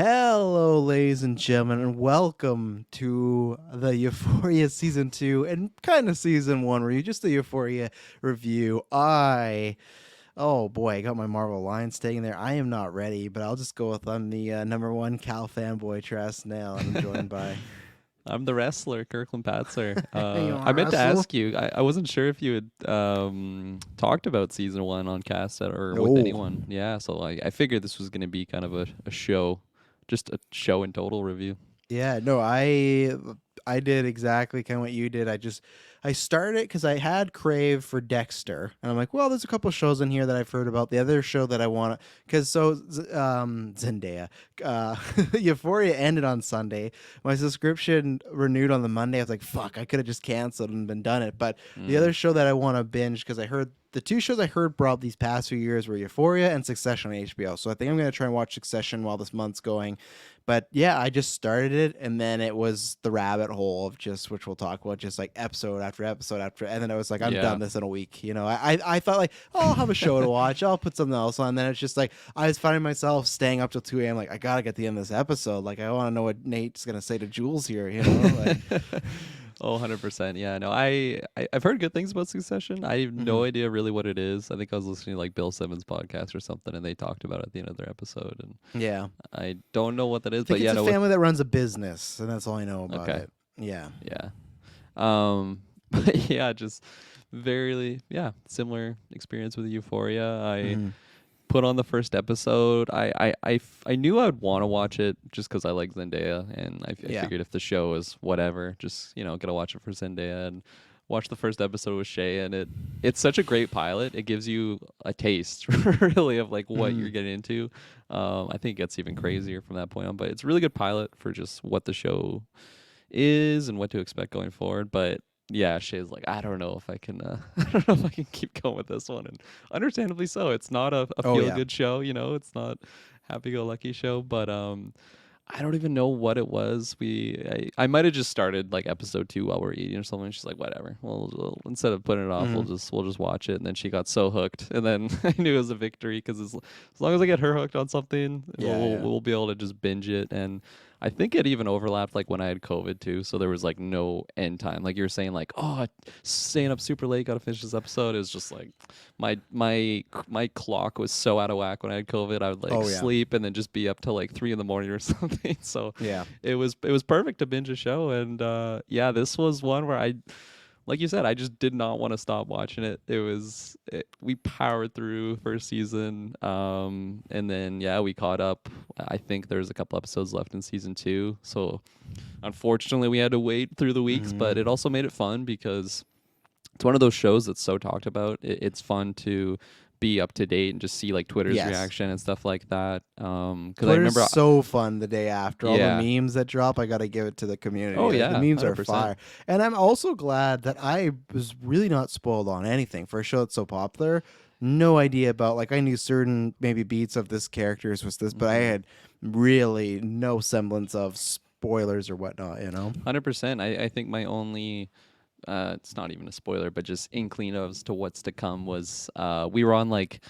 Hello, ladies and gentlemen, and welcome to the Euphoria Season 2 and kind of Season 1 review, just the Euphoria review. Oh boy, I got my Marvel Alliance taken there. I am not ready, but I'll just go with I'm the number one Cal fanboy, Travis Snail, and I'm joined by... I'm the wrestler, Kirkland Patzer. You I want to meant to wrestle? ask you. I wasn't sure if you had talked about season one on cast or with No. anyone. Yeah, so I figured this was going to be kind of a show, just a show in total review. Yeah, no, I did exactly kind of what you did. I started because I had Crave for Dexter, and I'm like, well, there's a couple shows in here that I've heard about. The other show that I want to, because Zendaya, Euphoria ended on Sunday. My subscription renewed on the Monday. I was like, fuck, I could have just canceled and been done it. But the Mm. other show that I want to binge because I heard. The two shows I heard brought these past few years were Euphoria and Succession on HBO. So I think I'm going to try and watch Succession while this month's going. But yeah, I just started it, and then it was the rabbit hole of just, which we'll talk about, just like episode after episode after, and then I was like, I'm Yeah. done this in a week. I thought like, oh, I'll have a show to watch, I'll put something else on. And then it's just like I was finding myself staying up till 2 a.m. Like I gotta get the end of this episode. Like I want to know what Nate's gonna say to Jules here. Like, Oh, 100%. Yeah, no, I've heard good things about Succession. I have no mhm. idea really what it is. I think I was listening to like Bill Simmons' podcast or something, and they talked about it at the end of their episode, and Yeah, I don't know what that I is, think but it's yeah, a no, family that runs a business, and that's all I know about okay. it. Yeah. Yeah. But yeah, just very similar experience with Euphoria. I Hmm. put on the first episode. I knew I would want to watch it just because I like Zendaya, and I Yeah. figured if the show is whatever, just gotta watch it for Zendaya and watch the first episode with Shay. And it's such a great pilot. It gives you a taste really of like what Hmm. you're getting into. I think it gets even crazier from that point on, but it's a really good pilot for just what the show is and what to expect going forward. But yeah, Shay's like, I don't know if I can I don't know if I can keep going with this one. And understandably so. It's not a Oh feel yeah. good show, it's not happy go lucky show, but I don't even know what it was. I might have just started like episode 2 while we're eating or something. She's like, whatever. We'll instead of putting it off, Hmm. we'll just watch it. And then she got so hooked, and then I knew it was a victory because as long as I get her hooked on something, Yeah. Yeah. we'll be able to just binge it. And I think it even overlapped like when I had COVID too, so there was like no end time. Like you were saying, like, oh, staying up super late, gotta finish this episode. It was just like my clock was so out of whack when I had COVID. I would like Oh yeah. sleep and then just be up till like 3 in the morning or something. So Yeah. it was perfect to binge a show. And yeah, this was one where like you said, I just did not want to stop watching it. We powered through first season, and then yeah, we caught up. I think there's a couple episodes left in season 2, so unfortunately we had to wait through the weeks. But Hmm. it also made it fun because it's one of those shows that's so talked about. It's fun to be up to date and just see like Twitter's Yes. reaction and stuff like that. Because I Twitter's remember, so fun the day after. All the yeah, memes that drop, I got to give it to the community. oh Like the yeah, memes hundred are percent. fire. And I'm also glad that I was really not spoiled on anything for a show that's so popular. No idea about, like, I knew certain maybe beats of this character's was this, but I Mm-hmm. had really no semblance of spoilers or whatnot. 100%. I think my only it's not even a spoiler, but just inkling as to what's to come was we were on like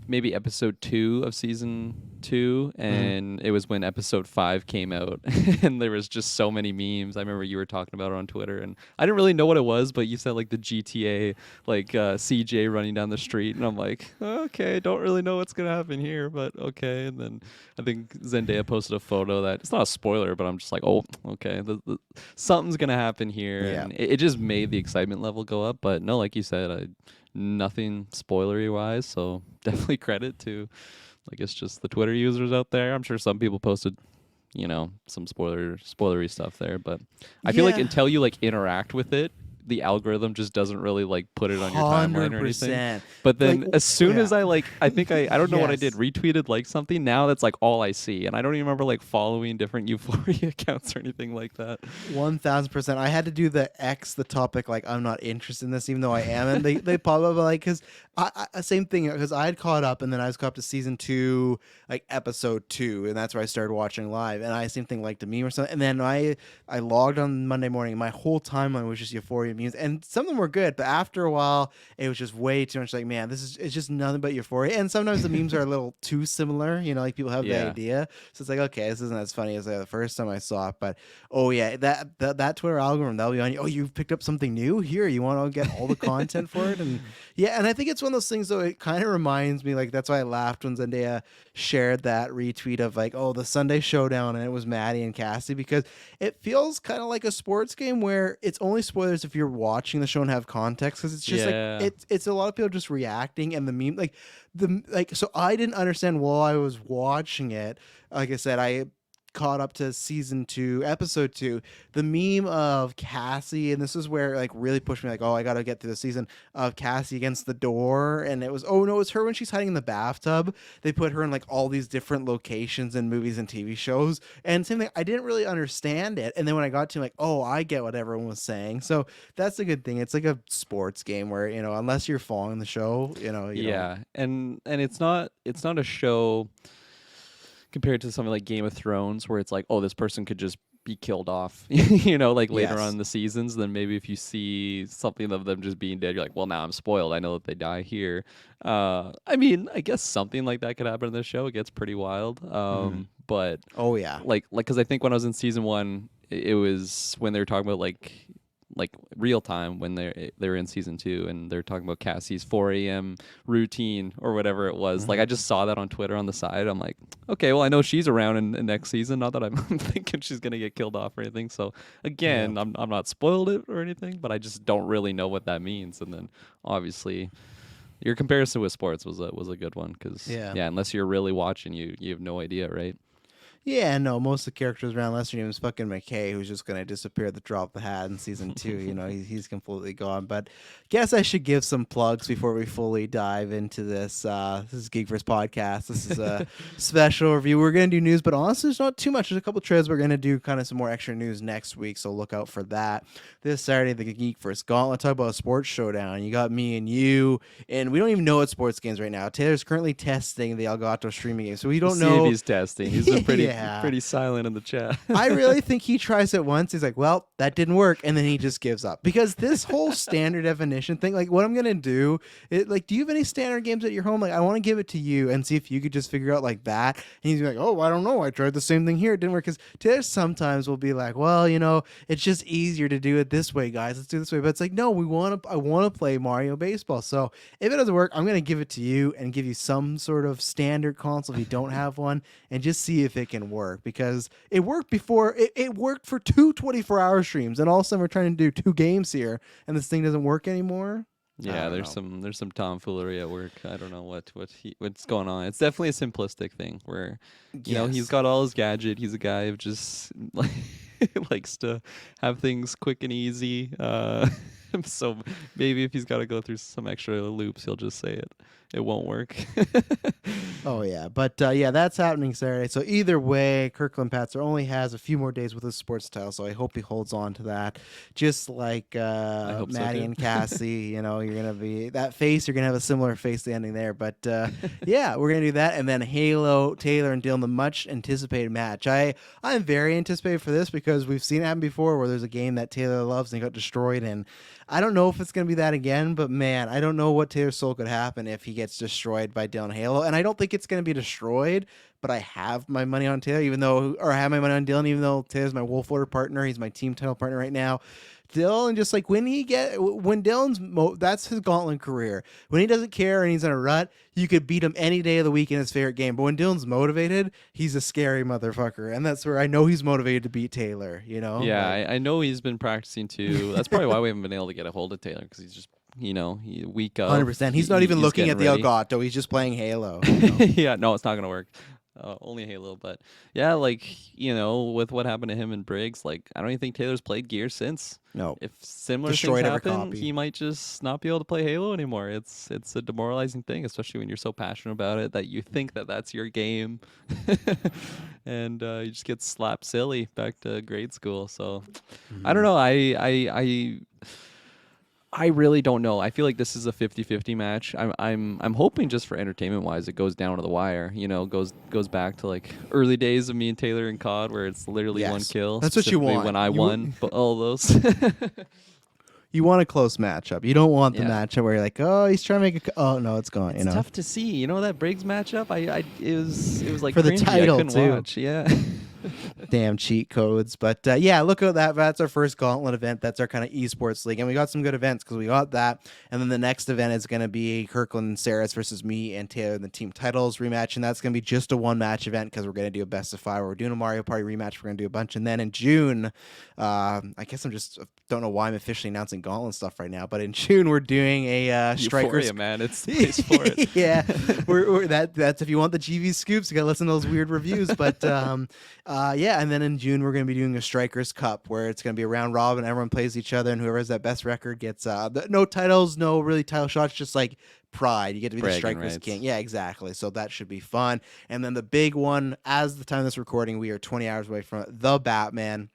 maybe episode 2 of season 2, Hmm. and it was when episode 5 came out, and there was just so many memes. I remember you were talking about it on Twitter, and I didn't really know what it was, but you said like the GTA, like CJ running down the street, and I'm like, okay, don't really know what's gonna happen here, but okay. And then I think Zendaya posted a photo that it's not a spoiler, but I'm just like, oh, okay, something's gonna happen here, Yeah. and it just made the excitement level go up. But no, like you said, nothing spoilery wise, so definitely credit to, I guess, just the Twitter users out there. I'm sure some people posted, some spoilery stuff there, but I feel like Yeah. until you like interact with it, the algorithm just doesn't really like put it on your timeline or anything. 100%. But Like, then as soon yeah. as I think I don't know what I did, Yes. retweeted like something, now that's like all I see. And I don't even remember like following different Euphoria accounts or anything like that. 1000%. I had to do the topic, like I'm not interested in this, even though I am, and they pop up like because same thing, because I had caught up and then I was caught up to season 2, like episode 2, and that's where I started watching live. And I same thing like the meme or something, and then I logged on Monday morning. And my whole timeline was just Euphoria made memes, and some of them were good, but after a while, it was just way too much. Like, man, it's just nothing but Euphoria. And sometimes the memes are a little too similar. Like people have the Yeah. idea, so it's like, okay, this isn't as funny as the first time I saw it. But oh yeah, that Twitter algorithm, that'll be on you. Oh, you've picked up something new here. You want to get all the content for it, and yeah, and I think it's one of those things. Though it kind of reminds me, like that's why I laughed when Zendaya shared that retweet of like, oh, the Sunday Showdown, and it was Maddie and Cassie, because it feels kind of like a sports game where it's only spoilers if you're watching the show and have context, because it's just like Yeah. it's a lot of people just reacting, and the meme so I didn't understand while I was watching it. Like I said, I caught up to season 2 episode 2, the meme of Cassie, and this is where like really pushed me, like, oh, I gotta get through the season, of Cassie against the door, and it was, oh no, it's her when she's hiding in the bathtub. They put her in like all these different locations in movies and TV shows, and same thing, I didn't really understand it, and then when I got to like, oh, I get what everyone was saying. So that's a good thing. It's like a sports game where unless you're following the show, you Yeah, and it's not a show compared to something like Game of Thrones, where it's like, oh, this person could just be killed off, like later on Yes. in the seasons. Then maybe if you see something of them just being dead, you're like, well, now I'm spoiled. I know that they die here. I mean, I guess something like that could happen in this show. It gets pretty wild. Mhm. But Oh yeah. because I think when I was in season 1, it was when they were talking about like real time when they're in season 2, and they're talking about Cassie's 4 a.m. routine or whatever it was. Like I just saw that on Twitter on the side. I'm like, okay, well I know she's around in next season. Not that I'm thinking she's gonna get killed off or anything. So again, Yeah. I'm not spoiled it or anything, but I just don't really know what that means. And then obviously your comparison with sports was a good one, because Yeah. unless you're really watching, you have no idea, right? Yeah, no, most of the characters around, unless your name is fucking McKay, who's just going to disappear at the drop of the hat in season 2. He's completely gone. But guess I should give some plugs before we fully dive into this. This is GeekVerse podcast. This is a special review. We're going to do news, but honestly, there's not too much. There's a couple trailers. We're going to do kind of some more extra news next week, so look out for that. This Saturday, the GeekVerse Gauntlet, talk about a sports showdown. You got me and you, and we don't even know what sports games right now. Taylor's currently testing the Elgato streaming game, so we don't See if know. he's testing. He's been pretty Yeah. pretty silent in the chat. I really think he tries it once. He's like, well, that didn't work. And then he just gives up. Because this whole standard definition thing, like what I'm going to do, do you have any standard games at your home? Like, I want to give it to you and see if you could just figure out like that. And he's like, oh, I don't know. I tried the same thing here. It didn't work. Because Taylor sometimes will be like, well, it's just easier to do it this way, guys. Let's do it this way. But it's like, no, I want to play Mario Baseball. So if it doesn't work, I'm going to give it to you and give you some sort of standard console if you don't have one, and just see if it can work. Because it worked before. It worked for 2 24-hour streams, and all of a sudden we're trying to do 2 games here, and this thing doesn't work anymore. Yeah, there's some tomfoolery at work. I don't know what's going on. It's definitely a simplistic thing where he's got all his gadget. He's a guy who just like likes to have things quick and easy. So maybe if he's got to go through some extra loops, he'll just say it. It won't work. Oh yeah, but yeah, that's happening Saturday. So either way, Kirkland Patzer only has a few more days with his sports title, so I hope he holds on to that. Just like hope so, Maddie too. and Cassie, you're gonna be that face. You're gonna have a similar face to the ending there. But yeah, we're gonna do that, and then Halo, Taylor, and Dylan, the much anticipated match. I'm very anticipated for this because we've seen it happen before, where there's a game that Taylor loves and he got destroyed, and I don't know if it's going to be that again, but man, I don't know what Taylor's soul could happen if he gets destroyed by Dylan Halo. And I don't think it's going to be destroyed, but I have my money on Taylor, I have my money on Dylan, even though Taylor's my Wolf Order partner. He's my team title partner right now. Dylan, just like when Dylan's that's his gauntlet career. When he doesn't care and he's in a rut, you could beat him any day of the week in his favorite game. But when Dylan's motivated, he's a scary motherfucker, and that's where I know he's motivated to beat Taylor. Yeah, I know he's been practicing too. That's probably why we haven't been able to get a hold of Taylor, because he's just week up. 100%. He's not even looking at the ready. Elgato. He's just playing Halo. Yeah, no, it's not gonna work. Only Halo, but yeah, with what happened to him and Briggs, I don't even think Taylor's played Gear since. No. If similar Destroyed things every happen, copy. he might just not be able to play Halo anymore. It's a demoralizing thing, especially when you're so passionate about it that you think that that's your game, and you just get slapped silly back to grade school. So I don't know. I really don't know. I feel like this is a 50-50 match. I'm hoping, just for entertainment wise, it goes down to the wire. Goes back to early days of me and Taylor and COD, where it's literally one Yes. kill. That's what you specifically want. When I You- won, but all those. you want a close matchup. You don't want the Yeah. matchup where you're like, oh, he's trying to make oh no, it's gone. It's tough to see. You know that Briggs matchup? It was like For the cringy. I title, couldn't too. watch. Yeah. Damn cheat codes. But yeah, look at that. That's our first gauntlet event. That's our kind of esports league. And we got some good events because we got that. And then the next event is going to be Kirkland and Saris versus me and Taylor in the team titles rematch. And that's going to be just a one match event because we're going to do a best of five. We're doing a Mario Party rematch. We're going to do a bunch. And then in June, I guess I'm just don't know why I'm officially announcing gauntlet stuff right now. But in June, we're doing a Strikers. Euphoria, man. It's the place for it. Yeah, that's if you want the GV scoops, you got to listen to those weird reviews. But yeah, and then in June we're going to be doing a Strikers Cup where it's going to be a round robin. Everyone plays each other, and whoever has that best record gets no titles, no really title shots, just like pride. You get to be the Bragging Strikers rights. King. Yeah, exactly. So that should be fun. And then the big one, as the time of this recording, we are 20 hours away from it, the Batman.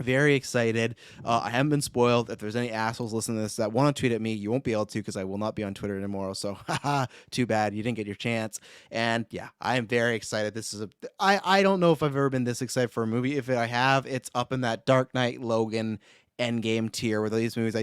Very excited. I haven't been spoiled. If there's any assholes listening to this that want to tweet at me, you won't be able to because I will not be on Twitter tomorrow. So, haha, too bad. You didn't get your chance. And yeah, I am very excited. This is I don't know if I've ever been this excited for a movie. If I have, it's up in that Dark Knight, Logan, Endgame tier with these movies.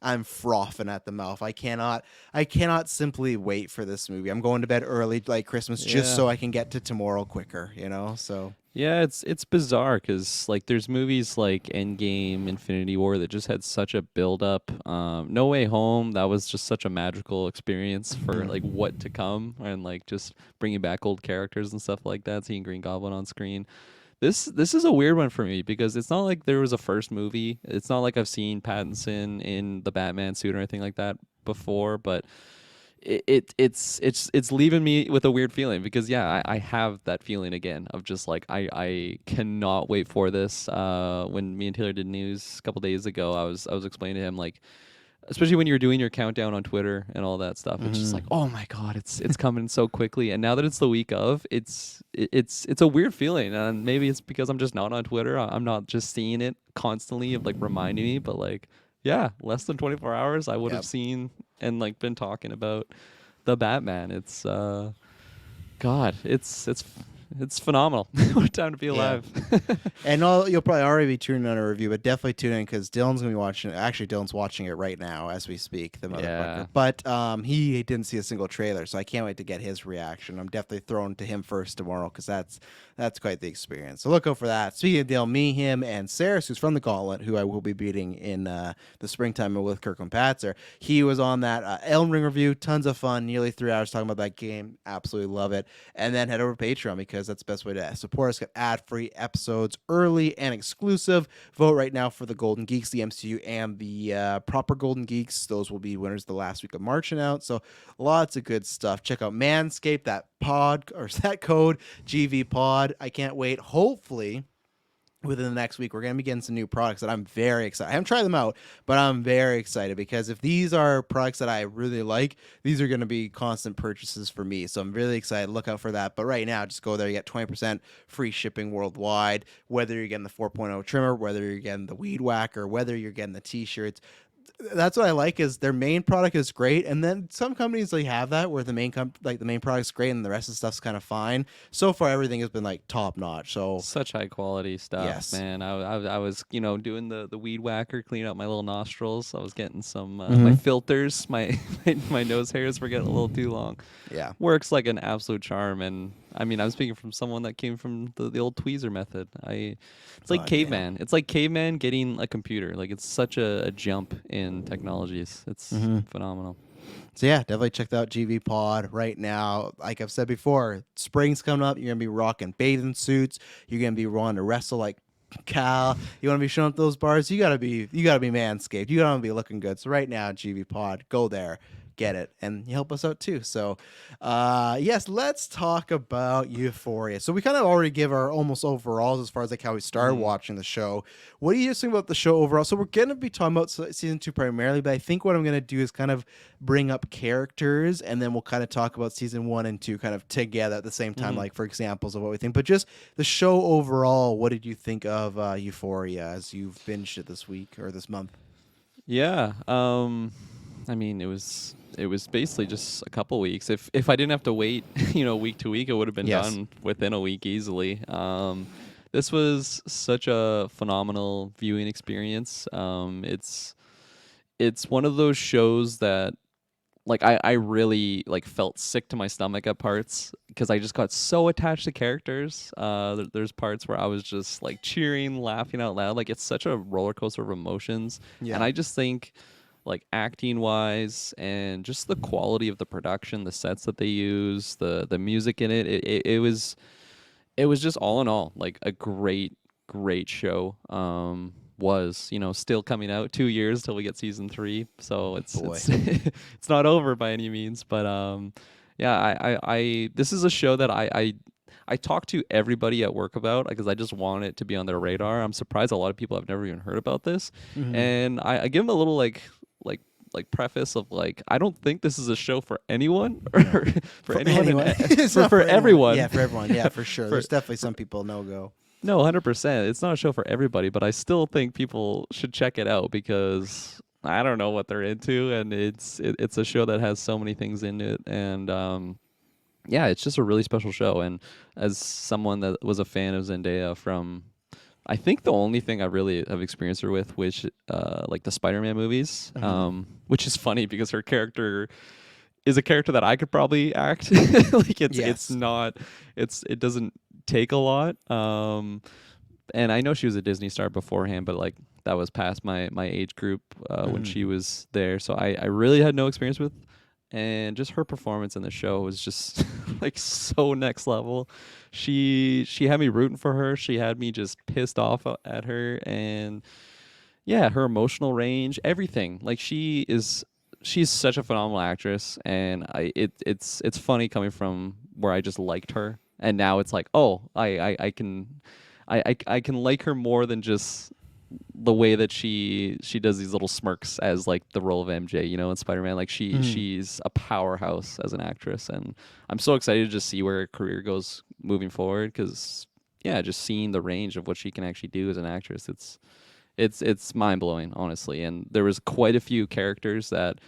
I'm frothing at the mouth. I cannot simply wait for this movie. I'm going to bed early like Christmas just Yeah. so I can get to tomorrow quicker, so. Yeah, it's bizarre because like there's movies like Endgame, Infinity War that just had such a build up. No Way Home, that was just such a magical experience for like what to come and like just bringing back old characters and stuff like that. Seeing Green Goblin on screen. This is a weird one for me because it's not like there was a first movie. It's not like I've seen Pattinson in the Batman suit or anything like that before, but it's leaving me with a weird feeling because yeah, I have that feeling again of just like I cannot wait for this. When me and Taylor did news a couple days ago, I was explaining to him like, especially when you're doing your countdown on Twitter and all that stuff, it's just like, oh my god, it's coming so quickly. And now that it's the week of, it's a weird feeling, and maybe it's because I'm just not on Twitter. I'm not just seeing it constantly of like reminding me, but like yeah, less than 24 hours, I would have Yep. seen and like been talking about the Batman. It's God, it's phenomenal. What a time to be Yeah. alive. And you'll probably already be tuning in a review, but definitely tune in because Dylan's gonna be watching it. Actually, Dylan's watching it right now as we speak. The motherfucker. Yeah. But he didn't see a single trailer, so I can't wait to get his reaction. I'm definitely throwing to him first tomorrow because that's quite the experience. So look out for that. Speaking of Dylan, me, him, and Saris, who's from the Gauntlet, who I will be beating in the springtime with Kirkland Patzer. He was on that Elden Ring review. Tons of fun. Nearly 3 hours talking about that game. Absolutely love it. And then head over to Patreon because that's the best way to support us. Get ad-free episodes early and exclusive. Vote right now for the Golden Geeks, the MCU, and the proper Golden Geeks. Those will be winners the last week of March and out. So lots of good stuff. Check out Manscaped, that code GVPOD. I can't wait. Hopefully, within the next week, we're going to be getting some new products that I'm very excited. I haven't tried them out, but I'm very excited because if these are products that I really like, these are going to be constant purchases for me. So I'm really excited. Look out for that. But right now, just go there. You get 20% free shipping worldwide, whether you're getting the 4.0 trimmer, whether you're getting the weed whacker, whether you're getting the t-shirts. That's what I like is their main product is great, and then some companies like have that where the main product's great and the rest of the stuff's kind of fine. So far, everything has been like top notch. So Such high quality stuff, Yes. man. I was doing the weed whacker, cleaning out my little nostrils. I was getting some my Mhm. filters, my nose hairs were getting a little too long. yeah, Works like an absolute charm, and I mean I'm speaking from someone that came from the old tweezer method. It's like God caveman. It's like caveman getting a computer. Like it's such a jump in technologies. It's phenomenal. So yeah, definitely check out GV Pod right now. Like I've said before, spring's coming up. You're gonna be rocking bathing suits. You're gonna be wanting to wrestle like Cal. You want to be showing up those bars. You gotta be manscaped. You gotta be looking good. So right now, GV Pod, go there, get it, and you help us out too. So, yes, let's talk about Euphoria. So we kind of already give our almost overalls as far as like how we started watching the show. What do you think about the show overall? So we're gonna be talking about season 2 primarily, but I think what I'm gonna do is kind of bring up characters, and then we'll kind of talk about season 1 and 2 kind of together at the same time, like for examples of what we think. But just the show overall, what did you think of Euphoria as you've binged it this week or this month? Yeah. I mean, it was basically just a couple weeks. If I didn't have to wait, week to week, it would have been Yes. done within a week easily. This was such a phenomenal viewing experience. it's one of those shows that like I really like felt sick to my stomach at parts because I just got so attached to characters. There's parts where I was just like cheering, laughing out loud. Like it's such a roller coaster of emotions, and Yeah. I just think like acting wise and just the quality of the production, the sets that they use, the music in it, it was just all in all like a great show. Was still coming out 2 years till we get season 3, so Boy. it's it's not over by any means, but yeah, I this is a show that I talk to everybody at work about because I just want it to be on their radar. I'm surprised a lot of people have never even heard about this, Hmm. and I give them a little like like preface of like I don't think this is a show for anyone or for For anyone anyone. and It's not for for anyone. everyone. Yeah, for everyone. Yeah, for sure. for There's definitely for some people no go. no, 100%. It's not a show for everybody, but I still think people should check it out because I don't know what they're into, and it's a show that has so many things in it, and yeah, it's just a really special show. And as someone that was a fan of Zendaya from, I think the only thing I really have experienced her with, which like the Spider-Man movies, Hmm. which is funny because her character is a character that I could probably act. Like it's Yes. not it doesn't take a lot. And I know she was a Disney star beforehand, but like that was past my age group when Hmm. she was there. So I really had no experience with, and just her performance in the show was just like so next level. She had me rooting for her. She had me just pissed off at her, and yeah, her emotional range, everything. Like she's such a phenomenal actress, and it's funny coming from where I just liked her, and now it's like, oh, I can I can like her more than just the way that she does these little smirks as like the role of MJ, in Spider-Man. Like Hmm. she's a powerhouse as an actress, and I'm so excited to just see where her career goes moving forward because yeah, just seeing the range of what she can actually do as an actress, it's mind blowing, honestly. And there was quite a few characters that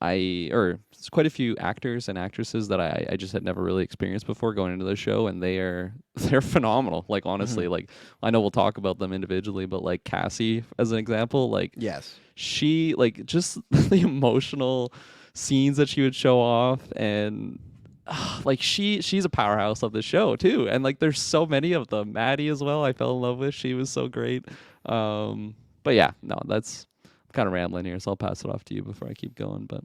there's quite a few actors and actresses that I just had never really experienced before going into the show, and they're phenomenal. Like honestly, Hmm. like I know we'll talk about them individually, but like Cassie as an example, like Yes. she like just the emotional scenes that she would show off, and like she's a powerhouse of the show too, and like there's so many of them. Maddie as well, I fell in love with. She was so great. But yeah, no, that's kind of rambling here, so I'll pass it off to you before I keep going. But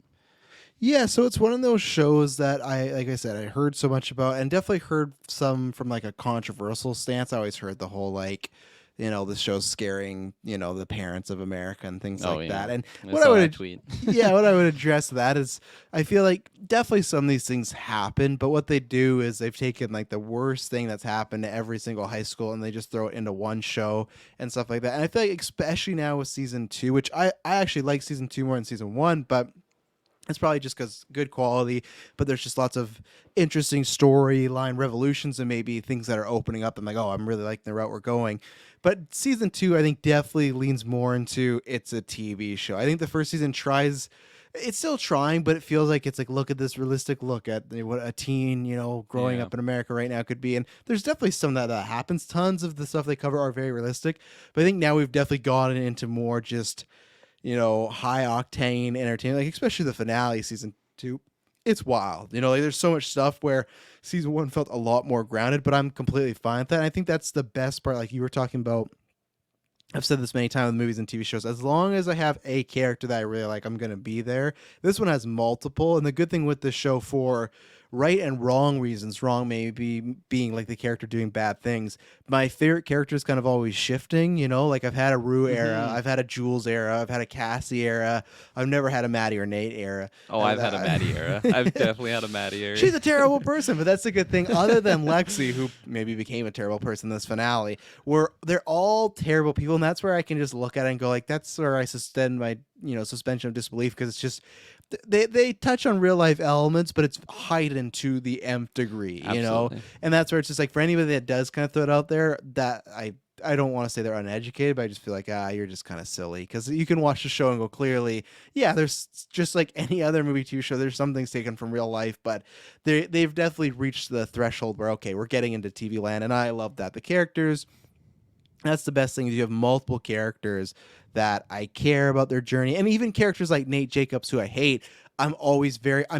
Yeah, so it's one of those shows that like I said, I heard so much about, and definitely heard some from like a controversial stance. I always heard the whole like, the show's scaring, the parents of America and things oh like yeah, that. And I what I saw that would, tweet. yeah, what I would address to that is, I feel like definitely some of these things happen, but what they do is they've taken like the worst thing that's happened to every single high school and they just throw it into one show and stuff like that. And I feel like especially now with season 2, which I actually like season 2 more than season 1, but it's probably just because good quality, but there's just lots of interesting storyline revolutions and maybe things that are opening up. I'm like, oh, I'm really liking the route we're going. But season 2, I think, definitely leans more into it's a TV show. I think the first season tries, it's still trying, but it feels like it's like, look at this realistic look at what a teen, growing Yeah. up in America right now could be. And there's definitely some that happens. Tons of the stuff they cover are very realistic. But I think now we've definitely gotten into more just high octane entertainment, like especially the finale season 2. It's wild. Like there's so much stuff where season 1 felt a lot more grounded, but I'm completely fine with that. And I think that's the best part. Like you were talking about, I've said this many times with movies and TV shows. As long as I have a character that I really like, I'm going to be there. This one has multiple. And the good thing with this show, for right and wrong reasons, wrong maybe being like the character doing bad things, my favorite character is kind of always shifting. Like I've had a Rue era, Hmm. I've had a Jules era, I've had a Cassie era. I've never had a Maddie or Nate era. Oh, I've had a Maddie era. I've definitely had a Maddie era. She's a terrible person, but that's a good thing. Other than Lexi, who maybe became a terrible person in this finale, where they're all terrible people, and that's where I can just look at it and go like, that's where I suspend my suspension of disbelief, because it's just they touch on real life elements, but it's heightened to the nth degree, Absolutely. and that's where it's just like for anybody that does kind of throw it out there, that I don't want to say they're uneducated, but I just feel like you're just kind of silly, because you can watch the show and go clearly, yeah, there's just like any other movie TV show, there's some things taken from real life, but they've definitely reached the threshold where okay, we're getting into TV land, and I love that the characters That's the best thing is you have multiple characters that I care about their journey. And even characters like Nate Jacobs, who I hate, I'm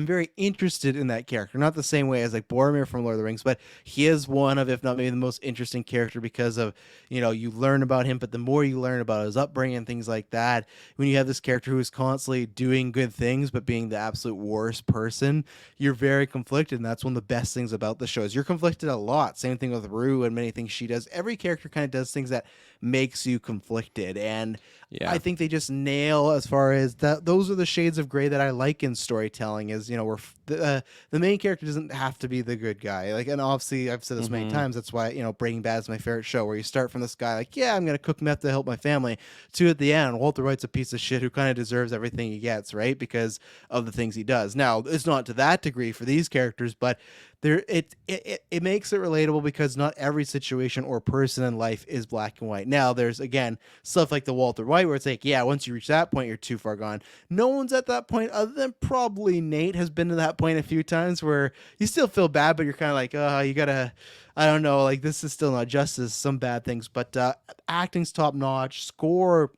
very interested in that character. Not the same way as like Boromir from Lord of the Rings, but he is one of, if not maybe the most interesting character because of, you learn about him, but the more you learn about his upbringing and things like that, when you have this character who is constantly doing good things, but being the absolute worst person, you're very conflicted. And that's one of the best things about the show is you're conflicted a lot. Same thing with Rue and many things she does. Every character kind of does things that makes you conflicted. And I Yeah. think they just nail as far as that. Those are the shades of gray that I like in storytelling. Is where the main character doesn't have to be the good guy. Like, and obviously I've said this many Mm-hmm. times. That's why Breaking Bad is my favorite show. Where you start from this guy like, yeah, I'm gonna cook meth to help my family, to at the end, Walter White's a piece of shit who kind of deserves everything he gets, right? Because of the things he does. Now, it's not to that degree for these characters, but it makes it relatable because not every situation or person in life is black and white. Now there's again stuff like the Walter White where it's like, yeah, once you reach that point you're too far gone. No one's at that point other than probably Nate has been to that point a few times where you still feel bad, but you're kind of like, oh, you gotta, I don't know, like this is still not justice, some bad things, but acting's top notch, score,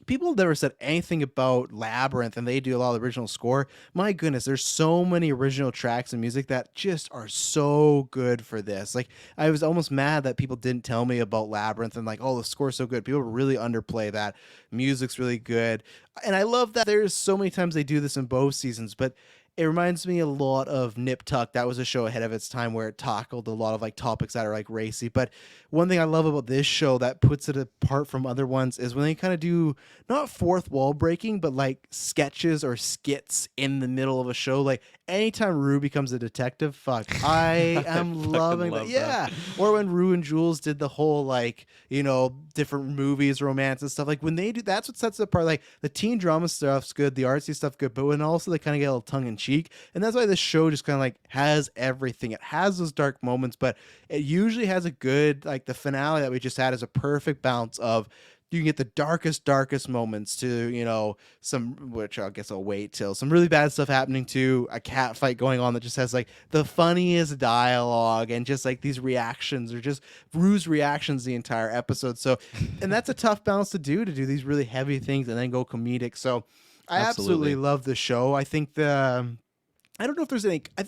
people have never said anything about Labyrinth, and they do a lot of the original score. My goodness, there's so many original tracks and music that just are so good for this. Like, I was almost mad that people didn't tell me about Labyrinth and like, oh, the score's so good. People really underplay that. Music's really good, and I love that. There's so many times they do this in both seasons, but it reminds me a lot of Nip Tuck. That was a show ahead of its time where it tackled a lot of like topics that are like racy. But one thing I love about this show that puts it apart from other ones is when they kind of do not fourth wall breaking, but like sketches or skits in the middle of a show. Like anytime Rue becomes a detective, fuck, I I am fucking loving that. love that. Yeah. Or when Rue and Jules did the whole like, different movies, romance and stuff. Like when they do, that's what sets it apart. Like the teen drama stuff's good, the artsy stuff good, but when also they kind of get a little tongue in cheek. And that's why this show just kind of like has everything. It has those dark moments, but it usually has a good, like the finale that we just had is a perfect balance of you can get the darkest moments to some, which I guess I'll wait till, some really bad stuff happening, to a cat fight going on that just has like the funniest dialogue and just like these reactions or just Rue's reactions the entire episode. So, and that's a tough balance to do these really heavy things and then go comedic. So I absolutely Absolutely. love the show. I think I don't know if there's any. I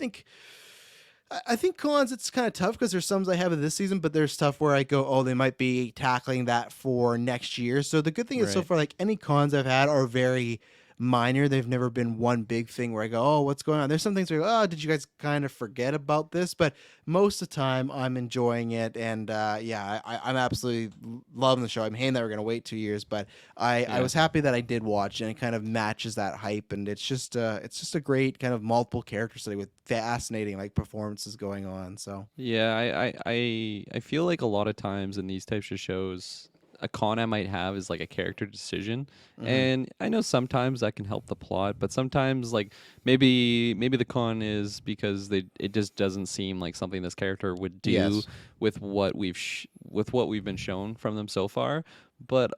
think cons, it's kind of tough because there's some I have in this season, but there's stuff where I go, oh, they might be tackling that for next year. So the good thing is so Right. far, like any cons I've had are very minor. They've never been one big thing where I go, oh, what's going on? There's some things where I go, oh, did you guys kind of forget about this? But most of the time, I'm enjoying it, and yeah, I'm absolutely loving the show. I'm hating that we're gonna wait 2 years, but I Yeah. was happy that I did watch, and it kind of matches that hype, and it's just a great kind of multiple character study with fascinating like performances going on. So Yeah, I feel like a lot of times in these types of shows, a con I might have is like a character decision. mhm. And I know sometimes that can help the plot, but sometimes like maybe the con is because it just doesn't seem like something this character would do Yes, with with what we've been shown from them so far. But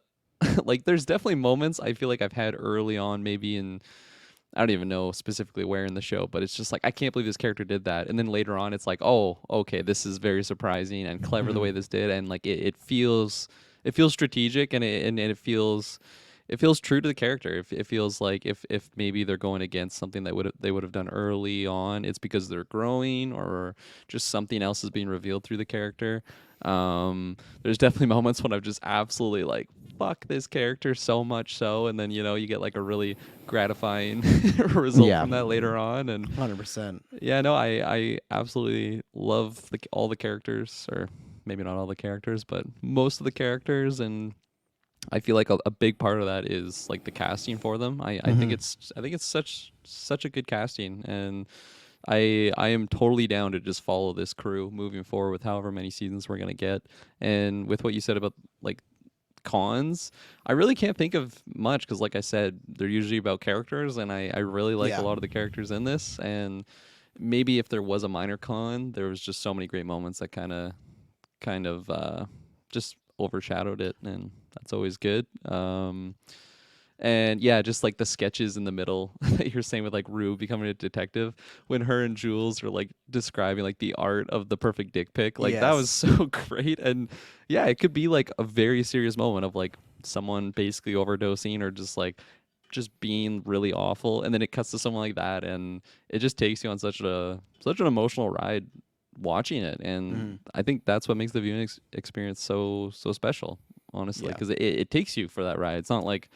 like there's definitely moments I feel like I've had early on, maybe in I don't even know specifically where in the show, but it's just like I can't believe this character did that. And then later on, it's like, oh, okay, this is very surprising and clever the way mhm. this did, and like it feels strategic and it feels true to the character. It feels like if maybe they're going against something that they would have done early on, it's because they're growing or just something else is being revealed through the character. There's definitely moments when I've just absolutely like fuck this character so much so, and then you get like a really gratifying result Yeah, from that later on. And 100%. yeah, no, I absolutely love all the characters, or maybe not all the characters, but most of the characters. And I feel like a big part of that is like the casting for them. Hmm. I think it's such a good casting, and I am totally down to just follow this crew moving forward with however many seasons we're gonna get. And with what you said about like cons, I really can't think of much because, like I said, they're usually about characters, and I really like a Yeah. lot of the characters in this. And maybe if there was a minor con, there was just so many great moments that kind of just overshadowed it, and that's always good. And yeah, just like the sketches in the middle that you're saying with like Rue becoming a detective, when her and Jules are like describing like the art of the perfect dick pic, like that was Yes. so great. And yeah, it could be like a very serious moment of like someone basically overdosing or just being really awful, and then it cuts to someone like that, and it just takes you on such an emotional ride watching it. And Hmm. I think that's what makes the viewing experience so special, honestly, Yeah. because it takes you for that ride. It's not like,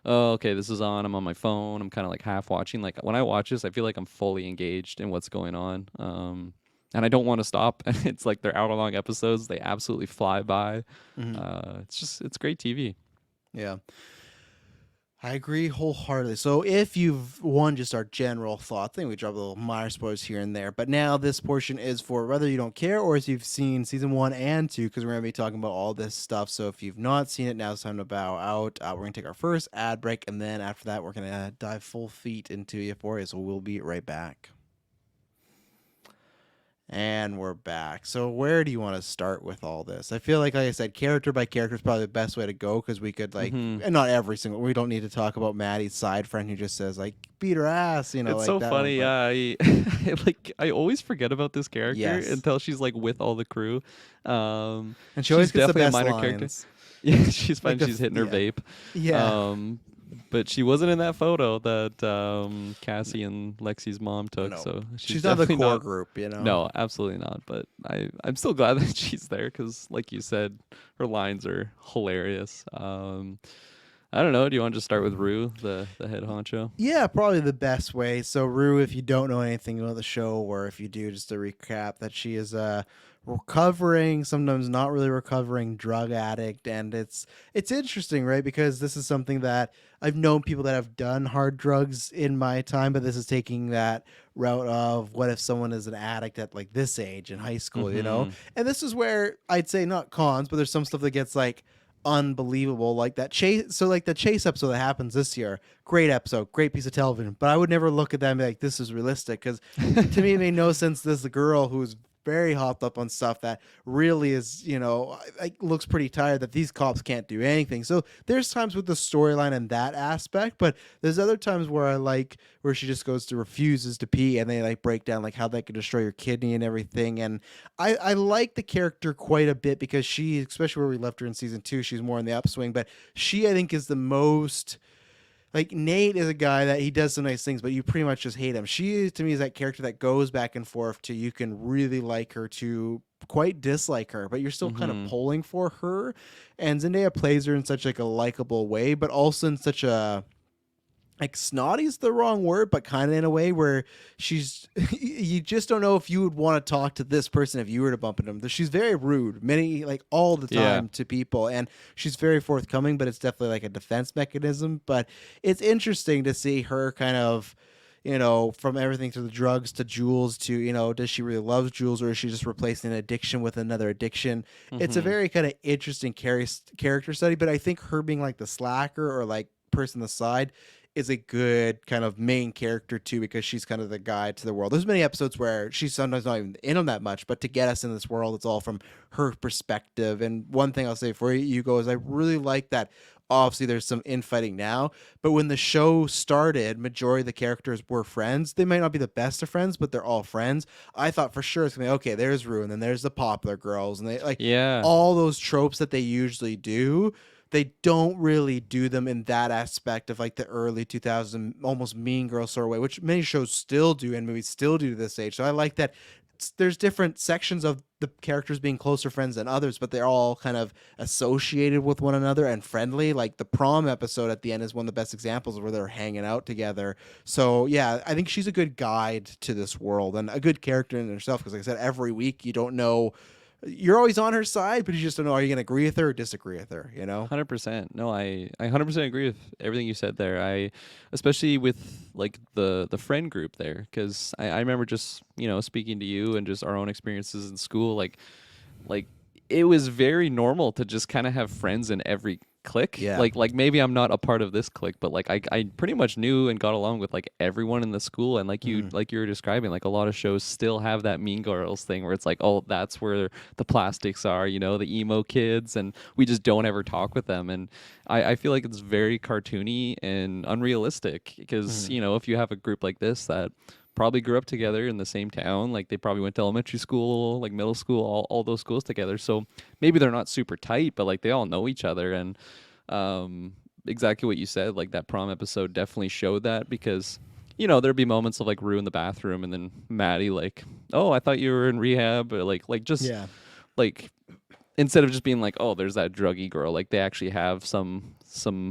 oh, okay, this is on, I'm on my phone, I'm kind of like half watching. Like when I watch this, I feel like I'm fully engaged in what's going on. And I don't want to stop. It's like they're hour long episodes, they absolutely fly by. Hmm. It's great TV. Yeah. I agree wholeheartedly. So, if you've one, just our general thought, I think we drop a little minor spoilers here and there. But now this portion is for whether you don't care or if you've seen season 1 and 2, because we're gonna be talking about all this stuff. So, if you've not seen it, now it's time to bow out. We're gonna take our first ad break, and then after that, we're gonna dive full feet into Euphoria. So, we'll be right back. And we're back. So where do you want to start with all this? I feel like I said, character by character is probably the best way to go because we could like, Hmm. and not every single. We don't need to talk about Maddie's side friend who just says like, beat her ass, It's like so that one. funny. But I always forget about this character yes, until she's like with all the crew. and she always She's gets the definitely a best minor character. lines. Yeah, she's Like fine. She's hitting her yeah, vape. yeah, Um, but she wasn't in that photo that Cassie and Lexi's mom took, no, so she's she's not the definitely core not. group. No, absolutely not. But I'm still glad that she's there because, like you said, her lines are hilarious. I don't know. Do you want to just start with Rue, the head honcho? Yeah, probably the best way. So Rue, if you don't know anything about the show, or if you do, just to recap, that she is a recovering, sometimes not really recovering drug addict, and it's interesting, right? Because this is something that I've known people that have done hard drugs in my time, but this is taking that route of what if someone is an addict at like this age in high school. Mm-hmm. And this is where I'd say not cons, but there's some stuff that gets like unbelievable like that chase, so like the chase episode that happens this year, great episode, great piece of television, but I would never look at that and be like this is realistic, because to me it made no sense. This is a girl who's very hopped up on stuff that really is, like looks pretty tired, that these cops can't do anything. So there's times with the storyline and that aspect, but there's other times where I like where she just goes to refuses to pee and they like break down like how that could destroy your kidney and everything. And I like the character quite a bit because she, especially where we left her in season 2, she's more in the upswing, but she I think is the most like Nate is a guy that he does some nice things, but you pretty much just hate him. She to me is that character that goes back and forth to you can really like her to quite dislike her, but you're still kind of Mm-hmm. pulling for her. And Zendaya plays her in such like a likable way, but also in such a like snotty is the wrong word, but kind of in a way where she's you just don't know if you would want to talk to this person if you were to bump into them. She's very rude, many like all the Yeah. time to people, and she's very forthcoming. But it's definitely like a defense mechanism. But it's interesting to see her kind of. From everything to the drugs to Jules to, does she really love Jules or is she just replacing an addiction with another addiction? It's a Mm-hmm. very kind of interesting character study, but I think her being like the slacker or like person on the side is a good kind of main character too, because she's kind of the guide to the world. There's many episodes where she's sometimes not even in them that much, but to get us in this world, it's all from her perspective. And one thing I'll say before you go is I really like that. Obviously, there's some infighting now, but when the show started, majority of the characters were friends. They might not be the best of friends, but they're all friends. I thought for sure it's gonna be okay. There's Rue, and then there's the popular girls, and they like Yeah. all those tropes that they usually do. They don't really do them in that aspect of like the early 2000 almost Mean Girl sort of way, which many shows still do and movies still do to this age. So I like that there's different sections of the characters being closer friends than others, but they're all kind of associated with one another and friendly. Like the prom episode at the end is one of the best examples where they're hanging out together. So yeah, I think she's a good guide to this world and a good character in herself. Because like I said, every week you don't know, you're always on her side, but you just don't know, are you going to agree with her or disagree with her? 100%. No, I 100% agree with everything you said there. Especially with like the friend group there, because I remember just speaking to you and just our own experiences in school. Like it was very normal to just kind of have friends in every clique. Yeah. Like maybe I'm not a part of this clique, but like I pretty much knew and got along with like everyone in the school. And Mhm. like you were describing, like a lot of shows still have that Mean Girls thing where it's like, oh, that's where the plastics are, you know, the emo kids, and we just don't ever talk with them. And I feel like it's very cartoony and unrealistic because, Mhm. you know, if you have a group like this that probably grew up together in the same town. Like they probably went to elementary school, like middle school, all those schools together. So maybe they're not super tight, but like they all know each other. And exactly what you said, like that prom episode definitely showed that because, you know, there'd be moments of like Rue in the bathroom and then Maddie like, oh, I thought you were in rehab, or like just Yeah. like instead of just being like, oh, there's that druggy girl, like they actually have some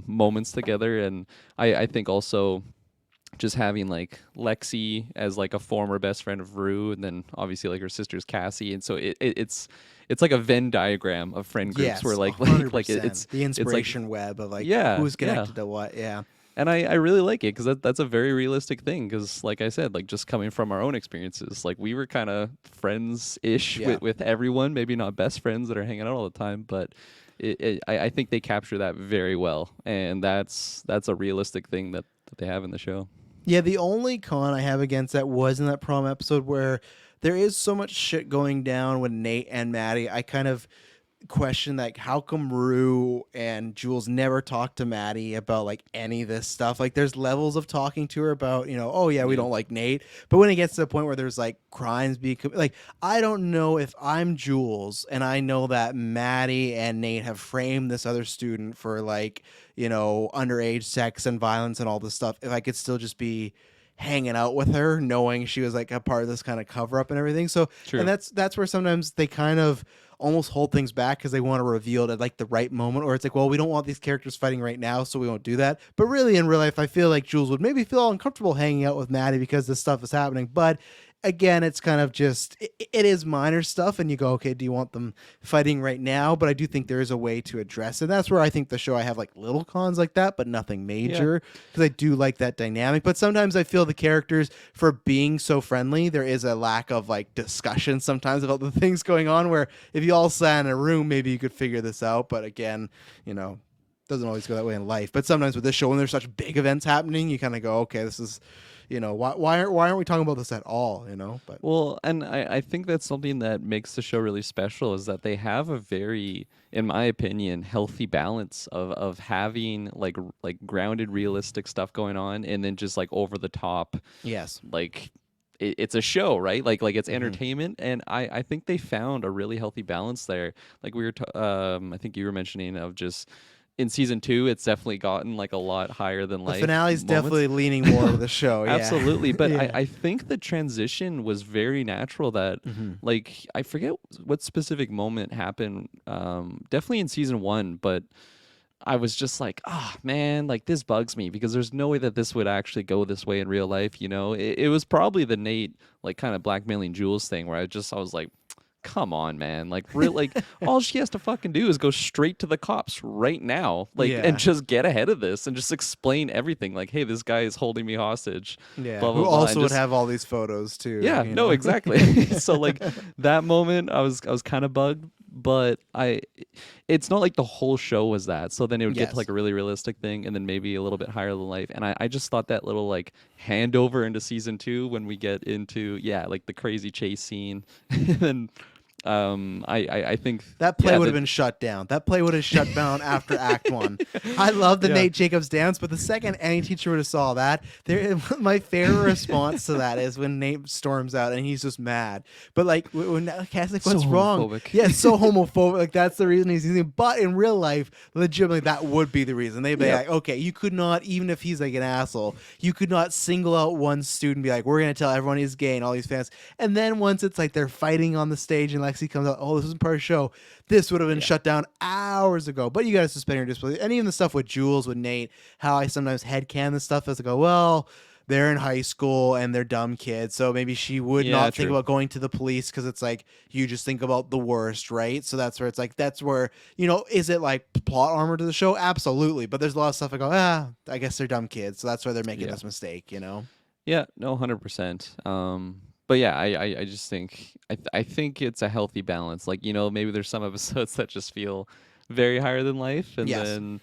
moments together. And I think also just having like Lexi as like a former best friend of Rue, and then obviously like her sister's Cassie, and so it's like a Venn diagram of friend groups where Yes, like hundred it's percent. The it's like inspiration web of like yeah, who's yeah. connected to what. Yeah. And I really like it because that's a very realistic thing. Because, like I said, like just coming from our own experiences, like we were kind of friends ish Yeah. with everyone. Maybe not best friends that are hanging out all the time, but I think they capture that very well, and that's a realistic thing that they have in the show. Yeah, the only con I have against that was in that prom episode where there is so much shit going down with Nate and Maddie. I kind of question like how come Rue and Jules never talk to Maddie about like any of this stuff. Like there's levels of talking to her about, you know, oh yeah, we Yeah. don't like Nate. But when it gets to the point where there's like crimes being like, I don't know if I'm Jules and I know that Maddie and Nate have framed this other student for like, you know, underage sex and violence and all this stuff, if I could still just be hanging out with her knowing she was like a part of this kind of cover up and everything. So and True. that's where sometimes they kind of almost hold things back because they want to reveal it at like the right moment, or it's like, well, we don't want these characters fighting right now, so we won't do that. But really, in real life, I feel like Jules would maybe feel uncomfortable hanging out with Maddie because this stuff is happening. But again, it's kind of just it is minor stuff, and you go, okay, do you want them fighting right now? But I do think there is a way to address it. And that's where I think the show I have like little cons like that, but nothing Yeah. major because I do like that dynamic. But sometimes I feel the characters for being so friendly, there is a lack of like discussion sometimes about the things going on. Where if you all sat in a room, maybe you could figure this out. But again, you know, doesn't always go that way in life. But sometimes with this show, when there's such big events happening, you kind of go, okay, this is, you know, why aren't we talking about this at all? You know, but Well, and I think that's something that makes the show really special is that they have a very, in my opinion, healthy balance of having like grounded, realistic stuff going on, and then just like over the top, yes. like it's a show, right? Like it's Hmm. entertainment, and I think they found a really healthy balance there. Like we were, I think you were mentioning of just in season 2, it's definitely gotten like a lot higher than The life finale's moments. definitely leaning more to the show. Yeah. Absolutely, but Yeah. I think the transition was very natural. That Hmm. like I forget what specific moment happened. Definitely in season 1, but I was just like, ah, man, like this bugs me because there's no way that this would actually go this way in real life. You know, it was probably the Nate like kind of blackmailing Jules thing where I was like, come on, man, like real like all she has to fucking do is go straight to the cops right now, like and Yeah. just get ahead of this and just explain everything. Like, hey, this guy is holding me hostage, Yeah. blah Who blah blah, and also would just have all these photos too. yeah, You no, know. exactly. So like that moment, I was kind of bugged, but it's not like the whole show was that. So then it would get to like Yes. a really realistic thing, and then maybe a little bit higher than life. And I just thought that little like handover into season 2 when we get into yeah like the crazy chase scene, and I think That play yeah would have that been shut down. That play would have shut down after Act One. I love the yeah Nate Jacobs dance, but the second any teacher would have saw that, there, my favorite response to that is when Nate storms out and he's just mad. But like when Cass like, so what's wrong? homophobic. Yeah, it's so homophobic. Like that's the reason he's using. But in real life, legitimately, that would be the reason. They'd be Yep. like, okay, you could not, even if he's like an asshole, you could not single out one student and be like, we're gonna tell everyone he's gay and all these fans. And then once it's like they're fighting on the stage and Lexi comes out, oh, this isn't part of the show. This would have been Yeah. shut down hours ago. But you got to suspend your disbelief. And even the stuff with Jules, with Nate, how I sometimes headcan the stuff as I go, well, they're in high school and they're dumb kids. So maybe she would Yeah, not think true. about going to the police because it's like you just think about the worst, right? So that's where it's like, that's where, you know, is it like plot armor to the show? Absolutely. But there's a lot of stuff I go, I guess they're dumb kids. So that's why they're making Yeah. this mistake, you know? Yeah, no, 100%. But yeah, I just think I think it's a healthy balance. Like, you know, maybe there's some episodes that just feel very higher than life, Yes. and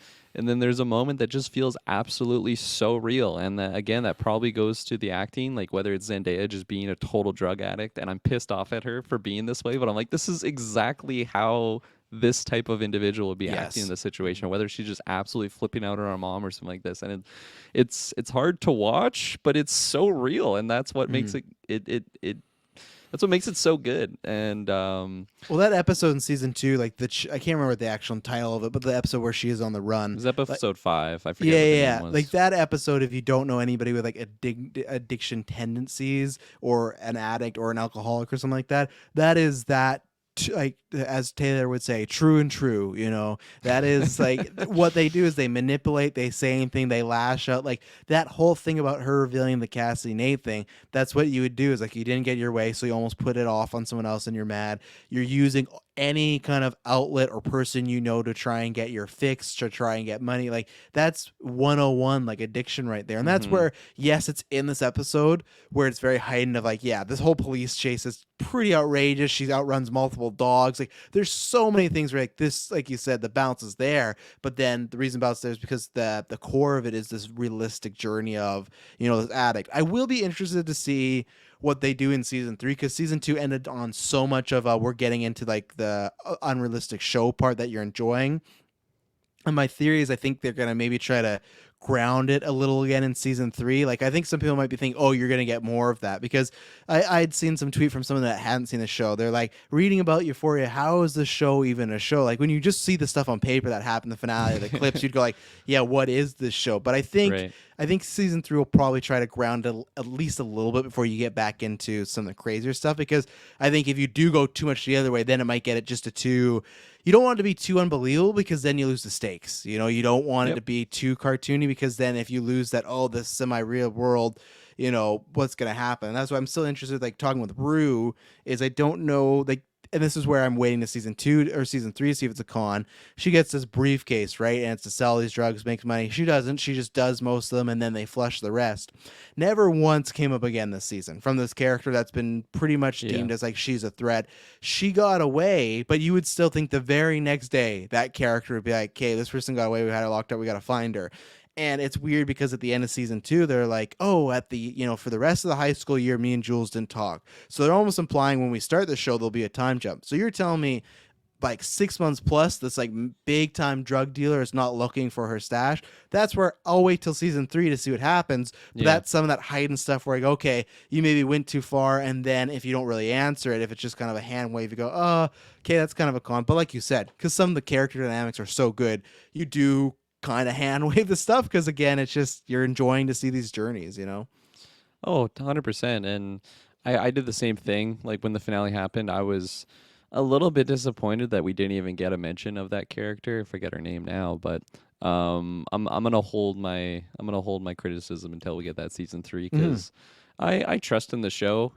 then there's a moment that just feels absolutely so real. And that, again, that probably goes to the acting, like whether it's Zendaya just being a total drug addict, and I'm pissed off at her for being this way, but I'm like, this is exactly how this type of individual would be acting in Yes. this situation, whether she's just absolutely flipping out on her mom or something like this. And it's hard to watch, but it's so real, and that's what makes Mhm. it that's what makes it so good. And Well, that episode in season 2, like I can't remember the actual title of it, but the episode where she is on the it run, was like, episode 5. I yeah, forget what the yeah, name yeah. Like was. that episode, if you don't know anybody with like addiction tendencies or an addict or an alcoholic or something like that, that is that. Like as Taylor would say, true and true. You know, that is like what they do is they manipulate, they say anything, they lash out. Like that whole thing about her revealing the Cassie Nate thing. That's what you would do is like you didn't get your way, so you almost put it off on someone else, and you're mad. You're using any kind of outlet or person you know to try and get your fix, to try and get money. Like that's 101, like addiction right there. And that's Hmm. where, yes, it's in this episode where it's very heightened of like, yeah, this whole police chase is pretty outrageous. She outruns multiple dogs. Like there's so many things where like this, like you said, the bounce is there. But then the reason bounce there is because the core of it is this realistic journey of, you know, this addict. I will be interested to see what they do in season 3, because season 2 ended on so much of we're getting into like the unrealistic show part that you're enjoying. And my theory is I think they're going to maybe try to ground it a little again in season 3. Like I think some people might be thinking, oh, you're going to get more of that, because I'd seen some tweet from someone that hadn't seen the show. They're like, reading about Euphoria, how is the show even a show? Like when you just see the stuff on paper that happened, the finale, the clips, you'd go like, yeah, what is this show? But Right. I think season 3 will probably try to ground it at least a little bit before you get back into some of the crazier stuff, because I think if you do go too much the other way, then it might get it just a too. You don't want it to be too unbelievable, because then you lose the stakes. You know, you don't want it Yep. to be too cartoony, because then if you lose that, oh, this semi-real world, you know, what's going to happen? And that's why I'm still interested, like talking with Rue, is I don't know, like, and this is where I'm waiting to season 2 or season 3 to see if it's a con. She gets this briefcase, right? And it's to sell these drugs, make money. She doesn't. She just does most of them, and then they flush the rest. Never once came up again this season from this character that's been pretty much Yeah. deemed as like she's a threat. She got away, but you would still think the very next day that character would be like, okay, this person got away. We had her locked up. We got to find her. And it's weird because at the end of season 2, they're like, oh, at the, you know, for the rest of the high school year, me and Jules didn't talk. So they're almost implying when we start the show, there'll be a time jump. So you're telling me like 6 months plus, this like big time drug dealer is not looking for her stash. That's where I'll wait till season 3 to see what happens. But Yeah. that's some of that heightened stuff where I go, okay, you maybe went too far. And then if you don't really answer it, if it's just kind of a hand wave, you go, oh, okay, that's kind of a con. But like you said, because some of the character dynamics are so good, you do kind of hand wave the stuff, because again, it's just you're enjoying to see these journeys, you know. Oh, 100%. And I did the same thing. Like when the finale happened, I was a little bit disappointed that we didn't even get a mention of that character. I forget her name now, but I'm gonna hold my criticism until we get that season 3, Mhm. because I trust in the show,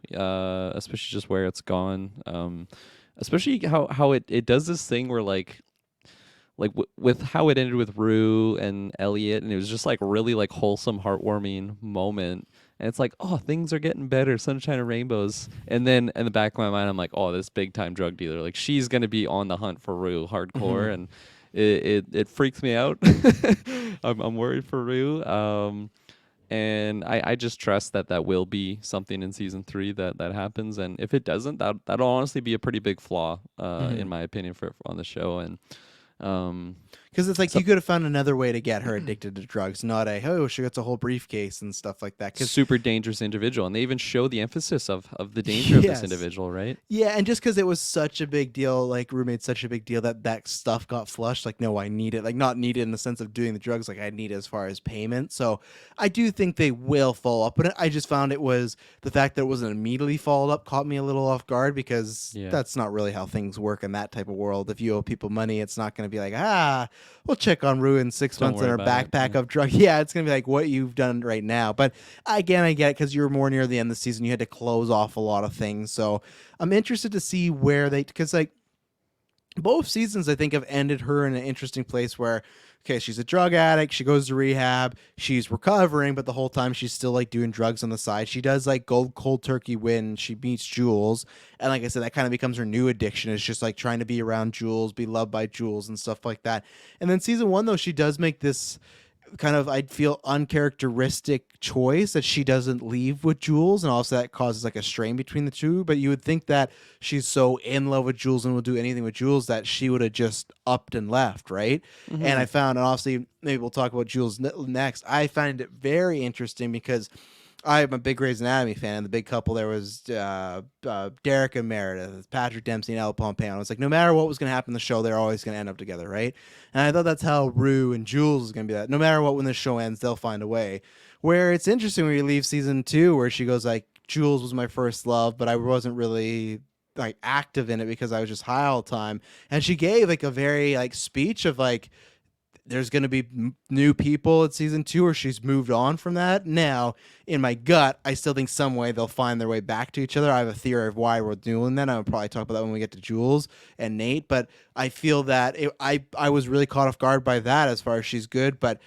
especially just where it's gone. Especially how it does this thing where like with how it ended with Rue and Elliot, and it was just like really like wholesome, heartwarming moment. And it's like, oh, things are getting better, sunshine and rainbows. And then in the back of my mind, I'm like, oh, this big time drug dealer, like she's gonna be on the hunt for Rue hardcore, Mhm. and it freaks me out. I'm worried for Rue. And I just trust that that will be something in season 3 that happens. And if it doesn't, that'll honestly be a pretty big flaw, in Mhm. my opinion, for on the show. And um, Because it's like so you could have found another way to get her addicted to drugs, not a, oh, she gets a whole briefcase and stuff like that. Because super dangerous individual, and they even show the emphasis of the danger of this yes. individual, right? Yeah, and just because it was such a big deal, like Rue made such a big deal that that stuff got flushed. Like, no, I need it. Like, not need it in the sense of doing the drugs. Like, I need it as far as payment. So, I do think they will follow up. But I just found it was the fact that it wasn't immediately followed up caught me a little off guard, because Yeah. that's not really how things work in that type of world. If you owe people money, it's not going to be like, ah, we'll check on Rue in six Don't months in worry her about it. backpack Yeah. of drugs. Yeah, it's going to be like what you've done right now. But again, I get it, because you were more near the end of the season. You had to close off a lot of things. So I'm interested to see where they, because like both seasons I think have ended her in an interesting place where okay, she's a drug addict, she goes to rehab, she's recovering, but the whole time she's still like doing drugs on the side. She does like go cold turkey when she meets Jules, and like I said, that kind of becomes her new addiction. Is just like trying to be around Jules, be loved by Jules and stuff like that. And then season 1 though, she does make this kind of I'd feel uncharacteristic choice that she doesn't leave with Jules, and also that causes like a strain between the two. But you would think that she's so in love with Jules and will do anything with Jules that she would have just upped and left, right? And Mm-hmm. I found, and obviously maybe we'll talk about Jules next. I find it very interesting because I'm a big Grey's Anatomy fan. The big couple there was Derek and Meredith, Patrick Dempsey and El Pompeo. I was like, no matter what was going to happen in the show, they're always going to end up together, right? And I thought that's how Rue and Jules is going to be. That no matter what, when the show ends, they'll find a way. Where it's interesting when you leave season 2, where she goes like, Jules was my first love, but I wasn't really like active in it because I was just high all the time. And she gave like a very like speech of like there's going to be new people at season 2, or she's moved on from that. Now, in my gut, I still think some way they'll find their way back to each other. I have a theory of why we're doing that. I'll probably talk about that when we get to Jules and Nate. But I feel that I was really caught off guard by that as far as she's good. But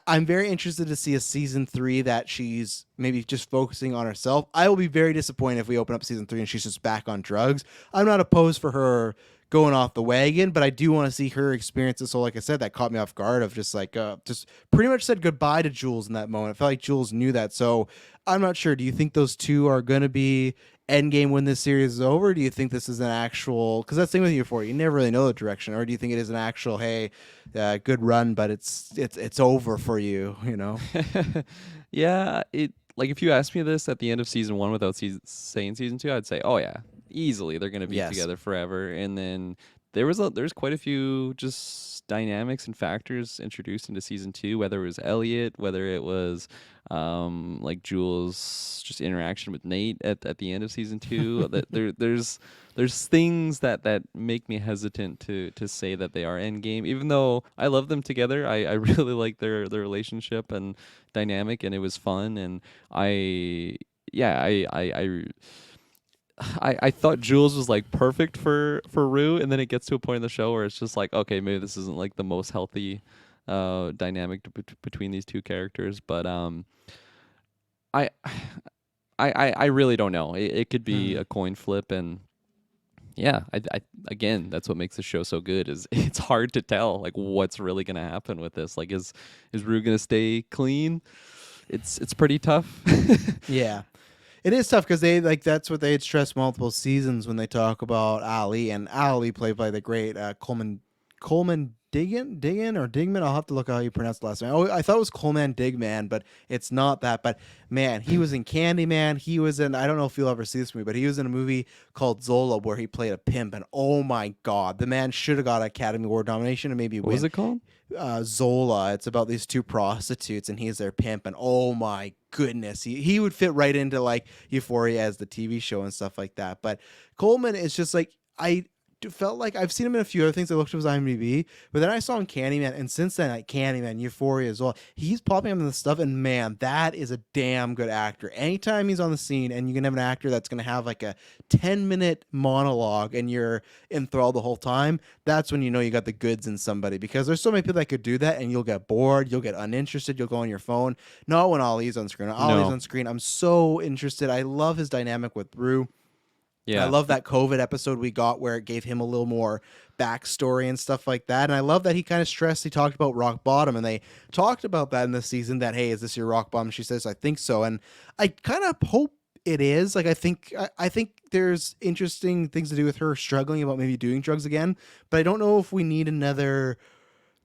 I'm very interested to see a season 3 that she's maybe just focusing on herself. I will be very disappointed if we open up season 3 and she's just back on drugs. I'm not opposed for her going off the wagon, but I do want to see her experiences. So, like I said, that caught me off guard of just like, just pretty much said goodbye to Jules in that moment. I felt like Jules knew that. So, I'm not sure. Do you think those two are going to be endgame when this series is over? Or do you think this is an actual, because that's the thing with Euphoria, you never really know the direction, or do you think it is an actual, hey, good run, but it's over for you, you know? Yeah, it like if you asked me this at the end of season 1 without saying season 2, I'd say, oh yeah, easily they're gonna be Yes. together forever. And then there's quite a few just dynamics and factors introduced into season 2, whether it was Elliot, whether it was like Jules' just interaction with Nate at the end of season 2. That there's things that make me hesitant to say that they are endgame, even though I love them together. I really like their relationship and dynamic, and it was fun. And I yeah I thought Jules was like perfect for Rue, and then it gets to a point in the show where it's just like, okay, maybe this isn't like the most healthy dynamic between these two characters. But I I really don't know. It could be Mhm. a coin flip. And yeah, I again, that's what makes the show so good, is it's hard to tell like what's really gonna happen with this. Like, is Rue gonna stay clean? It's pretty tough. Yeah. It is tough because they like that's what they had stressed multiple seasons when they talk about Ali, and Ali played by the great Coleman Diggin or Digman. I'll have to look how you pronounce the last name. Oh, I thought it was Coleman Digman, but it's not that. But man, he was in Candyman. He was in, I don't know if you'll ever see this movie, but he was in a movie called Zola where he played a pimp, and oh my god, the man should have got an Academy Award nomination and maybe What was win. it called? Zola. It's about these two prostitutes, and he's their pimp. And oh my goodness, he would fit right into like Euphoria as the TV show and stuff like that. But Coleman is just like felt like I've seen him in a few other things. I looked at his IMDb, but then I saw him Candyman, and since then, like Candyman, Euphoria as well, he's popping up in the stuff. And man, that is a damn good actor. Anytime he's on the scene, and you can have an actor that's going to have like a 10-minute monologue, and you're enthralled the whole time. That's when you know you got the goods in somebody, because there's so many people that could do that, and you'll get bored, you'll get uninterested, you'll go on your phone. Not when Ollie's on screen. When Ollie's No. on screen, I'm so interested. I love his dynamic with Rue. I Yeah. love that COVID episode we got where it gave him a little more backstory and stuff like that. And I love that he kind of stressed, he talked about rock bottom, and they talked about that in this season that, hey, is this your rock bottom? She says, I think so. And I kind of hope it is. Like, I think there's interesting things to do with her struggling about maybe doing drugs again, but I don't know if we need another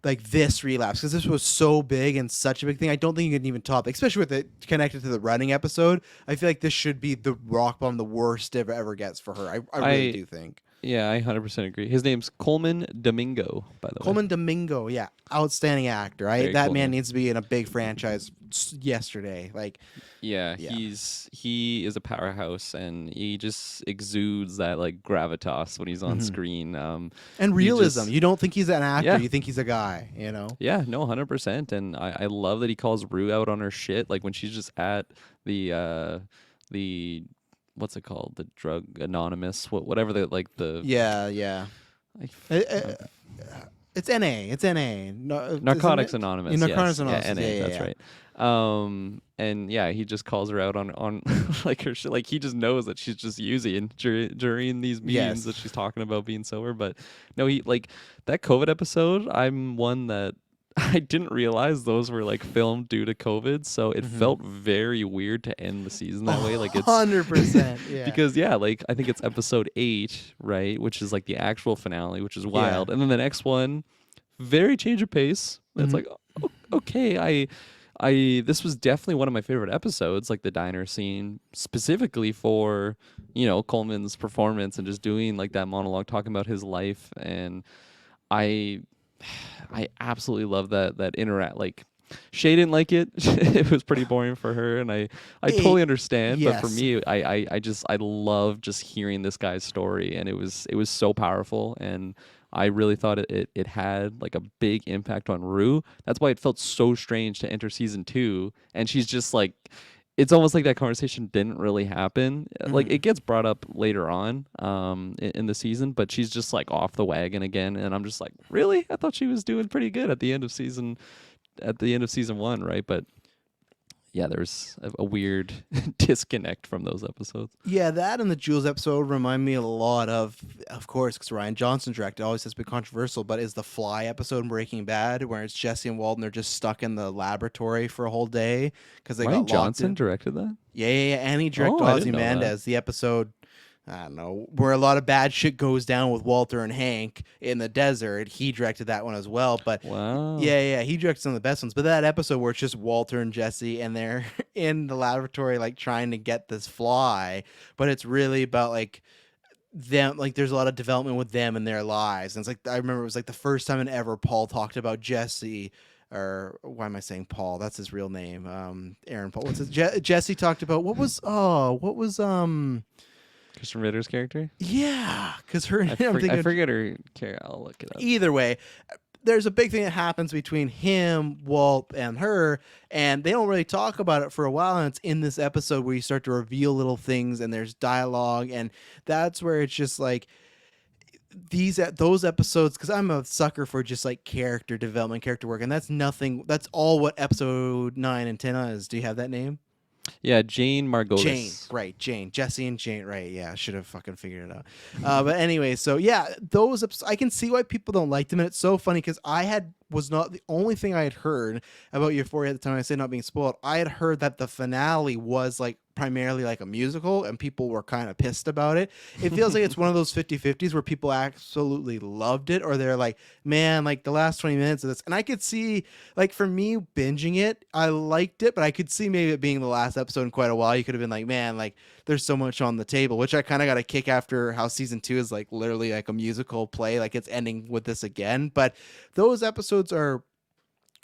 like this relapse, because this was so big and such a big thing. I don't think you can even top, especially with it connected to the running episode. I feel like this should be the rock bottom, the worst it ever gets for her. I really I do think. Yeah, I 100% agree. His name's Coleman Domingo, by the way. Coleman Domingo, yeah, outstanding actor. Very That cool man name. needs to be in a big franchise yesterday. Like, Yeah, yeah, he is a powerhouse, and he just exudes that like gravitas when he's on hmm screen. and He realism. just You don't think he's an actor. Yeah, You think he's a guy. You know. yeah, no, 100%. And I love that he calls Rue out on her shit, like when she's just at the what's it called, the drug anonymous, whatever the like the Yeah, yeah. I Uh, f- uh, it's NA. It's NA. No, isn't Narcotics it? Anonymous, Narcotics yes, yeah, Anonymous. Yeah, NA, yeah, that's yeah. right. And yeah, he just calls her out on like her shit. Like he just knows that she's just using during these memes Yes. that she's talking about being sober. But no, he like that COVID episode. I'm one that I didn't realize those were like filmed due to COVID, so it Mm-hmm. felt very weird to end the season that way. Like it's 100%. Yeah. because yeah, like I think it's episode 8, right, which is like the actual finale, which is Yeah. wild, and then the next one very change of pace. It's Mm-hmm. like okay, I this was definitely one of my favorite episodes, like the diner scene, specifically for Coleman's performance and just doing like that monologue, talking about his life, and I I absolutely love that interact. Like Shay didn't like it; it was pretty boring for her, and I totally understand. But for Yes. me, I love just hearing this guy's story, and it was so powerful, and I really thought it had like a big impact on Rue. That's why it felt so strange to enter season 2, and she's just like. It's almost like that conversation didn't really happen. Like Mm-hmm. it gets brought up later on in the season, but she's just like off the wagon again, and I'm just like, really? I thought she was doing pretty good at the end of season 1, right? But yeah, there's a weird disconnect from those episodes. Yeah, that and the Jules episode remind me a lot of course, because Ryan Johnson directed, always has been controversial, but is the Fly episode in Breaking Bad, where it's Jesse and Walton, they're just stuck in the laboratory for a whole day because they Ryan got locked Johnson in. directed that? Yeah, yeah, yeah. And he directed Oh, I didn't know that. Ozymandias, the episode, I don't know, where a lot of bad shit goes down with Walter and Hank in the desert. He directed that one as well. But Wow. yeah, yeah, he directed some of the best ones. But that episode where it's just Walter and Jesse and they're in the laboratory, like trying to get this fly, but it's really about like them, like there's a lot of development with them and their lives. And it's like, I remember it was like the first time in ever Paul talked about Jesse. Or why am I saying Paul? That's his real name. Aaron Paul. What's his? Jesse talked about what was Christian Ritter's character? yeah, because her. I'm I thinking forget her character. I'll look it up. either way. There's a big thing that happens between him, Walt, and her, and they don't really talk about it for a while. And it's in this episode where you start to reveal little things, and there's dialogue, and that's where it's just like those episodes. Because I'm a sucker for just like character development, character work, and that's nothing. That's all what episode 9 and 10 is. Do you have that name? Yeah, Jane Jane, Margolis. right? Jane, Jesse, and Jane, right? Yeah, I should have fucking figured it out. But anyway, so yeah, I can see why people don't like them, and it's so funny because was not the only thing I had heard about Euphoria at the time. I say not being spoiled. I had heard that the finale was like primarily like a musical, and people were kind of pissed about it. It feels like it's one of those 50-50s where people absolutely loved it, or they're like, man, like the last 20 minutes of this. And I could see, like, for me binging it, I liked it, but I could see maybe it being the last episode in quite a while. You could have been like, man, like there's so much on the table, which I kind of got a kick after how season 2 is like literally like a musical play, like it's ending with this again. But those episodes are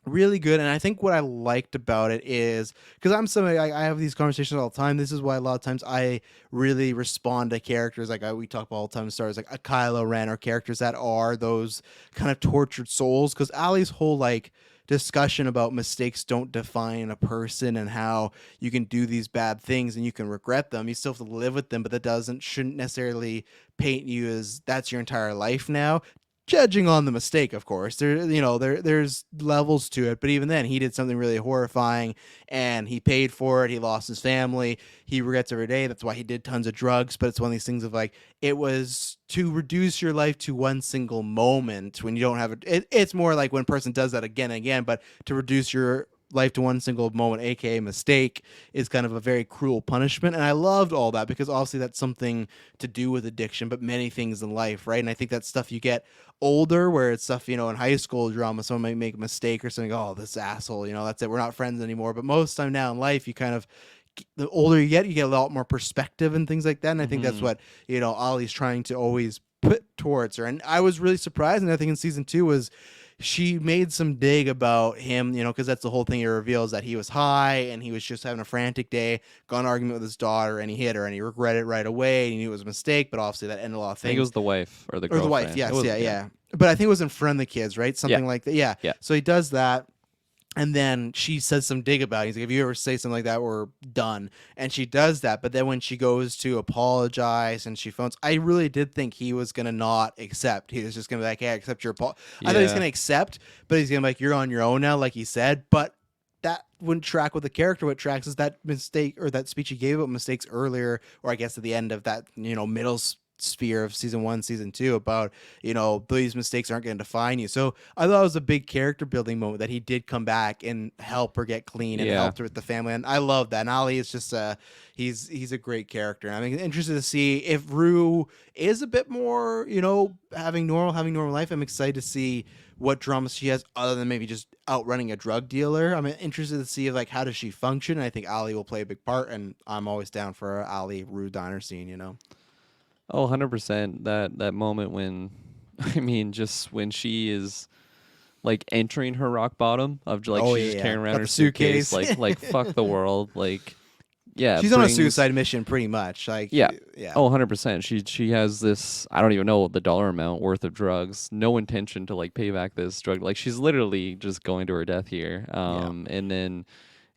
really good. And I think what I liked about it is because I'm somebody, I have these conversations all the time. This is why a lot of times I really respond to characters like we talk about all the time, stars like a Kylo Ren, or characters that are those kind of tortured souls. Because Ali's whole like discussion about mistakes don't define a person, and how you can do these bad things and you can regret them, you still have to live with them, but that doesn't shouldn't necessarily paint you as that's your entire life now, judging on the mistake. Of course there's levels to it, but even then he did something really horrifying and he paid for it. He lost his family. He regrets every day. That's why he did tons of drugs. But it's one of these things of like, it was to reduce your life to one single moment when you don't have it's more like when a person does that again and again, but to reduce your life to one single moment, aka mistake, is kind of a very cruel punishment. And I loved all that because obviously that's something to do with addiction, but many things in life, right? And I think that's stuff you get older, where it's stuff, in high school drama, someone might make a mistake or something, oh, this asshole, that's it, we're not friends anymore. But most time now in life, you kind of, the older you get a lot more perspective and things like that. And I think that's Hmm. what, Ollie's trying to always put towards her. And I was really surprised, and I think in season 2 was she made some dig about him, because that's the whole thing. He reveals that he was high and he was just having a frantic day, got an argument with his daughter, and he hit her, and he regretted it right away. And he knew it was a mistake, but obviously that ended a lot of I think it things. was the wife or the Or the wife, girlfriend. It yes, was yeah. But I think it was in front of the kids, right? yeah, Something like that. Yeah. yeah. So he does that. And then she says some dig about it. He's like, if you ever say something like that, we're done. And she does that. But then when she goes to apologize and she phones, I really did think he was going to not accept. He was just going to be like, hey, I accept your apology. I thought he was Yeah. going to accept, but he's going to be like, you're on your own now, like he said. But that wouldn't track with the character. What tracks is that mistake or that speech he gave about mistakes earlier, or I guess at the end of that, middle sphere of season 1, season 2, about these mistakes aren't going to define you. So I thought it was a big character building moment that he did come back and help her get clean and Yeah. helped her with the family, and I love that. And Ali is just he's a great character. I'm interested to see if Rue is a bit more having normal life. I'm excited to see what dramas she has other than maybe just outrunning a drug dealer. I'm interested to see like how does she function. I think Ali will play a big part, and I'm always down for a Ali Rue diner scene. Oh, 100%. That moment when, I mean, just when she is like entering her rock bottom of like Oh she's yeah, just yeah. carrying around Got her the suitcase, suitcase. like fuck the world, like yeah, She's on a brings suicide mission, pretty much. Like, yeah. yeah, Oh, 100%. She has this, I don't even know the dollar amount worth of drugs. No intention to like pay back this drug. Like she's literally just going to her death here. yeah, And then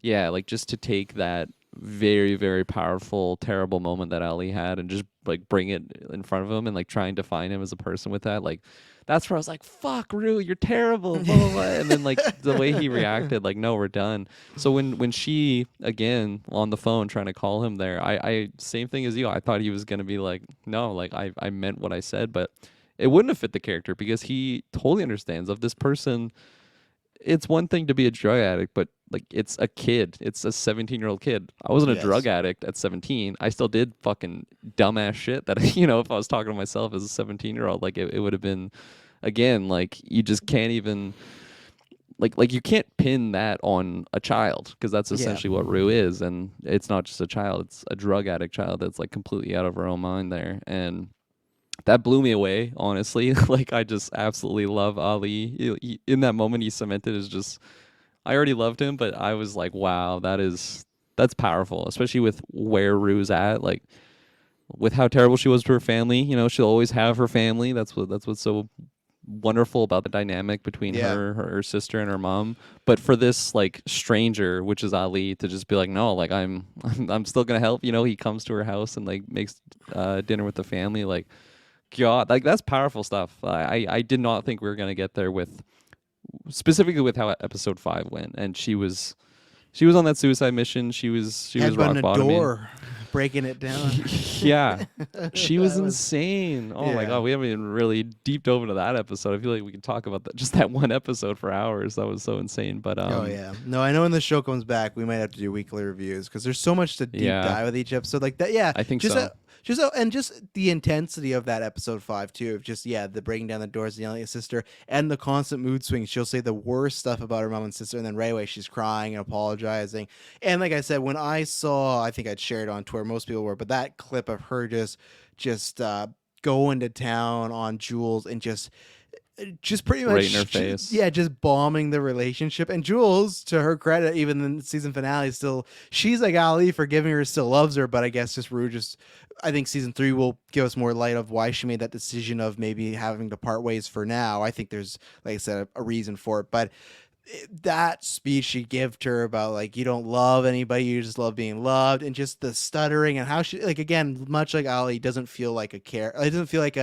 yeah, like just to take that very very powerful terrible moment that Ali had and just like bring it in front of him and like try and define him as a person with that, like that's where I was like, fuck Rue, you're terrible, blah blah blah. And then like the way he reacted, like, no, we're done. So when she again on the phone trying to call him there, I same thing as you, I thought he was gonna be like, no, like I meant what I said, but it wouldn't have fit the character because he totally understands of this person. It's one thing to be a drug addict, but like it's a kid. It's a 17-year-old kid. I wasn't a drug yes, addict at 17. I still did fucking dumbass shit that if I was talking to myself as a 17-year-old, like it would have been again, like you just can't even like you can't pin that on a child because that's yeah. essentially what Rue is, and it's not just a child, it's a drug addict child that's like completely out of her own mind there. And that blew me away, honestly. Like I just absolutely love Ali. In that moment, he cemented as just. I already loved him, but I was like, wow, that's powerful, especially with where Rue's at. Like with how terrible she was to her family. She'll always have her family. That's what's so wonderful about the dynamic between Yeah. her sister and her mom. But for this like stranger, which is Ali, to just be like, no, like I'm still gonna help. He comes to her house and like makes dinner with the family. Like God, like that's powerful stuff. I did not think we were gonna get there with specifically with how episode 5 went, and she was on that suicide mission. She was Headbutting rock a bottoming. door, breaking it down. Yeah, she was That was insane. Oh my yeah. god, we haven't even really deep dove into that episode. I feel like we could talk about that, just that one episode for hours. That was so insane. But Oh yeah. No, I know when the show comes back, we might have to do weekly reviews because there's so much to deep yeah, dive with each episode. Like that, yeah. I think Just so. and just the intensity of that episode 5 too. Of just the breaking down the doors, yelling at his sister, and the constant mood swings. She'll say the worst stuff about her mom and sister, and then right away she's crying and apologizing. And like I said, when I saw, I think I'd shared on Twitter. Most people were, but that clip of her just going to town on Jules and just pretty much Right in her face. just bombing the relationship. And Jules, to her credit, even in the season finale, still she's like Ali, forgiving her, still loves her, but I guess just Rue I think season 3 will give us more light of why she made that decision of maybe having to part ways for now. I think there's, like I said, a reason for it. But that speech she gave to her about like you don't love anybody, you just love being loved, and just the stuttering and how she, like, again, much like Ali, doesn't feel like a character. It doesn't feel like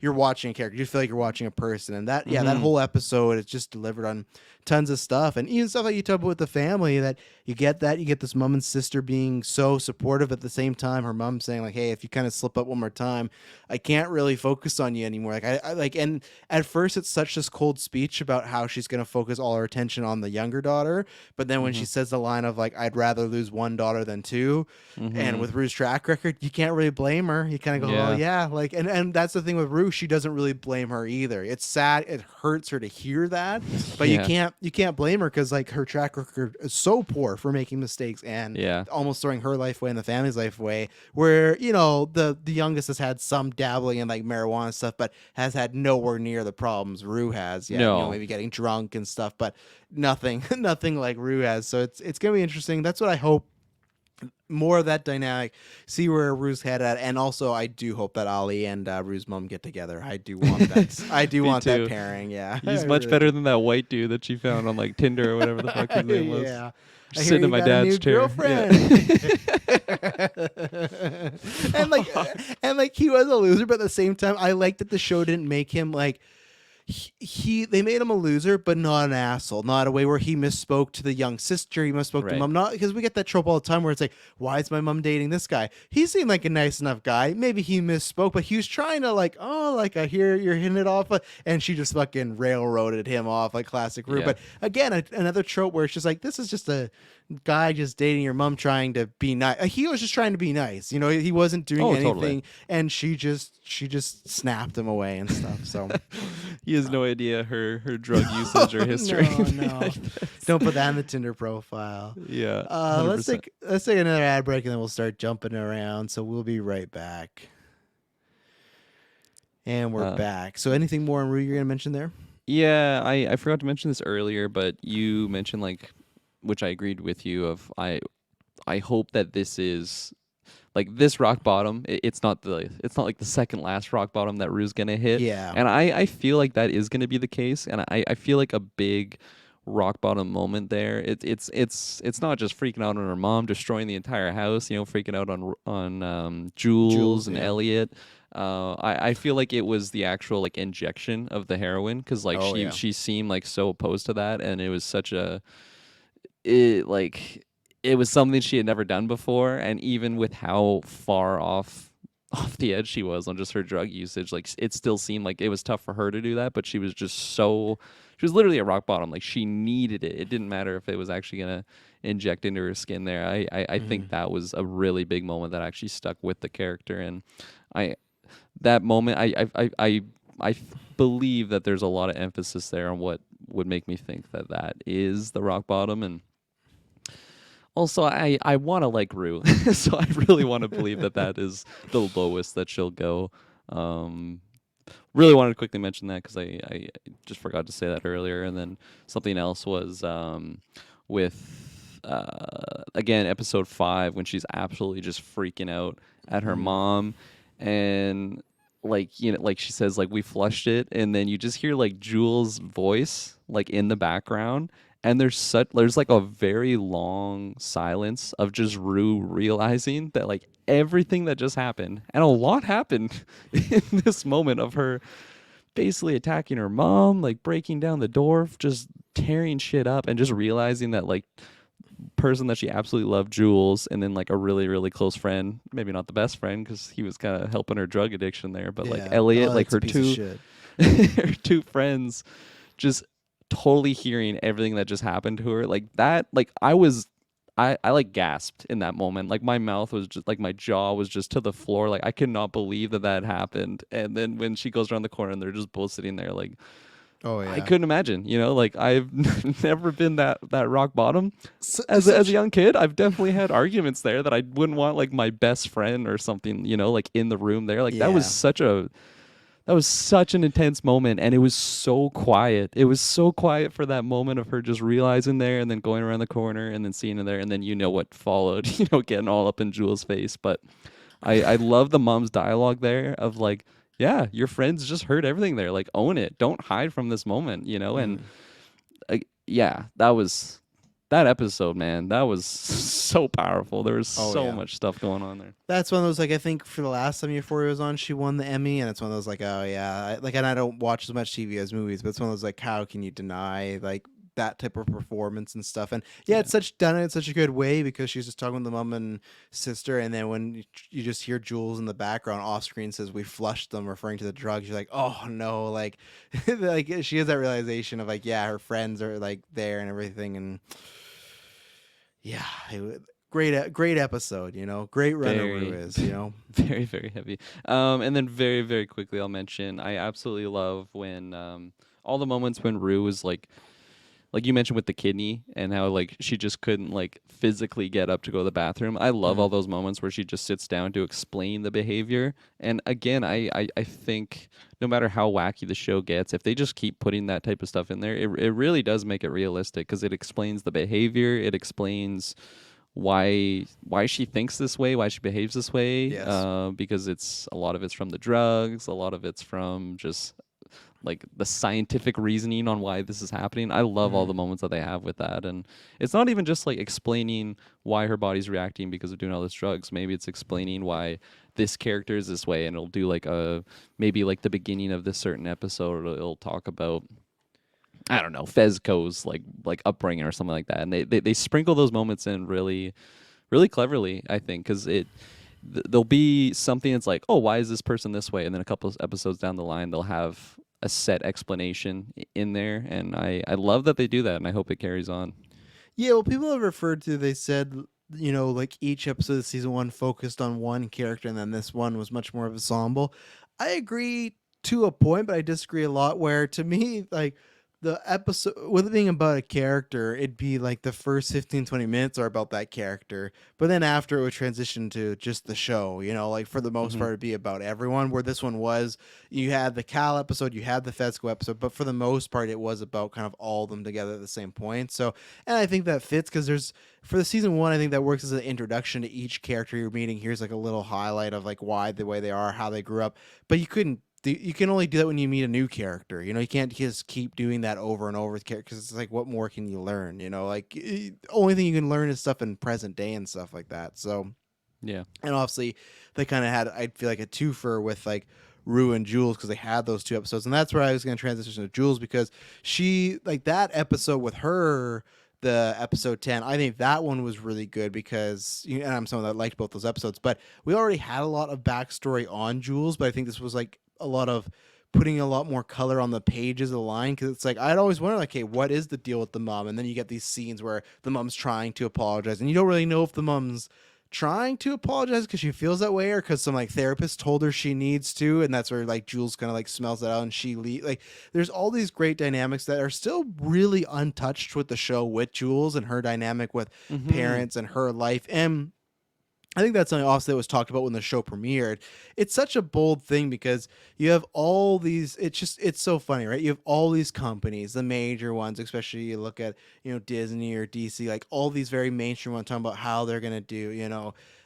you're watching a character. You feel like you're watching a person. And that Mm-hmm. whole episode is just delivered on tons of stuff, and even stuff like you talk about with the family, that you get this mom and sister being so supportive. At the same time, her mom saying like, hey, if you kind of slip up one more time, I can't really focus on you anymore. Like I like, and at first it's such this cold speech about how she's going to focus all her attention on the younger daughter, but then when Mm-hmm. she says the line of like, I'd rather lose one daughter than two, and Mm-hmm. with Rue's track record, you can't really blame her. You kind of go, oh Yeah. yeah, like, and that's the thing with Rue, she doesn't really blame her either. It's sad, it hurts her to hear that, but Yeah. you can't blame her because like her track record is so poor for making mistakes and Yeah. almost throwing her life away and the family's life away. Where the youngest has had some dabbling in like marijuana stuff, but has had nowhere near the problems Rue has. Yeah, No. maybe getting drunk and stuff, but nothing, nothing like Rue has. So it's gonna be interesting. That's what I hope more of that dynamic, see where Rue's head at, and also I do hope that Ali and Rue's mom get together. I do want that. I do Me want that too. pairing. Yeah, I He's much really better do. than that white dude that she found on like Tinder or whatever the fuck his name was. Yeah, I Just hear sitting in you my got a new dad's chair. Yeah. girlfriend. and like, and like he was a loser, but at the same time, I liked that the show didn't make him like they made him a loser, but not an asshole, not a way where he misspoke to the young sister, he misspoke to Right. mom, not because we get that trope all the time where it's like, why is my mom dating this guy? He seemed like a nice enough guy, maybe he misspoke, but he was trying to like, oh, like I hear you're hitting it off, and she just fucking railroaded him off like classic Rue. Yeah. But again, another trope where it's just like, this is just a guy just dating your mom trying to be nice. He was just trying to be nice, you know, he wasn't doing Oh, anything, totally. and she just snapped him away and stuff. So He has no idea her drug usage or history. no. Don't put that in the Tinder profile. Yeah. Let's 100%. take another ad break and then we'll start jumping around. So we'll be right back. And we're back. So anything more on Rue you're gonna mention there? Yeah, I forgot to mention this earlier, but you mentioned like, which I agreed with you of I hope that this is like this rock bottom. It's not like the second last rock bottom that Rue's gonna hit. Yeah. And I feel like that is gonna be the case, and I feel like a big rock bottom moment there. It's not just freaking out on her mom, destroying the entire house. You know, freaking out on Jules and yeah. Elliot. I feel like it was the actual like injection of the heroin because like Oh, yeah. she seemed like so opposed to that, and it was such a it like it was something she had never done before, and even with how far off the edge she was on just her drug usage, like it still seemed like it was tough for her to do that, but she was just so she was literally at rock bottom. Like she needed it. It didn't matter if it was actually gonna inject into her skin there. I think that was a really big moment that actually stuck with the character, and I that moment I believe that there's a lot of emphasis there on what would make me think that that is the rock bottom. And also I want to like Rue, so I really want to believe that that is the lowest that she'll go. Really wanted to quickly mention that because I just forgot to say that earlier. And then something else was with again episode 5 when she's absolutely just freaking out at her mom, and like you know like she says like we flushed it, and then you just hear like Jules' voice like in the background, and there's like a very long silence of just Rue realizing that like everything that just happened, and a lot happened in this moment of her basically attacking her mom, like breaking down the door, just tearing shit up, and just realizing that like person that she absolutely loved, Jules, and then like a really really close friend, maybe not the best friend because he was kind of helping her drug addiction there, but like Yeah. Elliot, Oh, like that's a her piece of two shit. her two friends, just totally hearing everything that just happened to her like that. Like I like gasped in that moment. Like my mouth was just like my jaw was just to the floor. Like I could not believe that that happened. And then when she goes around the corner and they're just both sitting there, like Oh I yeah. couldn't imagine. You know, like I've never been that rock bottom as a Such young kid. I've definitely had arguments there that I wouldn't want like my best friend or something. You know, like in the room there. Like yeah. that was such an intense moment, and it was so quiet. It was so quiet for that moment of her just realizing there and then going around the corner and then seeing her there, and then you know what followed, you know, getting all up in Jules' face. But I love the mom's dialogue there of like, yeah, your friends just heard everything there. Like, own it. Don't hide from this moment, you know? And yeah, that was that episode, man. That was so powerful. There was Oh so yeah. much stuff going on there. That's one of those like I think for the last time Euphoria was on, she won the Emmy, and it's one of those like oh yeah, like and I don't watch as much TV as movies, but it's one of those like how can you deny like that type of performance and stuff? And yeah, it's such done it in such a good way because she's just talking with the mom and sister, and then when you just hear Jules in the background off screen says we flushed them, referring to the drugs, you're like oh no, like like she has that realization of like yeah, her friends are like there and everything, and yeah, great episode, you know, great runner Rue Very, is, you know. very, very heavy. And then very, very quickly, I'll mention I absolutely love when all the moments when Rue was like you mentioned with the kidney and how like she just couldn't like physically get up to go to the bathroom. I love all those moments where she just sits down to explain the behavior. And again, I think no matter how wacky the show gets, if they just keep putting that type of stuff in there, it really does make it realistic because it explains the behavior, it explains why she thinks this way, why she behaves this way, Yes. because a lot of it's from the drugs, a lot of it's from just like the scientific reasoning on why this is happening. I love all Mhm. the moments that they have with that. And it's not even just like explaining why her body's reacting because of doing all this drugs. Maybe it's explaining why this character is this way, and it'll do like a maybe like the beginning of this certain episode, it'll talk about, I don't know, Fezco's like upbringing or something like that. And they sprinkle those moments in really cleverly, I think, because there'll be something that's like, oh, why is this person this way? And then a couple of episodes down the line, they'll have a set explanation in there. And I love that they do that, and I hope it carries on. Yeah, well, people have referred to, they said, like each episode of season one focused on one character, and then this one was much more of a ensemble. I agree to a point, but I disagree a lot. Where to me, like the episode, with it being about a character, it'd be like the first 15, 20 minutes are about that character. But then after it would transition to just the show, like for the most Hmm. part, it'd be about everyone. Where this one was, you had the Cal episode, you had the Fezco episode, but for the most part, it was about kind of all of them together at the same point. So, and I think that fits because for the season one, I think that works as an introduction to each character you're meeting. Here's like a little highlight of like why the way they are, how they grew up. But you can only do that when you meet a new character. You can't just keep doing that over and over with characters. It's like, what more can you learn? Like only thing you can learn is stuff in present day and stuff like that. So, Yeah. and obviously they kind of had, I feel like, a twofer with like Rue and Jules because they had those two episodes, and that's where I was going to transition to Jules because she, like that episode with her, the episode 10, I think that one was really good because and I'm someone that liked both those episodes, but we already had a lot of backstory on Jules, but I think this was like a lot of putting a lot more color on the pages of the line because it's like I'd always wonder like, hey, what is the deal with the mom? And then you get these scenes where the mom's trying to apologize, and you don't really know if the mom's trying to apologize because she feels that way or because some like therapist told her she needs to, and that's where like Jules kind of like smells it out and like there's all these great dynamics that are still really untouched with the show with Jules and her dynamic with Hmm. parents and her life. And I think that's something also that was talked about when the show premiered. It's such a bold thing because you have all these. It's so funny, right? You have all these companies, the major ones, especially you look at Disney or DC, like all these very mainstream ones talking about how they're gonna do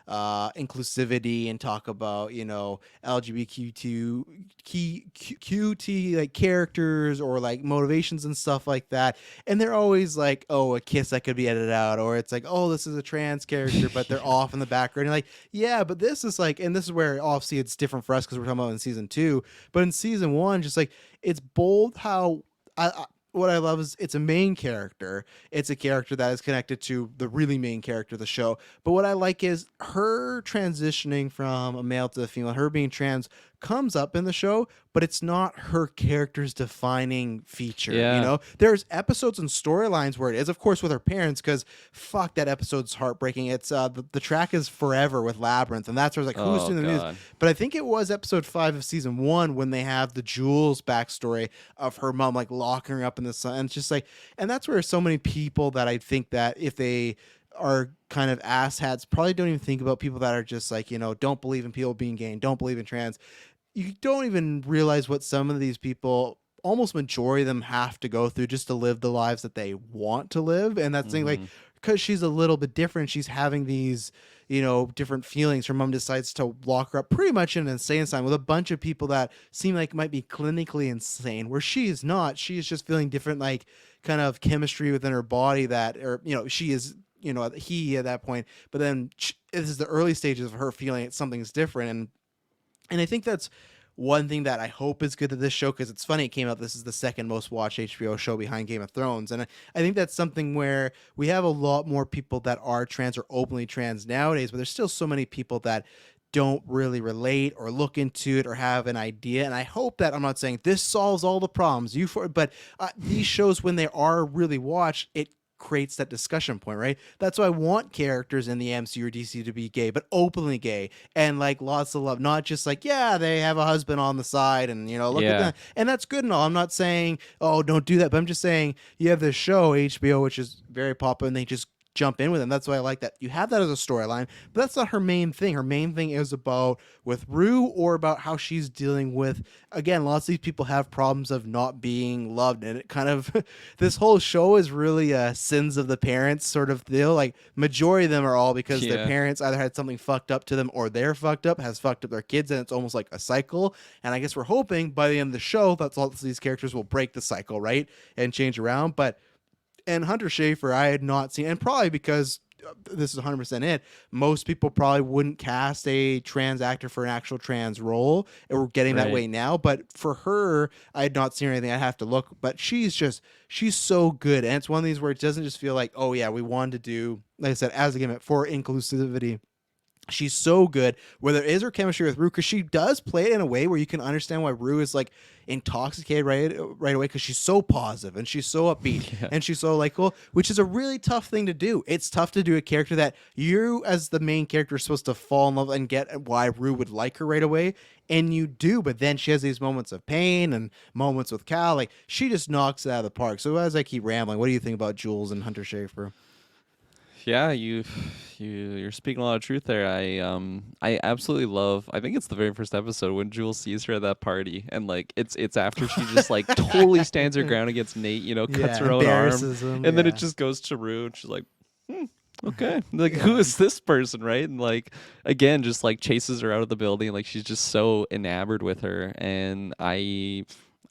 inclusivity and talk about LGBTQ QT like characters or like motivations and stuff like that, and they're always like, oh, a kiss that could be edited out, or it's like, oh, this is a trans character but they're off in the background. And like, yeah, but this is like, and this is where obviously it's different for us because we're talking about in season two, but in season one, just like it's bold how what I love is it's a main character. It's a character that is connected to the really main character of the show. But what I like is her transitioning from a male to a female, her being trans comes up in the show, but it's not her character's defining feature. Yeah. There's episodes and storylines where it is, of course, with her parents, because fuck, that episode's heartbreaking. It's the track is Forever with Labyrinth, and that's where it's like, who's Oh doing the music? God. But I think it was episode 5 of season 1 when they have the Jules backstory of her mom like locking her up in the sun. And it's just like, and that's where so many people that I think that if they are kind of asshats probably don't even think about people that are just like, don't believe in people being gay and don't believe in trans. You don't even realize what some of these people, almost majority of them, have to go through just to live the lives that they want to live. And that's the thing, like, Hmm. because she's a little bit different, she's having these different feelings. Her mom decides to lock her up pretty much in an insane asylum with a bunch of people that seem like might be clinically insane, where she is not. She is just feeling different, like kind of chemistry within her body that, or she is, he at that point. But then this is the early stages of her feeling something's different. And I think that's one thing that I hope is good to this show, because it's funny, it came out, this is the second most watched HBO show behind Game of Thrones. And I think that's something where we have a lot more people that are trans or openly trans nowadays, but there's still so many people that don't really relate or look into it or have an idea. And I hope that, I'm not saying this solves all the problems, but these shows, when they are really watched, it creates that discussion point, right? That's why I want characters in the MCU or DC to be gay, but openly gay, and like lots of love, not just like, yeah, they have a husband on the side and look at Yeah. that, and that's good and all. I'm not saying, oh, don't do that, but I'm just saying you have this show HBO, which is very popular, and they just jump in with them. That's why I like that you have that as a storyline, but that's not her main thing. Her main thing is about with Rue, or about how she's dealing with, again, lots of these people have problems of not being loved, and it kind of this whole show is really a sins of the parents sort of deal. Like majority of them are all because their Yeah. parents either had something fucked up to them, or they're fucked up, has fucked up their kids, and it's almost like a cycle. And I guess we're hoping by the end of the show that's all these characters will break the cycle, right, and change around. But and Hunter Schafer, I had not seen, and probably because this is 100% it. Most people probably wouldn't cast a trans actor for an actual trans role. And we're getting that Right. way now. But for her, I had not seen anything. I'd have to look. But she's so good. And it's one of these where it doesn't just feel like, oh, yeah, we wanted to do, like I said, as a gimmick for inclusivity. She's so good where there is her chemistry with Rue, because she does play it in a way where you can understand why Rue is like intoxicated right away, because she's so positive and she's so upbeat Yeah. and she's so likable, which is a really tough thing to do. It's tough to do a character that you as the main character are supposed to fall in love and get why Rue would like her right away, and you do, but then she has these moments of pain and moments with Cal. Like she just knocks it out of the park. So as I keep rambling, what do you think about Jules and Hunter Schafer? Yeah, you're speaking a lot of truth there. I absolutely love. I think it's the very first episode when Jules sees her at that party, and like it's after she just like totally stands her ground against Nate, cuts her own arm, embarrasses him, and then yeah. it just goes to Rue, and she's like, okay, like who is this person, right? And like again, just like chases her out of the building, like she's just so enamored with her, and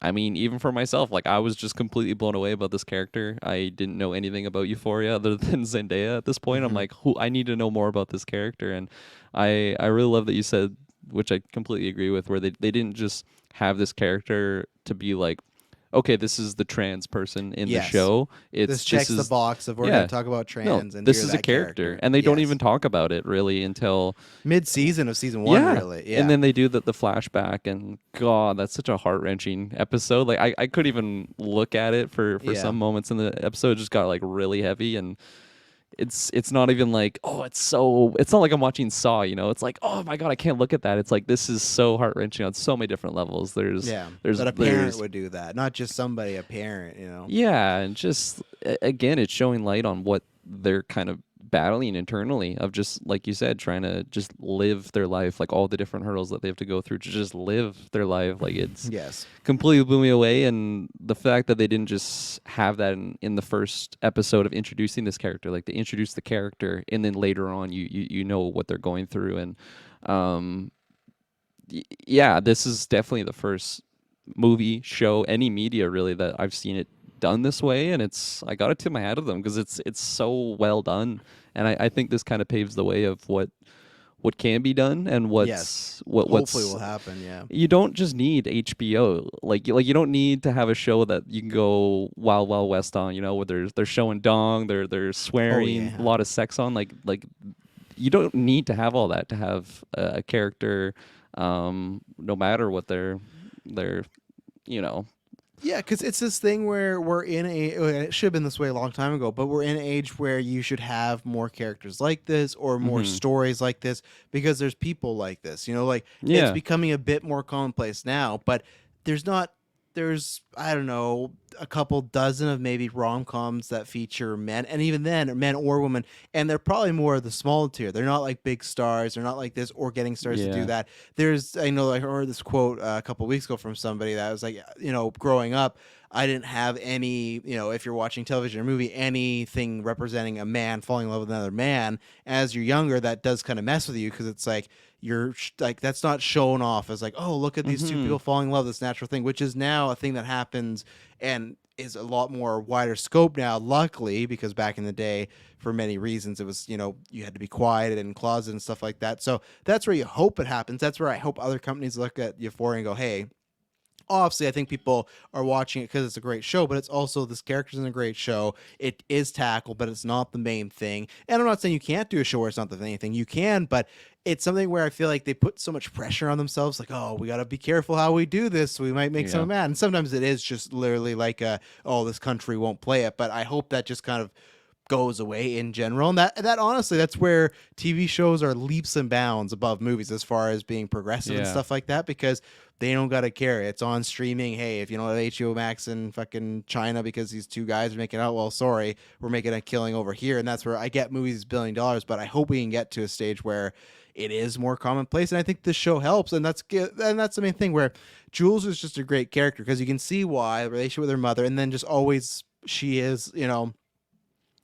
I mean, even for myself, like I was just completely blown away about this character. I didn't know anything about Euphoria other than Zendaya at this point. I'm like, who? I need to know more about this character, and I really love that you said, which I completely agree with, where they didn't just have this character to be like, okay, this is the trans person in the Yes. show. This checks the box of we're yeah. going to talk about No, trans, and this you're is a that character, and they don't Yes. even talk about it really until mid-season of season one, really. Yeah. and then they do the flashback, and God, that's such a heart wrenching episode. Like I couldn't even look at it for Yeah. some moments in the episode. It just got like really heavy, and it's not even like, oh, it's not like I'm watching Saw, It's like, oh my God, I can't look at that. It's like this is so heart wrenching on so many different levels. There's that a parent would do that, not just somebody, a parent, yeah, and just again, it's showing light on what they're kind of battling internally, of just like you said, trying to just live their life, like all the different hurdles that they have to go through to just live their life. Like it's Yes. completely blew me away, and the fact that they didn't just have that in the first episode of introducing this character, like they introduced the character, and then later on you know what they're going through, and yeah, this is definitely the first movie, show, any media really that I've seen it done this way, and I gotta tip my hat to them because it's so well done, and I think this kind of paves the way of what can be done, and Yes. what's Hopefully will happen, yeah. you don't just need HBO, like you don't need to have a show that you can go Wild Wild West on, where they're showing dong, they're swearing, yeah. a lot of sex on, like you don't need to have all that to have a character, no matter what they're Yeah, because it's this thing where we're in it should have been this way a long time ago, but we're in an age where you should have more characters like this, or more stories like this, because there's people like this, like Yeah. it's becoming a bit more commonplace now, but there's, I don't know, a couple dozen of maybe rom-coms that feature men, and even then, men or women, and they're probably more of the small tier. They're not like big stars. They're not like this, or getting stars to do Yeah. that. I know I heard this quote a couple weeks ago from somebody that was like, growing up, I didn't have any, if you're watching television or movie, anything representing a man falling in love with another man. As you're younger, that does kind of mess with you, because it's like you're like, that's not shown off as like, oh, look at these two people falling in love, this natural thing, which is now a thing that happens and is a lot more wider scope now, luckily, because back in the day, for many reasons, it was, you had to be quiet and in closet and stuff like that. So that's where you hope it happens. That's where I hope other companies look at Euphoria and go, hey, obviously, I think people are watching it because it's a great show, but it's also, this character's in a great show. It is tackled, but it's not the main thing. And I'm not saying you can't do a show where it's not the main thing. You can, but it's something where I feel like they put so much pressure on themselves. Like, oh, we got to be careful how we do this. We might make someone mad. And sometimes it is just literally like, oh, this country won't play it. But I hope that just kind of goes away in general. And that honestly, that's where TV shows are leaps and bounds above movies as far as being progressive and Yeah. stuff like that, because they don't gotta care. It's on streaming. Hey, if you don't have HBO Max in fucking China because these two guys are making out, well, sorry, we're making a killing over here. And that's where I get movies $1 billion, but I hope we can get to a stage where it is more commonplace. And I think this show helps. And that's the main thing, where Jules is just a great character because you can see why the relationship with her mother, and then just always she is,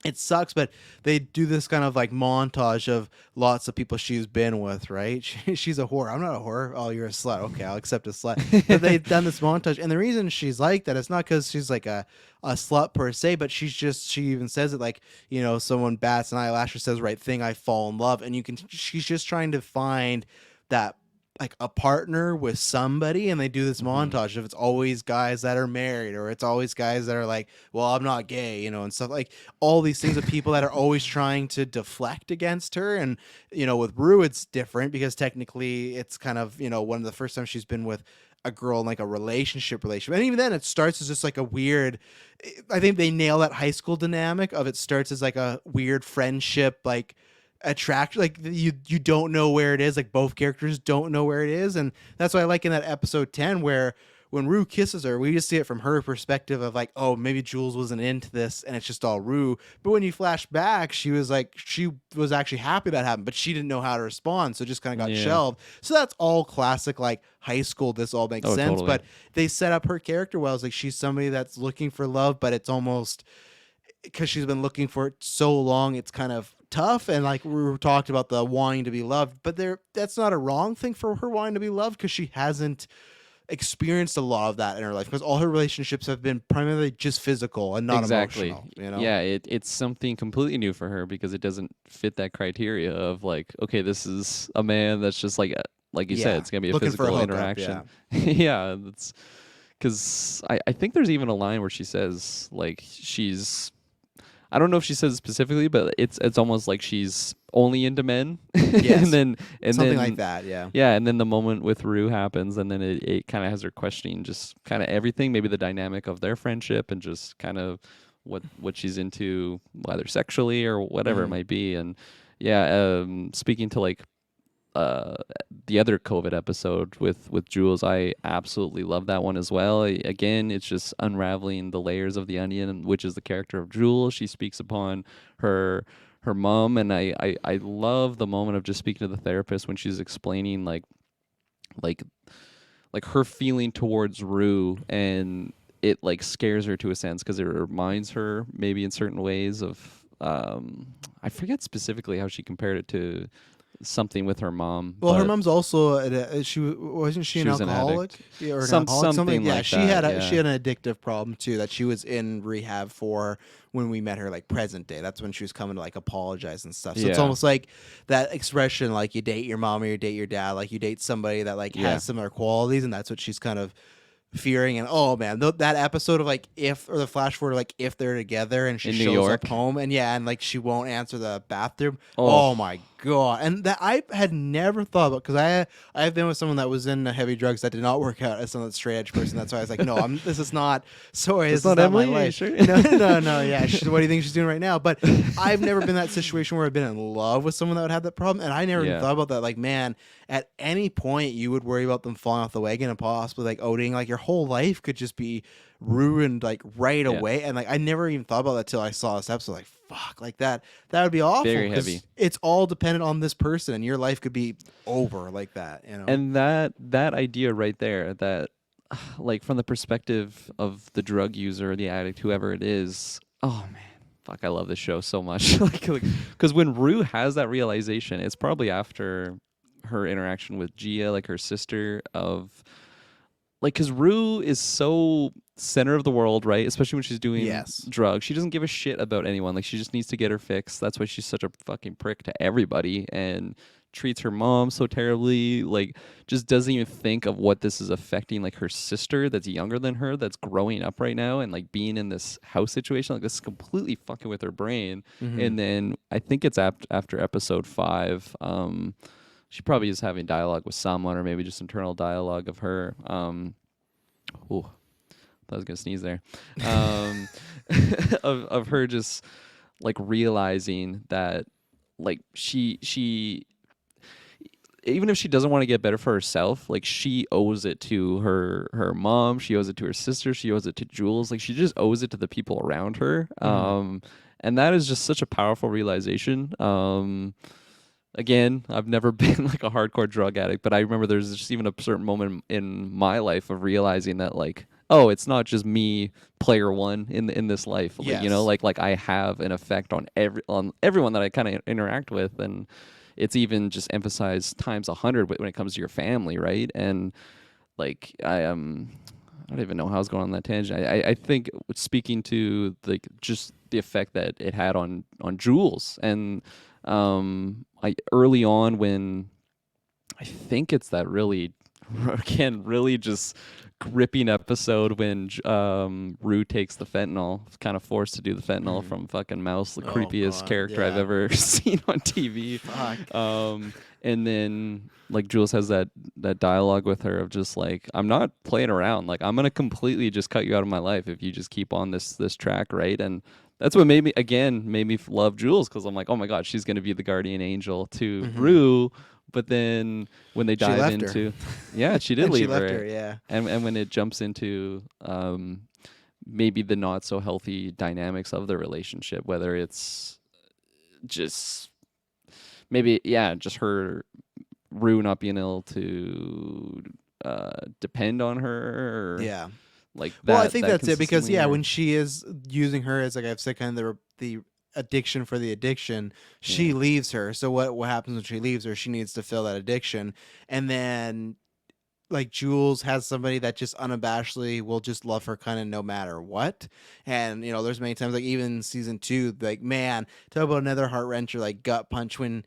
it sucks, but they do this kind of like montage of lots of people she's been with, right? She's a whore. I'm not a whore. Oh, you're a slut. Okay, I'll accept a slut. But they've done this montage, and the reason she's like that is not because she's like a slut per se, but she even says it like, someone bats an eyelash or says right thing, I fall in love, and she's just trying to find that like a partner with somebody, and they do this montage of it's always guys that are married, or it's always guys that are like, well, I'm not gay, and stuff, like all these things of people that are always trying to deflect against her. And with Rue it's different because technically it's kind of one of the first times she's been with a girl in like a relationship, and even then it starts as just like a weird, I think they nail that high school dynamic of, it starts as like a weird friendship, like attraction, like you don't know where it is, like both characters don't know where it is. And that's why I like in that episode 10 where when Rue kisses her, we just see it from her perspective of like, oh, maybe Jules wasn't into this and it's just all Rue. But when you flash back, she was actually happy that happened, but she didn't know how to respond, so it just kind of got shelved. So that's all classic like high school, this all makes sense. Totally. But they set up her character well. It's like she's somebody that's looking for love, but it's almost because she's been looking for it so long, it's kind of tough. And like we talked about the wanting to be loved, but that's not a wrong thing for her wanting to be loved, because she hasn't experienced a lot of that in her life, because all her relationships have been primarily just physical and not emotional. Yeah, it's something completely new for her because it doesn't fit that criteria of like, okay, this is a man that's just like you said, it's gonna be a physical interaction. Yeah, that's because I think there's even a line where she says like I don't know if she says it specifically, but it's almost like she's only into men. Yes. and something then, like that, yeah. Yeah, and then the moment with Rue happens, and then it kind of has her questioning just kind of everything, maybe the dynamic of their friendship and just kind of what she's into, whether sexually or whatever it might be. And yeah, speaking to like the other COVID episode with Jules, I absolutely love that one as well. Again, it's just unraveling the layers of the onion, which is the character of Jules. She speaks upon her mom, and I love the moment of just speaking to the therapist when she's explaining like her feeling towards Rue, and it like scares her to a sense because it reminds her maybe in certain ways of I forget specifically how she compared it to something with her mom. Well, her mom's also wasn't she an alcoholic? Or something yeah, like she that. She had an addictive problem too that she was in rehab for when we met her, like present day. That's when she was coming to like apologize and stuff. So it's almost like that expression, like you date your mom or you date your dad, like you date somebody that like has similar qualities, and that's what she's kind of fearing. And oh man, that episode of like the flash forward, like if they're together and she shows up home and like she won't answer the bathroom. Oh my god. And that I had never thought about, because I've been with someone that was in heavy drugs that did not work out as a straight edge person. That's why I was like, no, this is not this is not Emily, my life. sure? No, yeah. What do you think she's doing right now? But I've never been in that situation where I've been in love with someone that would have that problem, and I never even thought about that. Like, man, at any point you would worry about them falling off the wagon and possibly like owning, like your whole life could just be ruined like right away. And like I never even thought about that till I saw this episode. Like, fuck, like that would be awful. Very heavy. It's all dependent on this person, and your life could be over like that. And that idea right there, that like from the perspective of the drug user, the addict, whoever it is. Oh man. Fuck, I love this show so much. Because when Rue has that realization, it's probably after her interaction with Gia, like her sister, of like, because Rue is so center of the world, right? Especially when she's doing drugs. She doesn't give a shit about anyone. Like, she just needs to get her fix. That's why she's such a fucking prick to everybody and treats her mom so terribly. Like, just doesn't even think of what this is affecting, like her sister that's younger than her, that's growing up right now, and like being in this house situation. Like, this is completely fucking with her brain. And then I think it's after episode 5. She probably is having dialogue with someone, or maybe just internal dialogue of her. Ooh, I was gonna sneeze there. Of her just like realizing that like she even if she doesn't want to get better for herself, like she owes it to her mom, she owes it to her sister, she owes it to Jules, like she just owes it to the people around her. Mhm. And that is just such a powerful realization. Again, I've never been like a hardcore drug addict, but I remember there's just even a certain moment in my life of realizing that like, oh, it's not just me, player one in this life. Like, you know, Yes. like I have an effect on everyone that I kind of interact with, and it's even just emphasized times 100 when it comes to your family, right? And like I don't even know how I was going on that tangent. I think speaking to like just the effect that it had on Jules, and I early on when I think it's that really again really just gripping episode when Rue takes the fentanyl, kind of forced to do the fentanyl Mhm. from fucking Mouse, the Oh creepiest god, character I've yeah. ever seen on TV. Fuck. And then like Jules has that dialogue with her of just like, I'm not playing around, like I'm gonna completely just cut you out of my life if you just keep on this track, right? And that's what made me love Jules, because I'm like, oh my god, she's gonna be the guardian angel to Mhm. Rue. But then when they She dive left her. into, yeah, she did And she leave left her. her, yeah. And when it jumps into maybe the not so healthy dynamics of the relationship, whether it's just maybe, yeah, just her Rue not being able to depend on her, or Yeah. like Well, I that think that's it because consistently, yeah, or when she is using her as like I've said, kind of the addiction for the addiction, she yeah. leaves her. So what happens when she leaves her? She needs to fill that addiction, and then like Jules has somebody that just unabashedly will just love her kind of no matter what. And you know, there's many times like even in season 2, like man, talk about another heart wrencher, like gut punch when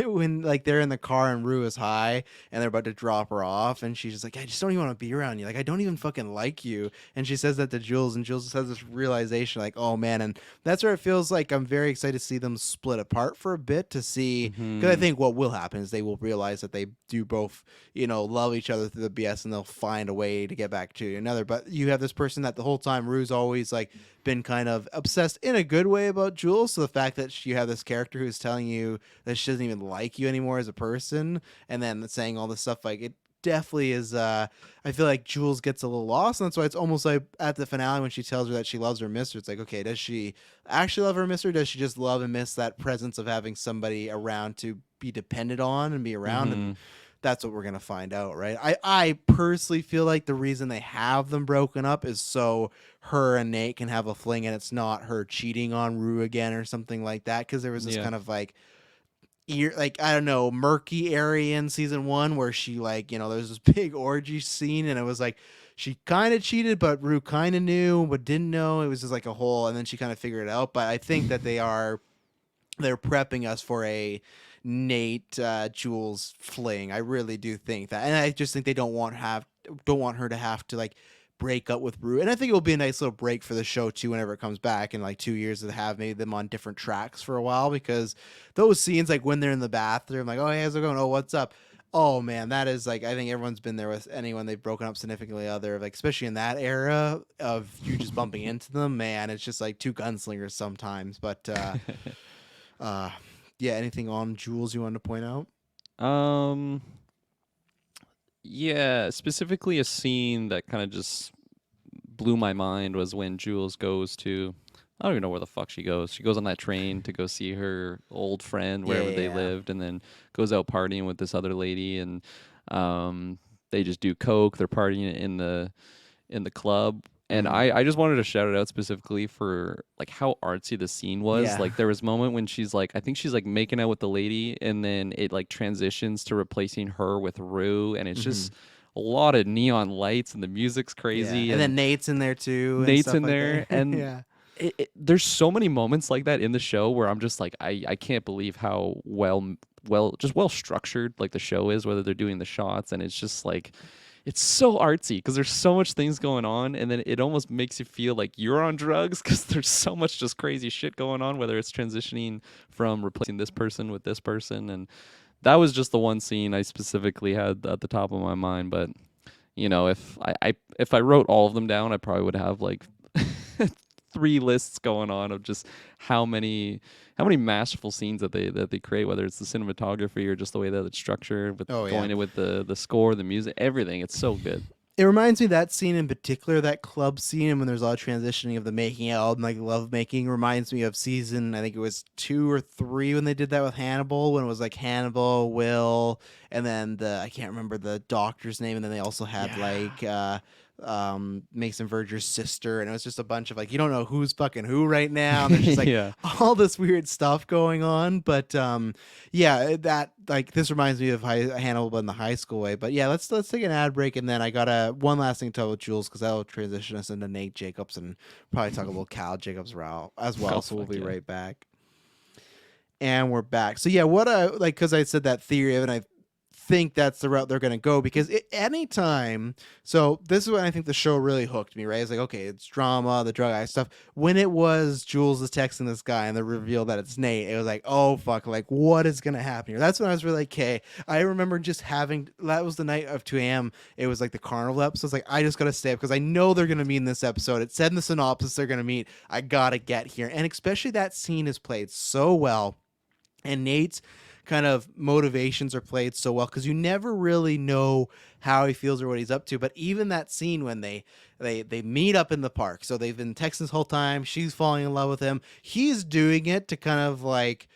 when like they're in the car and Rue is high and they're about to drop her off and she's just like, I just don't even want to be around you. Like I don't even fucking like you. And she says that to Jules and Jules has this realization like, oh man, and that's where it feels like I'm very excited to see them split apart for a bit to see because I Hmm. think what will happen is they will realize that they do both, you know, love each other through the BS and they'll find a way to get back to another. But you have this person that the whole time Rue's always like been kind of obsessed in a good way about Jules. So the fact that you have this character who's telling you that she doesn't even like you anymore as a person and then saying all this stuff, like it definitely is I feel like Jules gets a little lost, and that's why it's almost like at the finale when she tells her that she loves her mister, it's like, okay, does she actually love her mister, or does she just love and miss that presence of having somebody around to be dependent on and be around? And Hmm. that's what we're gonna find out, right? I personally feel like the reason they have them broken up is so her and Nate can have a fling, and it's not her cheating on Rue again or something like that. Because there was this Yeah. kind of like like I don't know, murky area in season 1 where she like, you know, there's this big orgy scene and it was like she kind of cheated but Rue kind of knew but didn't know. It was just like a whole, and then she kind of figured it out. But I think that they're prepping us for a Nate Jules fling. I really do think that, and I just think they don't want her to have to like break up with Rue. And I think it will be a nice little break for the show too whenever it comes back in like 2 years to have maybe them on different tracks for a while, because those scenes like when they're in the bathroom, like, oh hey, how's it going? Oh, what's up? Oh man, that is like, I think everyone's been there with anyone they've broken up significantly other, like especially in that era of you just bumping into them. Man, it's just like two gunslingers sometimes. But uh, yeah. Anything on Jules you wanted to point out? um yeah, specifically a scene that kind of just blew my mind was when Jules goes to, I don't even know where the fuck she goes. She goes on that train to go see her old friend Yeah, wherever yeah, they yeah. lived, and then goes out partying with this other lady, and they just do coke. They're partying in the club. And Mm-hmm. I just wanted to shout it out specifically for like how artsy the scene was. Yeah. Like there was a moment when she's like, I think she's like making out with the lady, and then it like transitions to replacing her with Rue, and it's Mm-hmm. just a lot of neon lights, and the music's Yeah, crazy, and and then Nate's in there too and Nate's stuff in like there, that. and Yeah. there's so many moments like that in the show where I'm just like, I can't believe how well structured like the show is, whether they're doing the shots, and it's just like it's so artsy because there's so much things going on, and then it almost makes you feel like you're on drugs because there's so much just crazy shit going on, whether it's transitioning from replacing this person with this person. And that was just the one scene I specifically had at the top of my mind. But you know, if I wrote all of them down, I probably would have like three lists going on of just how many masterful scenes that they create, whether it's the cinematography or just the way that it's structured, with Oh yeah. going in with the score, the music, everything. It's so good. It reminds me of that scene in particular, that club scene when there's a lot of transitioning of the making out and like love making, reminds me of season, I think it was 2 or 3 when they did that with Hannibal, when it was like Hannibal, Will, and then I can't remember the doctor's name, and then they also had Yeah. like Mason Verger's sister, and it was just a bunch of like, you don't know who's fucking who right now, and there's just like Yeah. all this weird stuff going on. But yeah, that like this reminds me of Hannibal in the high school way. But yeah, let's take an ad break, and then I got one last thing to tell with Jules, because that'll transition us into Nate Jacobs and probably talk a little Cal Jacobs as well. Oh So we'll fuck be yeah. right back. And we're back. So yeah, what I like, because I said that theory of, and I think that's the route they're going to go, because anytime, so this is when I think the show really hooked me, right? It's like, okay, it's drama, the drug eye stuff. When it was Jules is texting this guy and the reveal that it's Nate, it was like, oh fuck, like what is going to happen here? That's when I was really like, okay. I remember just having, that was the night of 2 a.m. It was like the carnival episode. It's like, I just got to stay up because I know they're going to meet in this episode. It said in the synopsis they're going to meet. I got to get here. And especially that scene is played so well. And Nate's kind of motivations are played so well, because you never really know how he feels or what he's up to. But even that scene when they meet up in the park, so they've been texting this whole time, she's falling in love with him, he's doing it to kind of like,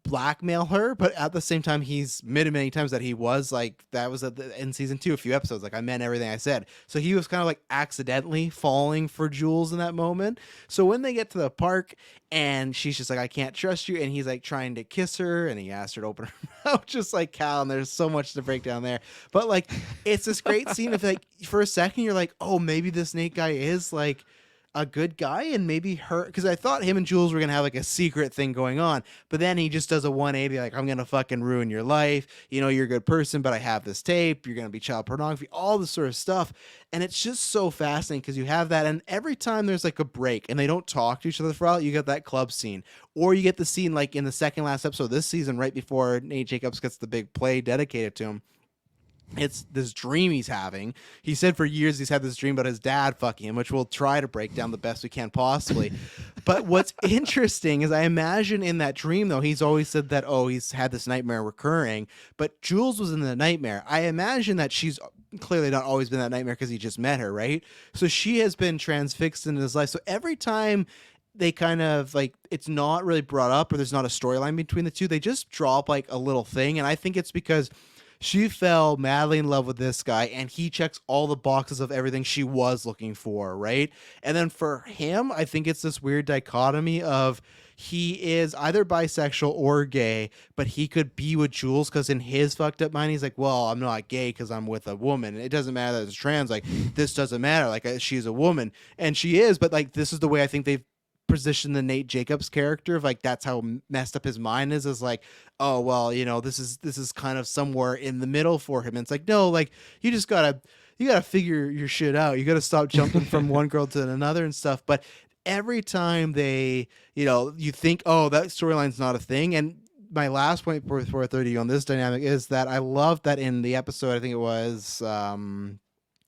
blackmail her, but at the same time, he's admitted many times that he was like, that was in season 2, a few episodes, like, I meant everything I said. So he was kind of like accidentally falling for Jules in that moment. So when they get to the park and she's just like, I can't trust you, and he's like trying to kiss her, and he asked her to open her mouth, just like Cal, and there's so much to break down there. But like, it's this great scene of like, for a second, you're like, oh, maybe this Nate guy is like a good guy, and maybe her, because I thought him and Jules were gonna have like a secret thing going on, but then he just does a 180, like, I'm gonna fucking ruin your life, you're a good person, but I have this tape, you're gonna be child pornography, all this sort of stuff. And it's just so fascinating because you have that, and every time there's like a break and they don't talk to each other for a while, you get that club scene, or you get the scene like in the second last episode of this season, right before Nate Jacobs gets the big play dedicated to him. It's this dream he's having. He said for years he's had this dream about his dad fucking him, which we'll try to break down the best we can possibly. But what's interesting is, I imagine in that dream, though, he's always said that, oh, he's had this nightmare recurring, but Jules was in the nightmare. I imagine that she's clearly not always been that nightmare because he just met her, right? So she has been transfixed in his life. So every time they kind of like, it's not really brought up, or there's not a storyline between the two, they just drop like a little thing. And I think it's because she fell madly in love with this guy, and he checks all the boxes of everything she was looking for, right? And then for him, I think it's this weird dichotomy of, he is either bisexual or gay, but he could be with Jules because in his fucked up mind, he's like, well, I'm not gay because I'm with a woman. It doesn't matter that it's trans. Like, this doesn't matter. Like, she's a woman, and she is, but like, this is the way I think they've position the Nate Jacobs character of like, that's how messed up his mind is like, oh well, this is kind of somewhere in the middle for him. And it's like, no, like, you gotta figure your shit out. You gotta stop jumping from one girl to another and stuff. But every time they, you think, oh, that storyline's not a thing. And my last point before 30 on this dynamic is that I love that in the episode, I think it was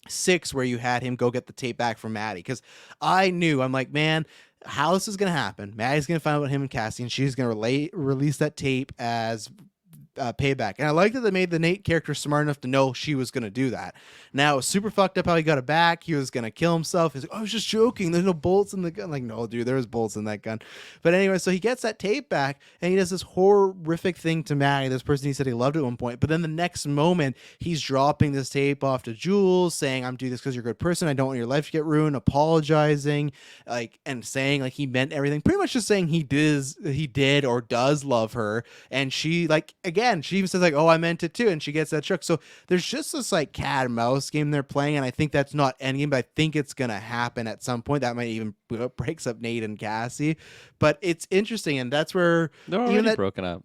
6, where you had him go get the tape back from Maddie, because I'm like, man, how this is gonna happen. Maddie's gonna find out about him and Cassie, and she's gonna release that tape as payback. And I like that they made the Nate character smart enough to know she was going to do that. Now, it was super fucked up how he got it back. He was going to kill himself. He's like, I was just joking. There's no bullets in the gun. Like, no, dude, there's bullets in that gun. But anyway, so he gets that tape back, and he does this horrific thing to Maddie, this person he said he loved at one point. But then the next moment, he's dropping this tape off to Jules, saying, I'm doing this because you're a good person. I don't want your life to get ruined, apologizing, like, and saying like he meant everything. Pretty much just saying he did or does love her. And she, like, again, she even says like, oh, I meant it too, and she gets that truck. So there's just this like cat and mouse game they're playing, and I think that's not endgame, but I think it's gonna happen at some point. That might even breaks up Nate and Cassie, but it's interesting, and that's where They're already broken up.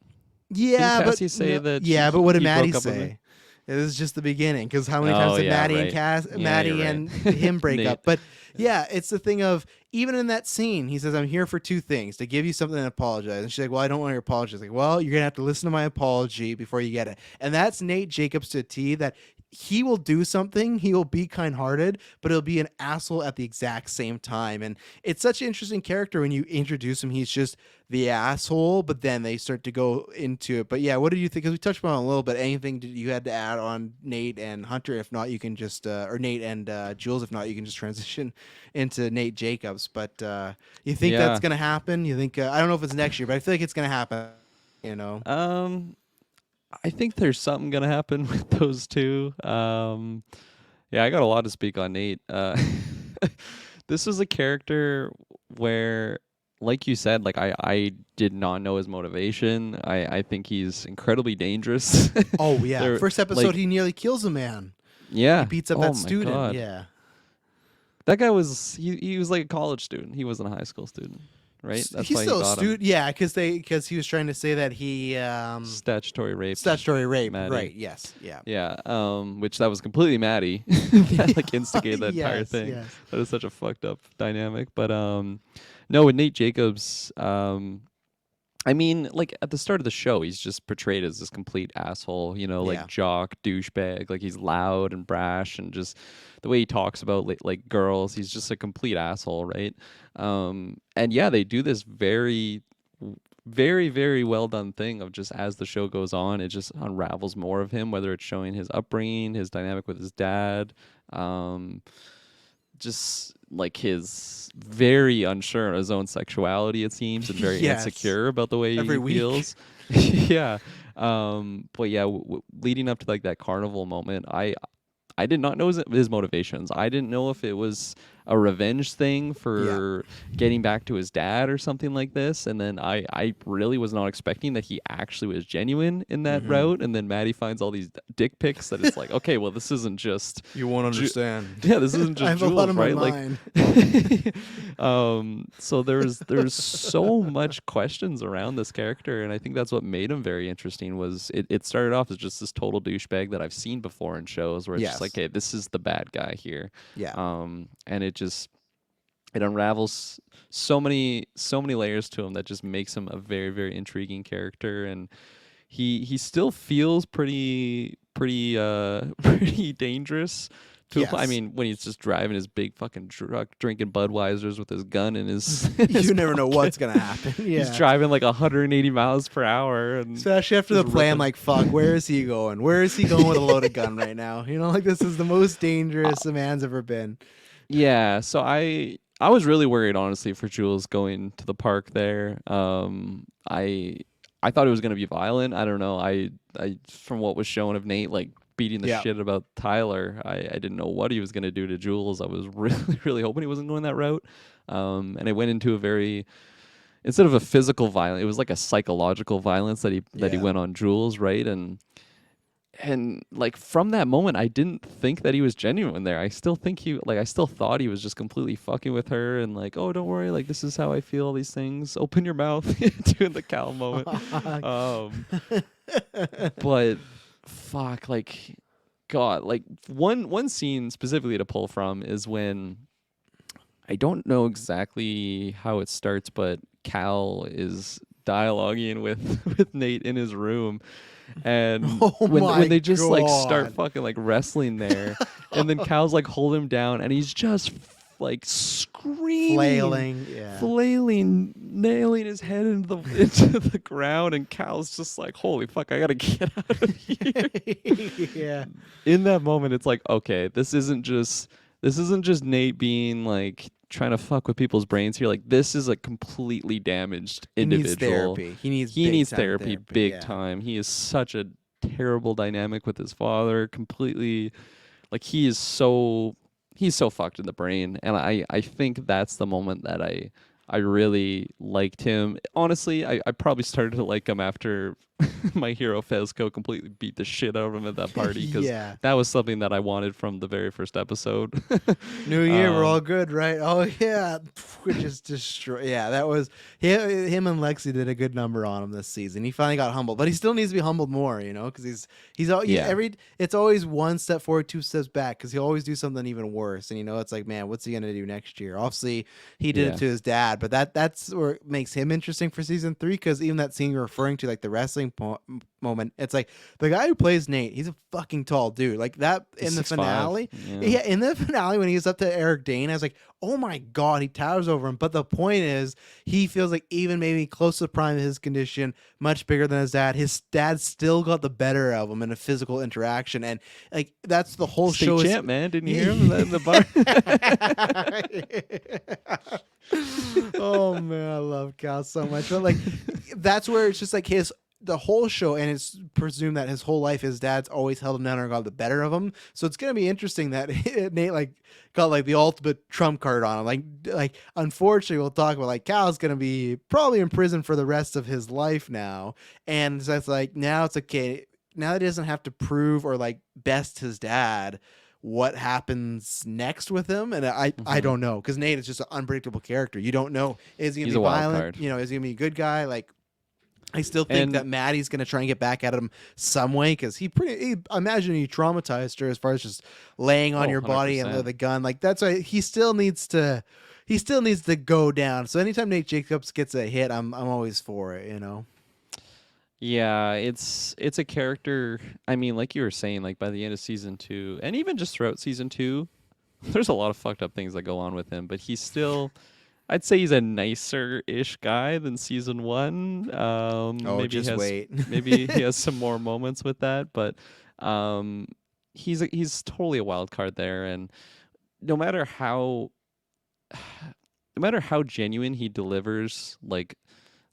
Yeah, Didn't but Cassie say that? but what did he Maddie broke up with say? her? It was just the beginning, because how many times did Maddie right. and Yeah, Maddie you're right. and him break Nate. up? But yeah, it's the thing of, even in that scene, he says, I'm here for 2 things: to give you something and apologize. And she's like, well, I don't want your apology. Like, well, you're gonna have to listen to my apology before you get it. And that's Nate Jacobs to a T, that he will do something, he will be kind-hearted, but he'll be an asshole at the exact same time. And it's such an interesting character when you introduce him. He's just the asshole, but then they start to go into it. But yeah, what do you think? Because we touched on it a little bit. Anything you had to add on Nate and Hunter? If not, you can just or Nate and Jules. If not, you can just transition into Nate Jacobs. But you think that's Yeah. gonna happen? You think I don't know if it's next year, but I feel like it's gonna happen. You know? I think there's something gonna happen with those two. Yeah, I got a lot to speak on Nate. This was a character where, like you said, like I did not know his motivation. I think he's incredibly dangerous. Oh yeah, There, first episode like, he nearly kills a man. He yeah. beats up Oh that my student. god, Yeah. that guy was he was like a college student. He wasn't a high school student, right? That's He's why he still a got him. student. Yeah, because he was trying to say that he Statutory rape. statutory rape. Maddie. Right. Yes. Yeah. Yeah, which that was completely Maddie that like instigated that entire Yes, thing. yes. That is such a fucked up dynamic. But no, with Nate Jacobs, I mean, like at the start of the show, he's just portrayed as this complete asshole, you know, like Yeah. jock, douchebag. Like he's loud and brash, and just the way he talks about like girls, he's just a complete asshole, right? And yeah, they do this very, very well done thing of just as the show goes on, it just unravels more of him, whether it's showing his upbringing, his dynamic with his dad, just like his very unsure of his own sexuality, it seems, and very Yes. insecure about the way Every he week. feels. Yeah. But yeah, leading up to like that carnival moment, I did not know his motivations. I didn't know if it was a revenge thing for getting back to his dad or something like this. And then I really was not expecting that he actually was genuine in that route. And then Maddie finds all these dick pics that it's like, okay, well, this isn't just You won't understand. yeah, this isn't I just have a lot Jules, on my right? mind. Like, so there's so much questions around this character, and I think that's what made him very interesting. Was it started off as just this total douchebag that I've seen before in shows, where it's just like, Yes. hey, this is the bad guy here. Yeah. And it unravels so many layers to him that just makes him a very, very intriguing character, and he still feels pretty pretty dangerous to I Yes. mean, when he's just driving his big fucking truck, drinking Budweisers with his gun in his, You never know what's gonna happen. Yeah. He's driving like 180 miles per hour, and Especially after the just plan, ripping. like, fuck, where is he going? Where is he going with a loaded gun right now? You know, like, this is the most dangerous a man's ever been. yeah. So I was really worried, honestly, for Jules going to the park there. I thought it was gonna be violent. I don't know. I from what was shown of Nate like beating the Yeah. shit about Tyler, I didn't know what he was gonna do to Jules. I was really hoping he wasn't going that route. And it went into a very instead of a physical violence, it was like a psychological violence that he Yeah. went on Jules, right? And like from that moment, I didn't think that he was genuine there. I still think I still thought he was just completely fucking with her and like, oh, don't worry, like this is how I feel. These things, open your mouth, doing the Cal moment. But fuck, like, God, like one scene specifically to pull from is when I don't know exactly how it starts, but Cal is dialoguing with Nate in his room. And Oh when my they just like start God. fucking like wrestling there, and then Cal's like holding him down, and he's just like screaming, Flailing. nailing his head into the ground, and Cal's just like, "Holy fuck, I gotta get out of here!" Yeah. In that moment, it's like, okay, this isn't just Nate being like trying to fuck with people's brains here. Like this is a completely damaged He individual. needs therapy. He needs He big needs time therapy big yeah. time. He is such a terrible dynamic with his father. Completely, like he's so fucked in the brain. And I think that's the moment that I really liked him. Honestly, I probably started to like him after my hero Fezco completely beat the shit out of him at that party, because Yeah. that was something that I wanted from the very first episode. New Year, we're all good, right? Oh yeah, we just destroy. Yeah, that was him and Lexi did a good number on him this season. He finally got humbled, but he still needs to be humbled more, you know, because Yeah. it's always one step forward, two steps back, because he'll always do something even worse, and you know, it's like, man, what's he gonna do next year? Obviously, he did it to his dad, but that's where it makes him interesting for season 3, because even that scene you're referring to, like the wrestling interesting moment. It's like the guy who plays Nate, he's a fucking tall dude. Like that He's in the 6'5". finale. Yeah. Yeah, in the finale when he's up to Eric Dane, I was like, oh my god, he towers over him. But the point is, he feels like even maybe close to the prime of his condition, much bigger than his dad. His dad still got the better of him in a physical interaction, and like that's the whole State show. champ, man. Didn't you hear him in the bar? Oh man, I love Cal so much. But like that's where it's just like the whole show, and it's presumed that his whole life his dad's always held him down or got the better of him. So it's gonna be interesting that Nate like got like the ultimate trump card on him. Like unfortunately we'll talk about like Cal's gonna be probably in prison for the rest of his life now. And so it's like now it's okay. Now that he doesn't have to prove or like best his dad, what happens next with him, and I don't know, because Nate is just an unpredictable character. You don't know, is he gonna He's be a wild violent? card. You know, is he gonna be a good guy? Like I still think And- that Maddie's gonna try and get back at him some way, because I imagine he traumatized her as far as just laying on Oh, your body and 100%. with a gun. Like that's why he still needs to go down. So anytime Nate Jacobs gets a hit, I'm always for it. You know. Yeah, it's a character. I mean, like you were saying, like by the end of season 2, and even just throughout season 2, there's a lot of fucked up things that go on with him. But he's still, I'd say he's a nicer-ish guy than season 1. Maybe just he has, wait. maybe he has some more moments with that, but he's totally a wild card there. And no matter how, no matter how genuine he delivers, like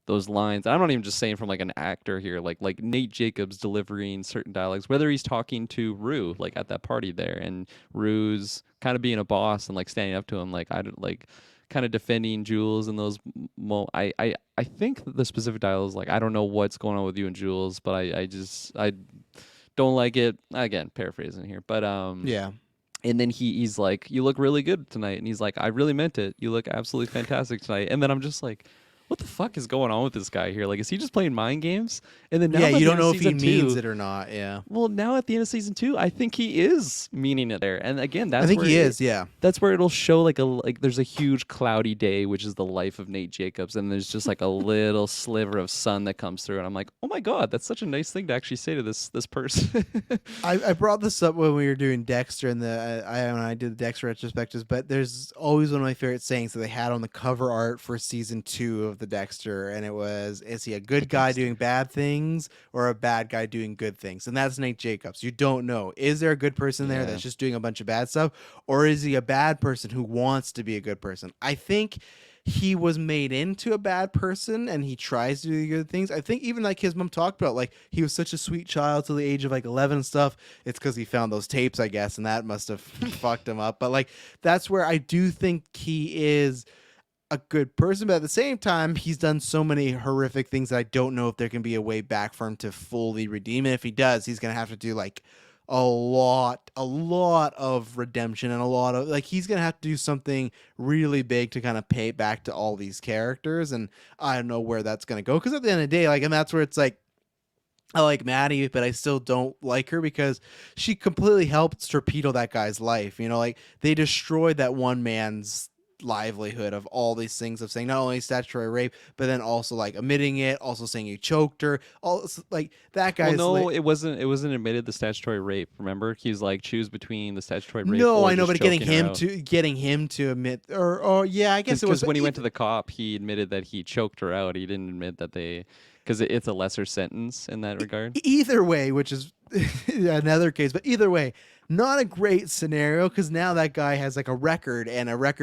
those lines. I'm not even just saying from like an actor here, like Nate Jacobs delivering certain dialogues, whether he's talking to Rue like at that party there, and Rue's kind of being a boss and like standing up to him, like I don't like kind of defending Jules and those. I think the specific dialogue is like, I don't know what's going on with you and Jules, but I don't like it. Again, paraphrasing here, but Yeah. And then he's like, you look really good tonight, and he's like, I really meant it. You look absolutely fantastic tonight. And then I'm just like, what the fuck is going on with this guy here? Like, is he just playing mind games? And then now Yeah, at you the don't end of know if he season means 2 it or not. Yeah. Well, now at the end of season 2, I think he is meaning it there. And again, that's I think where he is. Yeah. that's where it'll show like there's a huge cloudy day, which is the life of Nate Jacobs, and there's just like a little sliver of sun that comes through, and I'm like, oh my god, that's such a nice thing to actually say to this person. I brought this up when we were doing Dexter and when I did the Dexter retrospectives, but there's always one of my favorite sayings that they had on the cover art for season 2 of the Dexter, and it was, is he a good guy doing bad things or a bad guy doing good things? And that's Nate Jacobs. You don't know. Is there a good person there Yeah. that's just doing a bunch of bad stuff, or is he a bad person who wants to be a good person? I think he was made into a bad person and he tries to do good things. I think even like his mom talked about, like he was such a sweet child till the age of like 11 and stuff. It's because he found those tapes, I guess, and that must have fucked him up. But like that's where I do think he is a good person, but at the same time, he's done so many horrific things that I don't know if there can be a way back for him to fully redeem it. If he does, he's gonna have to do like a lot of redemption, and a lot of like he's gonna have to do something really big to kind of pay back to all these characters, and I don't know where that's gonna go, because at the end of the day, like, and that's where it's like, I like Maddie, but I still don't like her because she completely helped torpedo that guy's life. You know, like they destroyed that one man's livelihood of all these things, of saying not only statutory rape, but then also like admitting it, also saying you choked her. All like that guy's. Well, no, like, it wasn't admitted the statutory rape. Remember, he's like, choose between the statutory rape. no, or I know, just but getting choking her out. him to admit, or yeah, I guess it was Because when he went to the cop, he admitted that he choked her out. He didn't admit that because it's a lesser sentence in that regard. Either way, which is another case, but either way, not a great scenario, because now that guy has like a record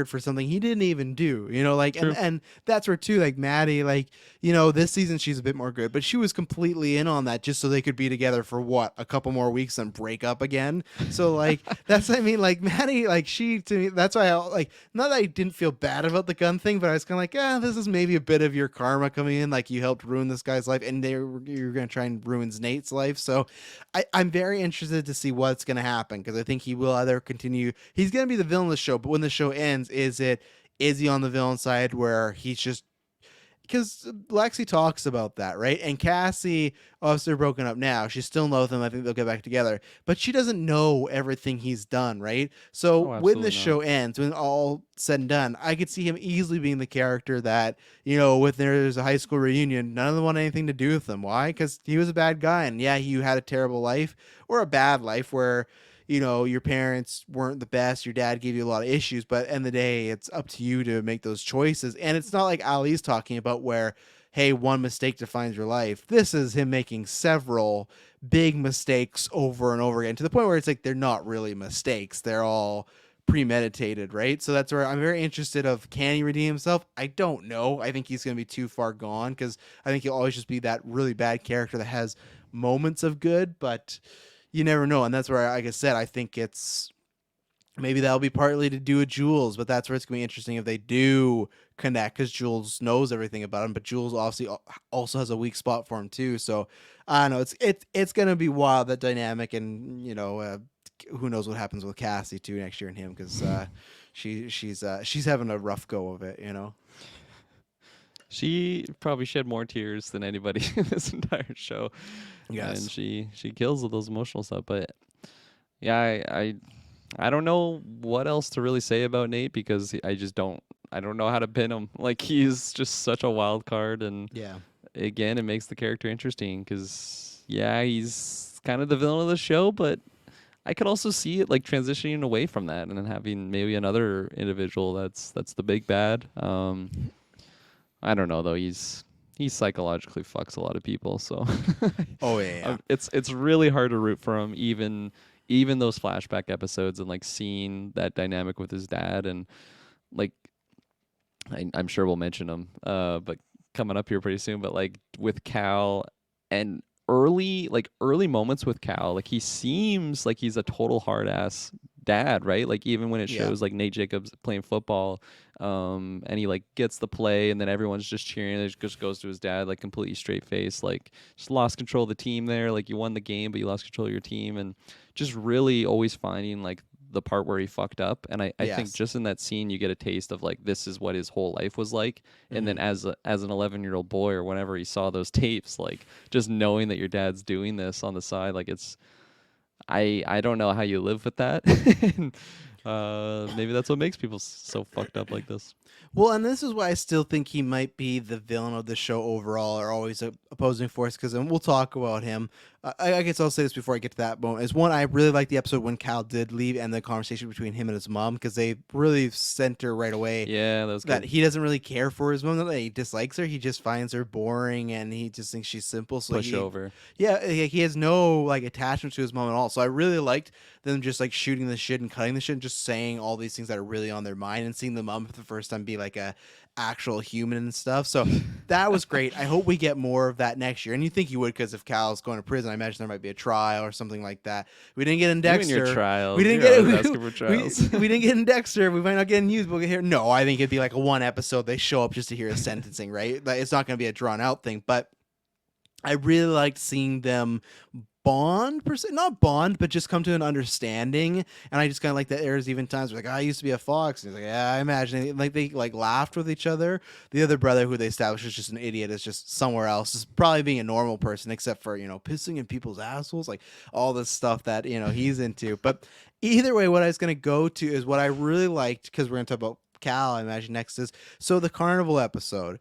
for something he didn't even do, you know, like, and that's where too, like Maddie, like, you know, this season she's a bit more good, but she was completely in on that just so they could be together for what, a couple more weeks and break up again. So like that's, I mean, like Maddie, like she, to me, that's why I like, not that I didn't feel bad about the gun thing, but I was kind of like, this is maybe a bit of your karma coming in, like you helped ruin this guy's life and you're gonna try and ruin Nate's life. So I'm very interested to see what's gonna happen, because I think he will either continue, he's going to be the villain of the show, but when the show ends, is he on the villain side where he's just because Lexi talks about that, right? And Cassie, obviously, they're broken up now. She's still in love with him. I think they'll get back together, but she doesn't know everything he's done, right? So Oh, when this absolutely not. show ends, when all said and done, I could see him easily being the character that, when there's a high school reunion, none of them want anything to do with him. Why? Because he was a bad guy, and yeah, you had a terrible life or a bad life where your parents weren't the best, your dad gave you a lot of issues, but in the day, it's up to you to make those choices. And it's not like Ali's talking about where, hey, one mistake defines your life. This is him making several big mistakes over and over again to the point where it's like they're not really mistakes. They're all premeditated, right? So that's where I'm very interested of, can he redeem himself? I don't know. I think he's going to be too far gone because I think he'll always just be that really bad character that has moments of good, but you never know. And that's where, like I said, I think it's maybe that'll be partly to do with Jules, but that's where it's gonna be interesting if they do connect because Jules knows everything about him, but Jules obviously also has a weak spot for him too. So I don't know. It's gonna be wild, that dynamic, and who knows what happens with Cassie too next year and him, because she's having a rough go of it. She probably shed more tears than anybody in this entire show, and Yes. she kills with those emotional stuff. But yeah, I don't know what else to really say about Nate because I don't know how to pin him. Like he's just such a wild card, and Yeah. again, it makes the character interesting because yeah, he's kind of the villain of the show, but I could also see it like transitioning away from that and then having maybe another individual that's the big bad. I don't know though. He psychologically fucks a lot of people, so Oh yeah. it's really hard to root for him. Even those flashback episodes and like seeing that dynamic with his dad and like I'm sure we'll mention him, but coming up here pretty soon. But like with Cal and early moments with Cal, like he seems like he's a total hard ass dad, right? Like even when it Yeah. shows like Nate Jacobs playing football, and he like gets the play, and then everyone's just cheering. And it just goes to his dad, like completely straight face, like just lost control of the team there. Like you won the game, but you lost control of your team, and just really always finding like the part where he fucked up. And I think Yes. just in that scene you get a taste of like this is what his whole life was like. And then Hmm. as an 11-year-old boy or whenever he saw those tapes, like just knowing that your dad's doing this on the side, like it's I don't know how you live with that. And, maybe that's what makes people so fucked up like this. Well, and this is why I still think he might be the villain of the show overall, or always a opposing force. Because, and we'll talk about him. I guess I'll say this before I get to that moment. Is one, I really like the episode when Cal did leave and the conversation between him and his mom, because they really center right away Yeah, that was that good. he doesn't really care for his mom. Not that he dislikes her. He just finds her boring, and he just thinks she's simple. So Push over. yeah, he has no like attachment to his mom at all. So I really liked them just like shooting the shit and cutting the shit and just saying all these things that are really on their mind, and seeing the mom for the first time be like a actual human and stuff. So that was great. I hope we get more of that next year. And you think you would, because if Cal's going to prison, I imagine there might be a trial or something like that. We didn't get in You and your Dexter. We trials. didn't You're get always it. asking for trials. We didn't get in Dexter. We might not get in Youth. We'll get here. No, I think it'd be like a one episode. They show up just to hear a sentencing, right? Like, it's not going to be a drawn out thing. But I really liked seeing them bond per se, not bond, but just come to an understanding. And I just kind of like that. There's even times where like, I used to be a fox. And he's like, yeah, I imagine. Like they like laughed with each other. The other brother who they established is just an idiot, is just somewhere else, is probably being a normal person, except for pissing in people's assholes, like all this stuff that he's into. But either way, what I was gonna go to is what I really liked, because we're gonna talk about Cal, I imagine next, is so the carnival episode,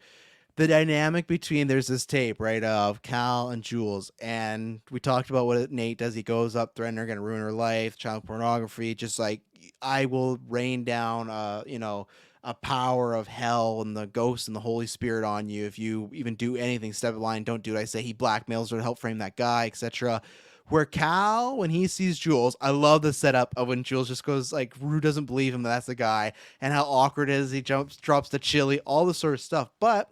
the dynamic between, there's this tape right of Cal and Jules, and we talked about what Nate does. He goes up threatening her, gonna ruin her life, child pornography, just like, I will rain down a power of hell and the ghost and the Holy Spirit on you if you even do anything, step in line, don't do what I say. He blackmails her to help frame that guy, etc. Where Cal, when he sees Jules, I love the setup of when Jules just goes like, Rue doesn't believe him that that's the guy, and how awkward it is. He drops the chili, all this sort of stuff. But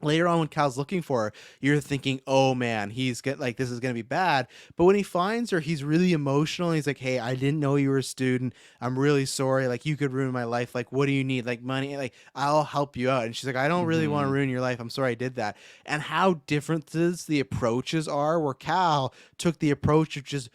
later on, when Cal's looking for her, you're thinking, oh man, he's get like, this is gonna be bad. But when he finds her, he's really emotional. He's like, hey, I didn't know you were a student. I'm really sorry. Like, you could ruin my life. Like, what do you need? Like, money? Like, I'll help you out. And she's like, I don't really want to Hmm. ruin your life. I'm sorry I did that. And how different the approaches are, where Cal took the approach of just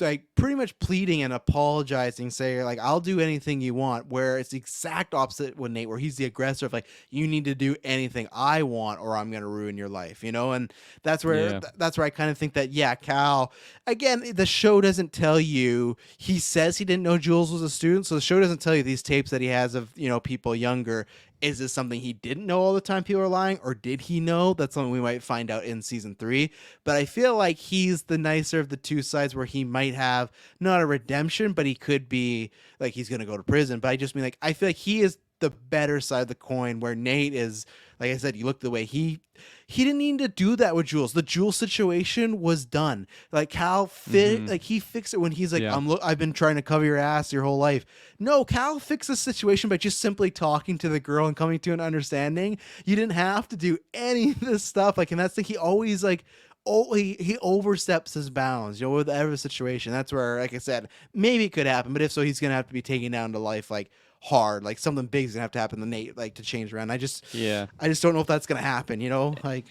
like pretty much pleading and apologizing, saying like, "I'll do anything you want." Where it's the exact opposite with Nate, where he's the aggressor of like, "You need to do anything I want, or I'm gonna ruin your life," you know. And Yeah. that's where I kind of think that yeah, Cal. Again, the show doesn't tell you. He says he didn't know Jules was a student, so the show doesn't tell you these tapes that he has of people younger. Is this something he didn't know all the time people are lying, or did he know? That's something we might find out in season 3. But I feel like he's the nicer of the two sides, where he might have not a redemption, but he could be like he's going to go to prison. But I just mean like I feel like he is the better side of the coin, where Nate is, like I said, you look the way he didn't need to do that with Jules. The Jules situation was done. Like Cal like he fixed it when he's like, Yeah. I've been trying to cover your ass your whole life. No, Cal fixed the situation by just simply talking to the girl and coming to an understanding. You didn't have to do any of this stuff. Like, and that's the he always like. Oh, he oversteps his bounds, with every situation. That's where, like I said, maybe it could happen, but if so, he's gonna have to be taken down to life, like hard, like something big's gonna have to happen to Nate, like to change around. Yeah. I just don't know if that's gonna happen. Like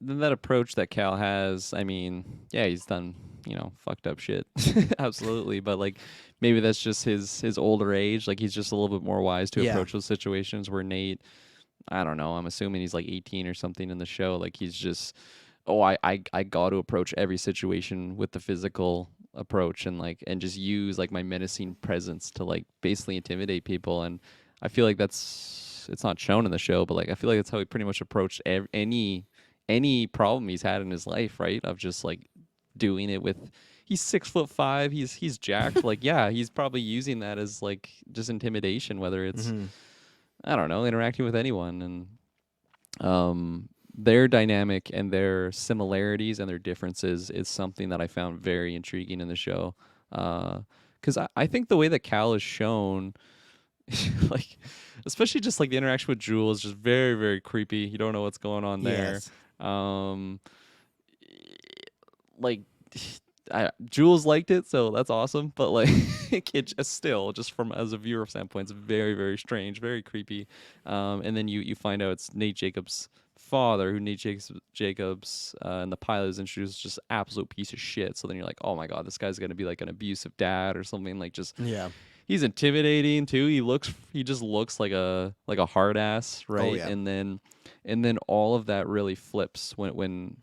Then that approach that Cal has, I mean, yeah, he's done, fucked up shit. Absolutely. But like maybe that's just his older age. Like he's just a little bit more wise to Yeah. approach those situations where Nate, I don't know, I'm assuming he's like 18 or something in the show. Like he's just, I got to approach every situation with the physical approach and just use like my menacing presence to like basically intimidate people. And I feel like it's not shown in the show, but like I feel like that's how he pretty much approached any problem he's had in his life, right? Of just like doing it with. He's 6'5". He's jacked. Like yeah, he's probably using that as like just intimidation, whether it's I don't know, interacting with anyone. And their dynamic and their similarities and their differences is something that I found very intriguing in the show. Because I think the way that Cal is shown, like, especially just like the interaction with Jewel is just very, very creepy. You don't know what's going on there. Yes. Like, Jules liked it, so that's awesome. But like, it just still, just from as a viewer standpoint, it's very, very strange, very creepy. And then you find out it's Nate Jacobs' father, who Nate Jacobs in the pilot is introduced, just absolute piece of shit. So then you're like, oh my god, this guy's gonna be like an abusive dad or something. Like just Yeah. he's intimidating too. He just looks like a hard ass, right? yeah. And then all of that really flips when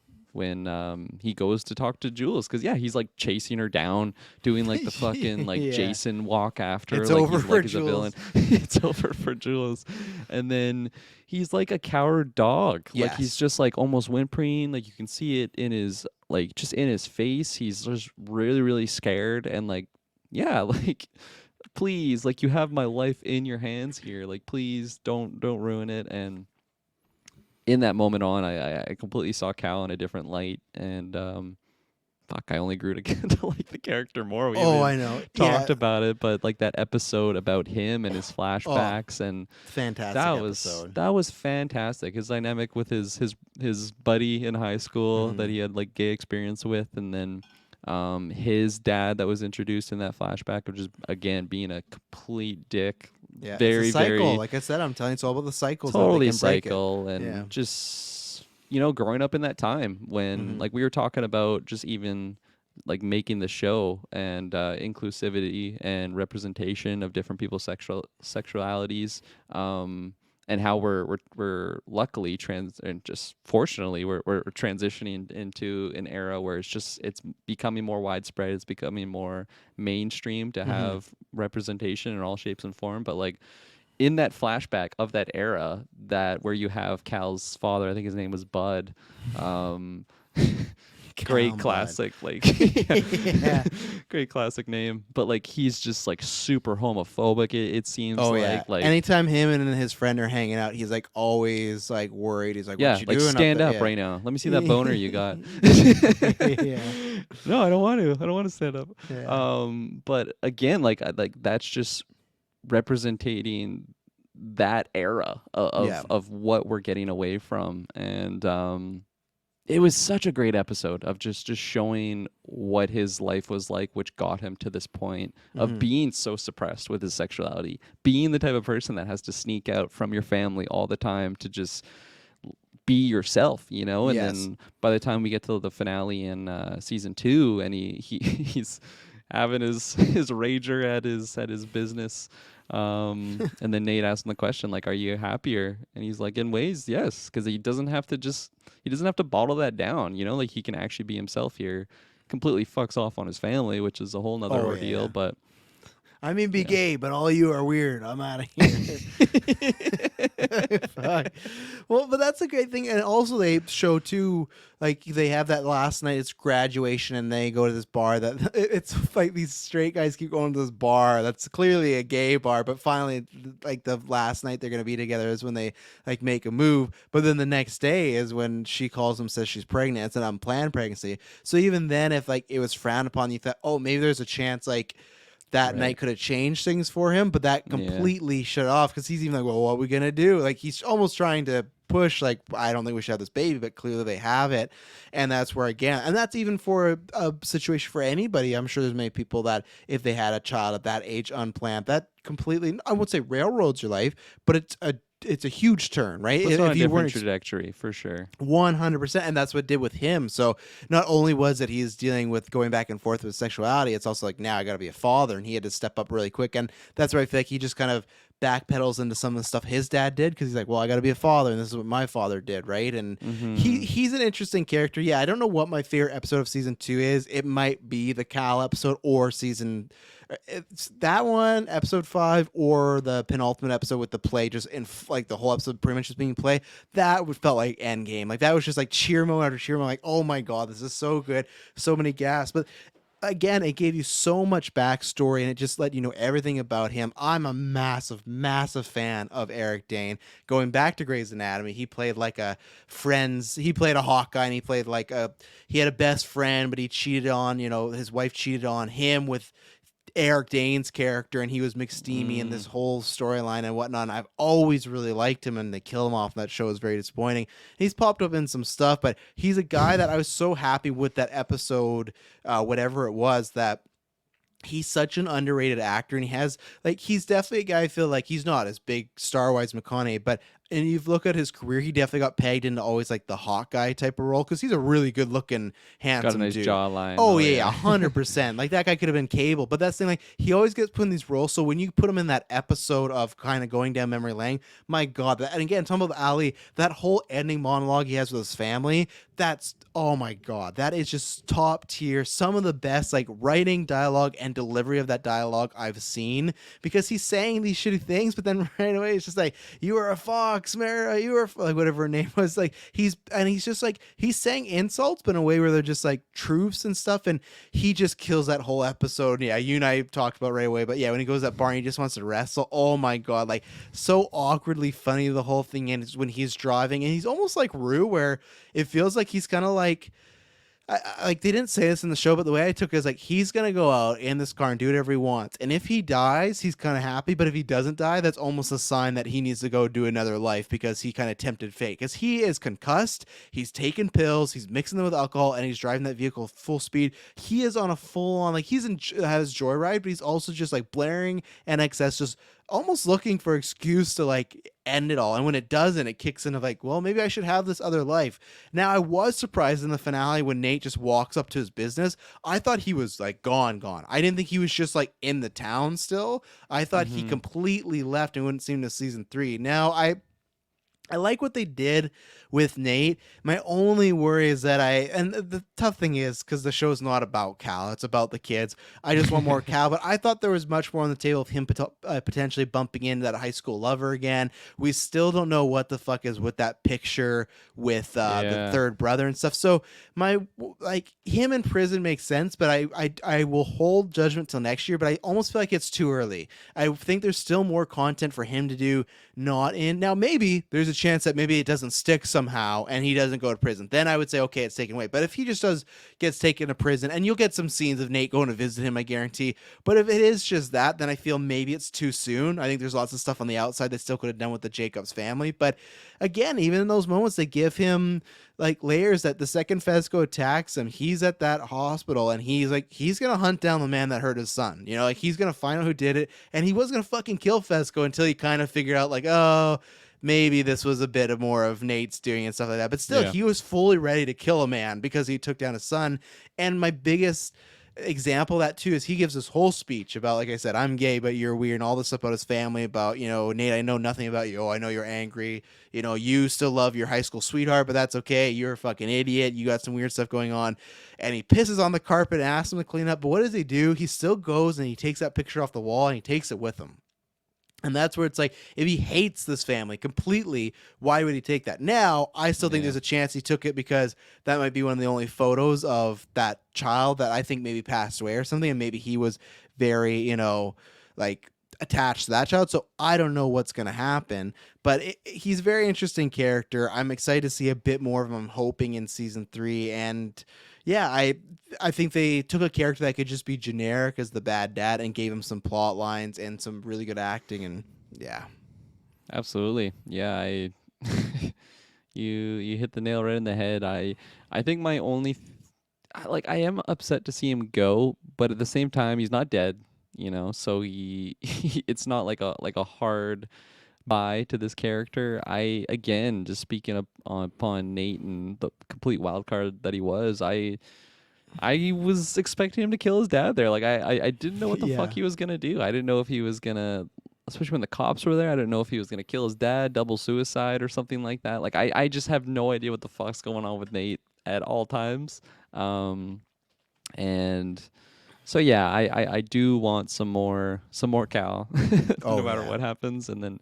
he goes to talk to Jules, because yeah, he's like chasing her down, doing like the fucking like Yeah. Jason walk after her, It's like over he's for like he's a villain. It's over for Jules. And then he's like a coward dog. Like he's Yes. just like almost whimpering, like you can see it in his like just in his face. He's just really, really scared and like yeah, like please, like you have my life in your hands here. Like please don't ruin it. And in that moment on, I completely saw Cal in a different light, and fuck, I only grew to get to like the character more. We I haven't know. talked Yeah. about it, but like that episode about him and his flashbacks, and Fantastic that episode. was fantastic. His dynamic with his buddy in high school that he had like gay experience with, and then his dad that was introduced in that flashback of just again being a complete dick. Yeah. Very, it's a cycle. very Like I said, I'm telling you, it's all about the cycles. totally that they can break it. cycle and Yeah. just growing up in that time when like we were talking about just even like making the show and inclusivity and representation of different people's sexualities, and how we're luckily and just fortunately we're transitioning into an era where it's becoming more widespread, it's becoming more mainstream to have representation in all shapes and form. But like in that flashback of that era, that where you have Cal's father, I think his name was Bud, great Bud. classic, like Yeah. great classic name, but like he's just like super homophobic. It seems like anytime him and his friend are hanging out, he's like always like worried. He's like, yeah, "What you like doing stand up up there?" right now. Let me see that boner you got. Yeah. No, I don't want to. I don't want to stand up. Yeah. But again, like that's just representing that era of what we're getting away from. And it was such a great episode of just showing what his life was like, which got him to this point of being so suppressed with his sexuality, being the type of person that has to sneak out from your family all the time to just be yourself, and Yes. then by the time we get to the finale in season 2 and he's having his his rager at his business. And then Nate asked him the question, like, "Are you happier?" And he's like, "In ways, yes, because he doesn't have to bottle that down. You know, like he can actually be himself here. Completely fucks off on his family, which is a whole nother Oh ordeal. yeah. But I mean, be yeah, gay, but all you are weird. I'm out of here. Fuck. Well, but that's a great thing, and also they show too. Like they have that last night. It's graduation, and they go to this bar. That it's like these straight guys keep going to this bar. That's clearly a gay bar, but finally, like the last night they're gonna be together is when they like make a move. But then the next day is when she calls him, says she's pregnant. It's an unplanned pregnancy. So even then, if like it was frowned upon, you thought, oh, maybe there's a chance like that right, night could have changed things for him, but that yeah, completely shut off because he's even like, well, what are we gonna do? Like he's almost trying to push, like, I don't think we should have this baby, but clearly they have it, and that's where again, and that's even for a situation for anybody. I'm sure there's many people that if they had a child at that age unplanned, that completely, I won't say railroads your life, but it's a huge turn, right? puts on a If you different weren't trajectory for sure. 100%, and that's what it did with him. So not only was it he's dealing with going back and forth with sexuality, it's also like now I got to be a father, and he had to step up really quick. And that's where I feel like he just kind of backpedals into some of the stuff his dad did because he's like, well, I got to be a father, and this is what my father did, right? And Mm-hmm. he's an interesting character. Yeah, I don't know what my favorite episode of season 2 is. It might be the Cal episode or season. It's that one, episode 5, or the penultimate episode with the play, just in like the whole episode pretty much just being play. That would felt like Endgame. Like that was just like cheer moment after cheer moment. Like, oh my god, this is so good. So many gasps. But again, it gave you so much backstory and it just let you know everything about him. I'm a massive, massive fan of Eric Dane. Going back to Grey's Anatomy, he played like a he played a Hawkeye, and he played like he had a best friend, but he cheated on, his wife cheated on him with Eric Dane's character, and he was McSteamy in this Mm. whole storyline and whatnot. And I've always really liked him, and they kill him off. And that show is very disappointing. He's popped up in some stuff, but he's a guy that I was so happy with that episode, whatever it was, that he's such an underrated actor, and he has like he's definitely a guy I feel like he's not as big star wise McConaughey, but and you look at his career, he definitely got pegged into always like the hot guy type of role because he's a really good looking, Got a handsome nice dude. jawline. Oh Oh yeah, yeah. 100%. Like that guy could have been Cable, but that's the thing. Like he always gets put in these roles. So when you put him in that episode of kind of going down memory lane, my God, and again, talking about Ali, that whole ending monologue he has with his family, that's oh my God, that is just top tier. Some of the best like writing, dialogue, and delivery of that dialogue I've seen because he's saying these shitty things, but then right away it's just like you are a fox, Mara, you are like whatever her name was. Like he's just like he's saying insults, but in a way where they're just like truths and stuff, and he just kills that whole episode. Yeah, you and I talked about right away, but yeah, when he goes to that bar and he just wants to wrestle, oh my God, like so awkwardly funny the whole thing ends when he's driving, and he's almost like Rue, where it feels like he's kind of like like they didn't say this in the show, but the way I took it is like he's gonna go out in this car and do whatever he wants, and if he dies, he's kind of happy. But if he doesn't die, that's almost a sign that he needs to go do another life because he kind of tempted fate. Because he is concussed, he's taking pills, he's mixing them with alcohol, and he's driving that vehicle full speed. He is on a full on like he's in has joyride, but he's also just like blaring and excess, just almost looking for excuse to like end it all. And when it doesn't, it kicks into like, well, maybe I should have this other life. Now I was surprised in the finale when Nate just walks up to his business. I thought he was like gone. I didn't think he was just like in the town still. I thought he Mm-hmm. completely left and wouldn't seem to season 3. Now I like what they did with Nate. My only worry is that and the tough thing is because the show's not about Cal, it's about the kids. I just want more Cal, but I thought there was much more on the table of him potentially bumping into that high school lover again. We still don't know what the fuck is with that picture with the Yeah. third brother and stuff. So my like him in prison makes sense, but I will hold judgment till next year. But I almost feel like it's too early. I think there's still more content for him to do. Not in now. Maybe there's a chance that maybe it doesn't stick somehow and he doesn't go to prison. Then I would say okay, it's taken away. But if he just gets taken to prison, and you'll get some scenes of Nate going to visit him, I guarantee. But if it is just that, then I feel maybe it's too soon. I think there's lots of stuff on the outside they still could have done with the Jacobs family. But again, even in those moments, they give him like layers that the second Fesco attacks him, he's at that hospital and he's gonna hunt down the man that hurt his son. Like he's gonna find out who did it, and he was gonna fucking kill Fesco until he kind of figured out like, oh, maybe this was a bit of more of Nate's doing and stuff like that. But still, Yeah. he was fully ready to kill a man because he took down his son. And my biggest example of that too is he gives this whole speech about, like I said, I'm gay but you're weird, and all this stuff about his family, about, Nate, I know nothing about you. Oh, I know you're angry. You still love your high school sweetheart, but that's okay. You're a fucking idiot. You got some weird stuff going on. And he pisses on the carpet and asks him to clean up. But what does he do? He still goes and he takes that picture off the wall and he takes it with him. And that's where it's like, if he hates this family completely, why would he take that? Now, I still think there's a chance he took it because that might be one of the only photos of that child that I think maybe passed away or something. And maybe he was very, like attached to that child. So I don't know what's going to happen, but he's a very interesting character. I'm excited to see a bit more of him. I'm hoping in season 3. And yeah, I think they took a character that could just be generic as the bad dad and gave him some plot lines and some really good acting. And yeah, Absolutely. Yeah, I you hit the nail right in the head. I think my only I am upset to see him go, but at the same time he's not dead, so it's not like a hard bye to this character. I again, just speaking upon Nate and the complete wild card that he was, I was expecting him to kill his dad there. Like I didn't know what the fuck yeah, he was gonna do. I didn't know if he was gonna, especially when the cops were there. I didn't know if he was gonna kill his dad, double suicide or something like that. Like I just have no idea what the fuck's going on with Nate at all times. And so yeah, I do want some more Cal, no oh matter yeah, what happens. And then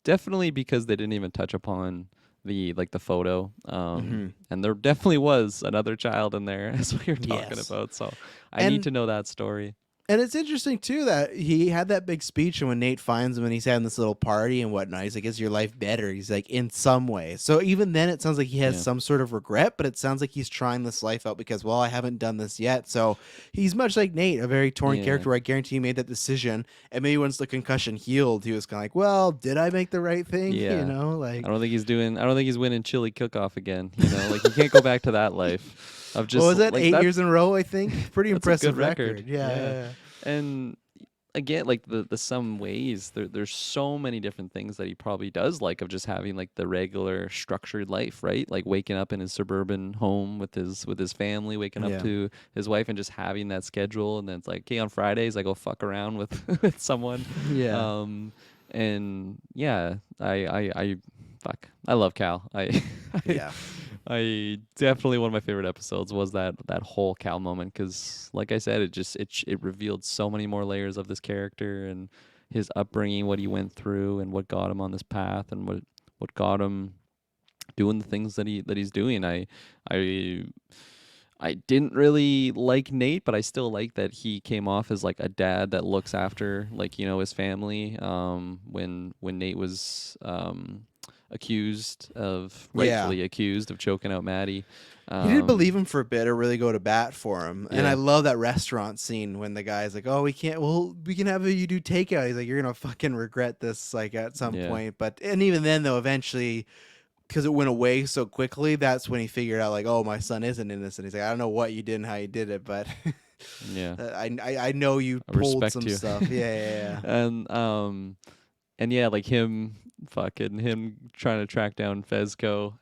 definitely because they didn't even touch upon the photo, hmm and there definitely was another child in there as we were talking yes, about. So I need and to know that story. And it's interesting too that he had that big speech, and when Nate finds him and he's having this little party and whatnot, he's like, "Is your life better?" He's like, "In some way." So even then, it sounds like he has Yeah. some sort of regret, but it sounds like he's trying this life out because, well, I haven't done this yet. So he's much like Nate, a very torn Yeah. character. Where I guarantee he made that decision, and maybe once the concussion healed, he was kind of like, "Well, did I make the right thing?" Yeah. Like, I don't think he's winning chili cook-off again. Like he can't go back to that life of what just was that? like 8 years in a row, I think. Pretty that's a impressive good record. Yeah, Yeah. yeah, And again, like the some ways there's so many different things that he probably does like, of just having like the regular structured life, right? Like waking up in his suburban home with his family, waking up yeah, to his wife, and just having that schedule. And then it's like, okay, on Fridays I go fuck around with with someone. yeah, um and yeah, I fuck, I love Cal. I yeah. I definitely, one of my favorite episodes was that whole Cal moment, because like I said, it revealed so many more layers of this character and his upbringing, what he went through, and what got him on this path, and what got him doing the things that he's doing. I I didn't really like Nate, but I still like that he came off as like a dad that looks after, like, his family. When Nate was Yeah. rightfully accused of choking out Maddie. He did believe Um, him for a bit or really go to bat for him. And I yeah, love that restaurant scene when the guy's like, "Oh, we can have you do takeout." He's like, "You're gonna fucking regret this like at some yeah, point." But and even then though, eventually, because it went away so quickly, that's when he figured out like, "Oh, my son isn't innocent." He's like, "I don't know what you did and how you did it, but yeah. I know you I pulled respect some you. stuff." Yeah, yeah, And yeah, like him trying to track down Fezco,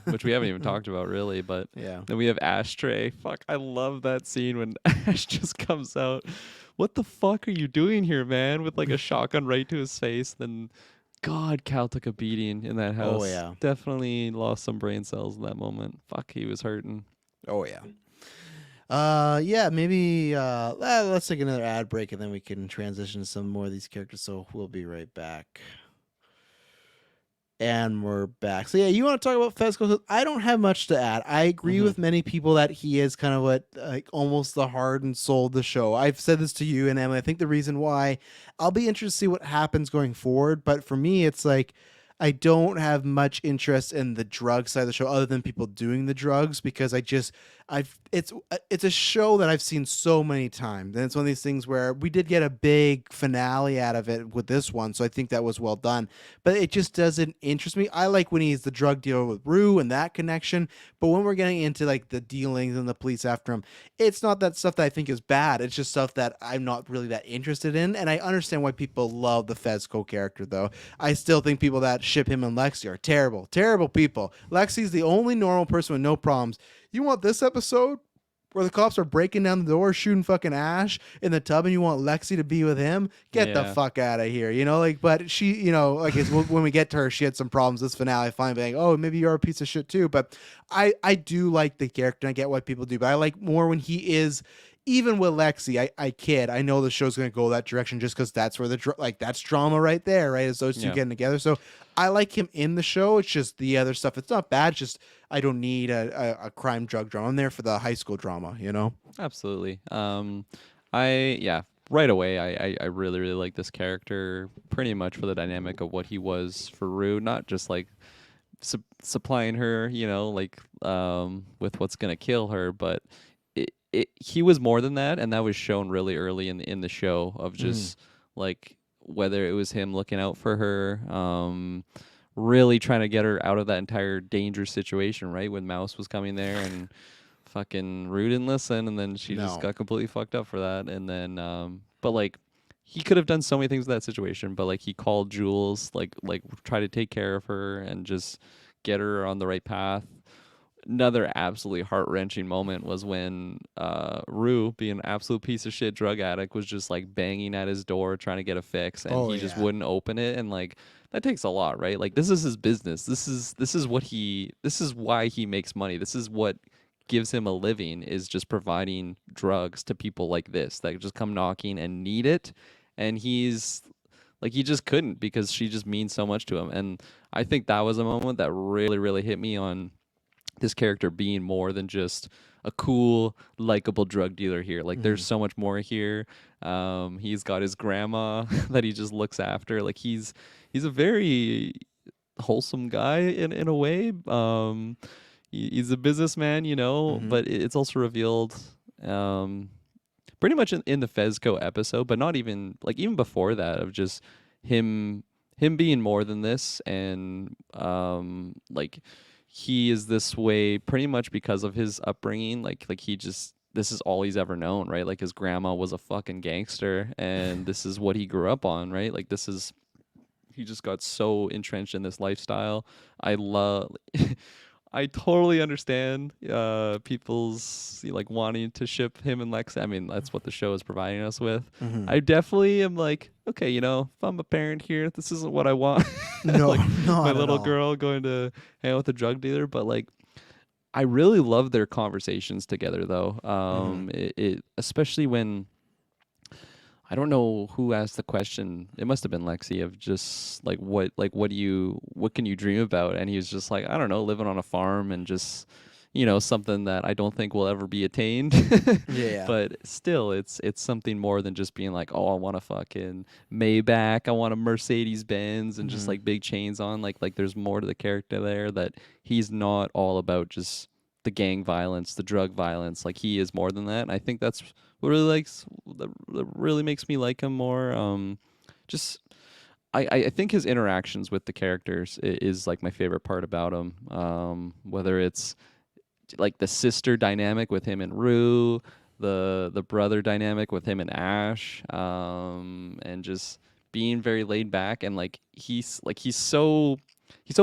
which we haven't even yeah. talked about really. But Yeah. then we have Ashtray. Fuck, I love that scene when Ash just comes out. What the fuck are you doing here, man? With like a shotgun right to his face. Then God, Cal took a beating in that Oh house. yeah. Definitely lost some brain cells in that moment. Fuck, he was hurting. Oh yeah. Yeah, maybe let's take another ad break and then we can transition to some more of these characters. So we'll be right back. And we're back. So yeah, you want to talk about Fesco? I don't have much to add. I agree Hmm. with many people that he is kind of what like almost the heart and soul of the show. I've said this to you and Emily. I think the reason why I'll be interested to see what happens going forward. But for me, it's like I don't have much interest in the drug side of the show other than people doing the drugs because it's a show that I've seen so many times. And it's one of these things where we did get a big finale out of it with this one, so I think that was well done. But it just doesn't interest me. I like when he's the drug dealer with Rue and that connection, but when we're getting into like the dealings and the police after him, it's not that stuff that I think is bad. It's just stuff that I'm not really that interested in. And I understand why people love the Fezco character though. I still think people that ship him and Lexi are terrible, terrible people. Lexi's the only normal person with no problems. You want this episode where the cops are breaking down the door, shooting fucking Ash in the tub, and you want Lexi to be with him. Get the Yeah. fuck out of here, you know. Like, but she, you know, like it's, when we get to her, she had some problems this finale. Finally, being, oh, maybe you're a piece of shit too. But I do like the character, and I get what people do, but I like more when he is. Even with Lexi, I kid. I know the show's gonna go that direction just because that's where like that's drama right there, right? Is those two Yeah. getting together. So I like him in the show. It's just the other stuff. It's not bad. It's just I don't need a crime drug drama. I'm there for the high school drama, you know? Absolutely. Yeah, right away I really really like this character pretty much for the dynamic of what he was for Rue, not just like supplying her, you know, like with what's gonna kill her, but he was more than that, and that was shown really early in the show of just like whether it was him looking out for her, really trying to get her out of that entire dangerous situation, right? When Mouse was coming there and fucking Rue didn't listen, and then she just No. got completely fucked up for that, and then but like he could have done so many things in that situation, but like he called Jules, like try to take care of her and just get her on the right path. Another absolutely heart wrenching moment was when Rue, being an absolute piece of shit drug addict, was just like banging at his door trying to get a fix, and Oh, he just yeah. wouldn't open it. And like that takes a lot, right? Like this is his business. This is why he makes money. This is what gives him a living, is just providing drugs to people like this that just come knocking and need it. And he's like, he just couldn't because she just means so much to him. And I think that was a moment that really really hit me on this character being more than just a cool, likable drug dealer here. Like, there's so much more here. He's got his grandma that he just looks after. Like, he's a very wholesome guy in a way. He's a businessman, you know, Mm-hmm. but it's also revealed pretty much in the Fezco episode, but not even like even before that, of just him being more than this, and like he is this way pretty much because of his upbringing. Like he just, this is all he's ever known, right? Like his grandma was a fucking gangster, and this is what he grew up on, right? Like this is, he just got so entrenched in this lifestyle. I love I totally understand people's like wanting to ship him and Lex. I mean, that's what the show is providing us with. Mm-hmm. I definitely am like, okay, you know, if I'm a parent here, this isn't what I want. No, Like my not at little all. girl going to hang out with a drug dealer, but like I really love their conversations together though. Mm-hmm. It especially when, I don't know who asked the question. It must have been Lexi, of just what can you dream about? And he was just like, I don't know, living on a farm and just, you know, something that I don't think will ever be attained. Yeah. But still, it's something more than just being like, oh, I want a fucking Maybach, I want a Mercedes Benz, and just Mm-hmm. like big chains on. Like there's more to the character there, that he's not all about just the gang violence, the drug violence. Like he is more than that. And I think that's what really that really makes me like him more. Just I think his interactions with the characters is like my favorite part about him. Whether it's like the sister dynamic with him and Rue, the brother dynamic with him and Ash, and just being very laid back, and like he's so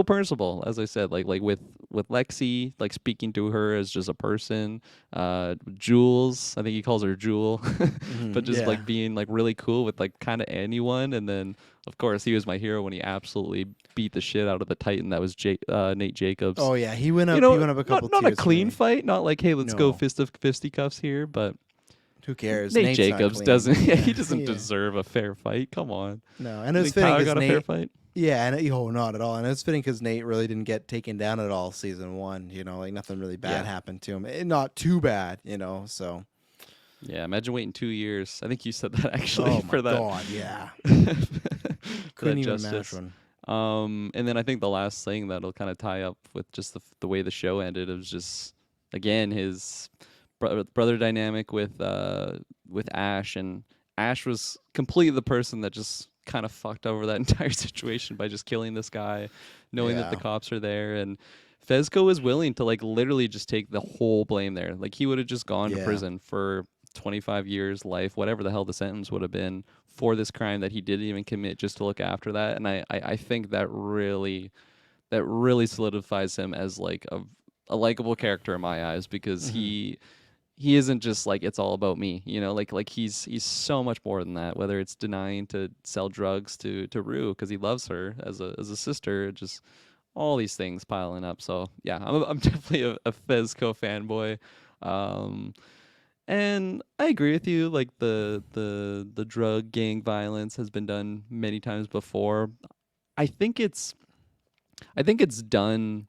personable, as I said, like with Lexi, like speaking to her as just a person. Jules, I think he calls her Jewel, but Mm-hmm. just Yeah. like being like really cool with like kind of anyone. And then of course he was my hero when he absolutely beat the shit out of the Titan that was Nate Jacobs. Oh yeah. He went You up. He know, went up a couple not a tiers for clean me. fight, not like, hey, let's go No. fisticuffs here, but Who cares? Nate Nate's not Jacobs clean. doesn't. Yeah, Yeah. he doesn't Yeah. deserve a fair fight. Come on. No, and You it's think fitting Tyler because got a fair Nate. fight? Yeah, and not at all. And it's fitting because Nate really didn't get taken down at all season one. You know, like nothing really bad Yeah. happened to him. Not too bad. You know, so. Yeah, imagine waiting 2 years. I think you said that actually Oh for my that. god, yeah. for Couldn't that even justice. imagine. And then I think the last thing that'll kind of tie up with just the way the show ended was just, again, his brother dynamic with Ash. And Ash was completely the person that just kind of fucked over that entire situation by just killing this guy, knowing that the Yeah. cops are there. And Fezco was willing to like literally just take the whole blame there. Like he would have just gone to Yeah. prison for 25 years, life, whatever the hell the sentence would have been, for this crime that he didn't even commit, just to look after that. And I think that really solidifies him as like a likable character in my eyes, because Mm-hmm. he isn't just like it's all about me, you know, like he's so much more than that, whether it's denying to sell drugs to Rue because he loves her as a sister, just all these things piling up. So yeah, I'm definitely a Fezco fanboy. Um and I agree with you, like the drug gang violence has been done many times before. I think it's I think it's done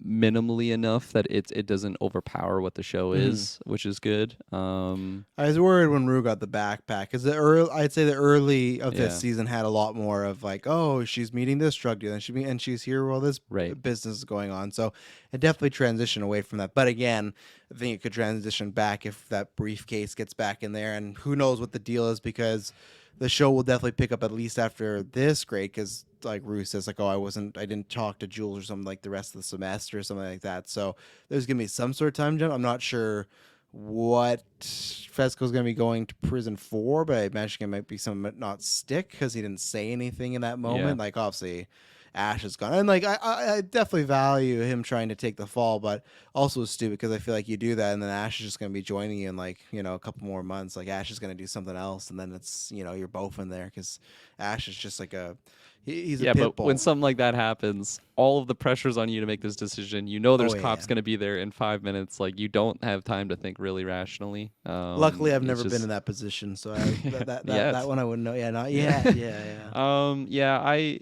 minimally enough that it doesn't overpower what the show Mhm. is, which is good. I was worried when Rue got the backpack because I'd say the early of this Yeah, season had a lot more of like, oh, she's meeting this drug dealer, and she's here while this right. business is going on. So it definitely transitioned away from that. But again, I think it could transition back if that briefcase gets back in there, and who knows what the deal is because the show will definitely pick up at least after this grade because like Rue says like, oh, I didn't talk to Jules or something like the rest of the semester or something like that. So there's gonna be some sort of time jump. I'm not sure what Fesco's going to be going to prison for, but I imagine it might be something that not stick because he didn't say anything in that Yeah. moment. Like obviously, Ash is gone, and like I definitely value him trying to take the fall, but also it's stupid because I feel like you do that, and then Ash is just going to be joining you in like a couple more months. Like Ash is going to do something else, and then it's you're both in there because Ash is just like he's a Yeah, pit but when bull. something like that happens, all of the pressure's on you to make this decision. You know Oh there's yeah. cops going to be there in 5 minutes. Like you don't have time to think really rationally. Luckily, I've It's never been in just that position, so I, that yet. one I wouldn't know. Yeah, not Yeah. yet. Yeah, yeah. Yeah,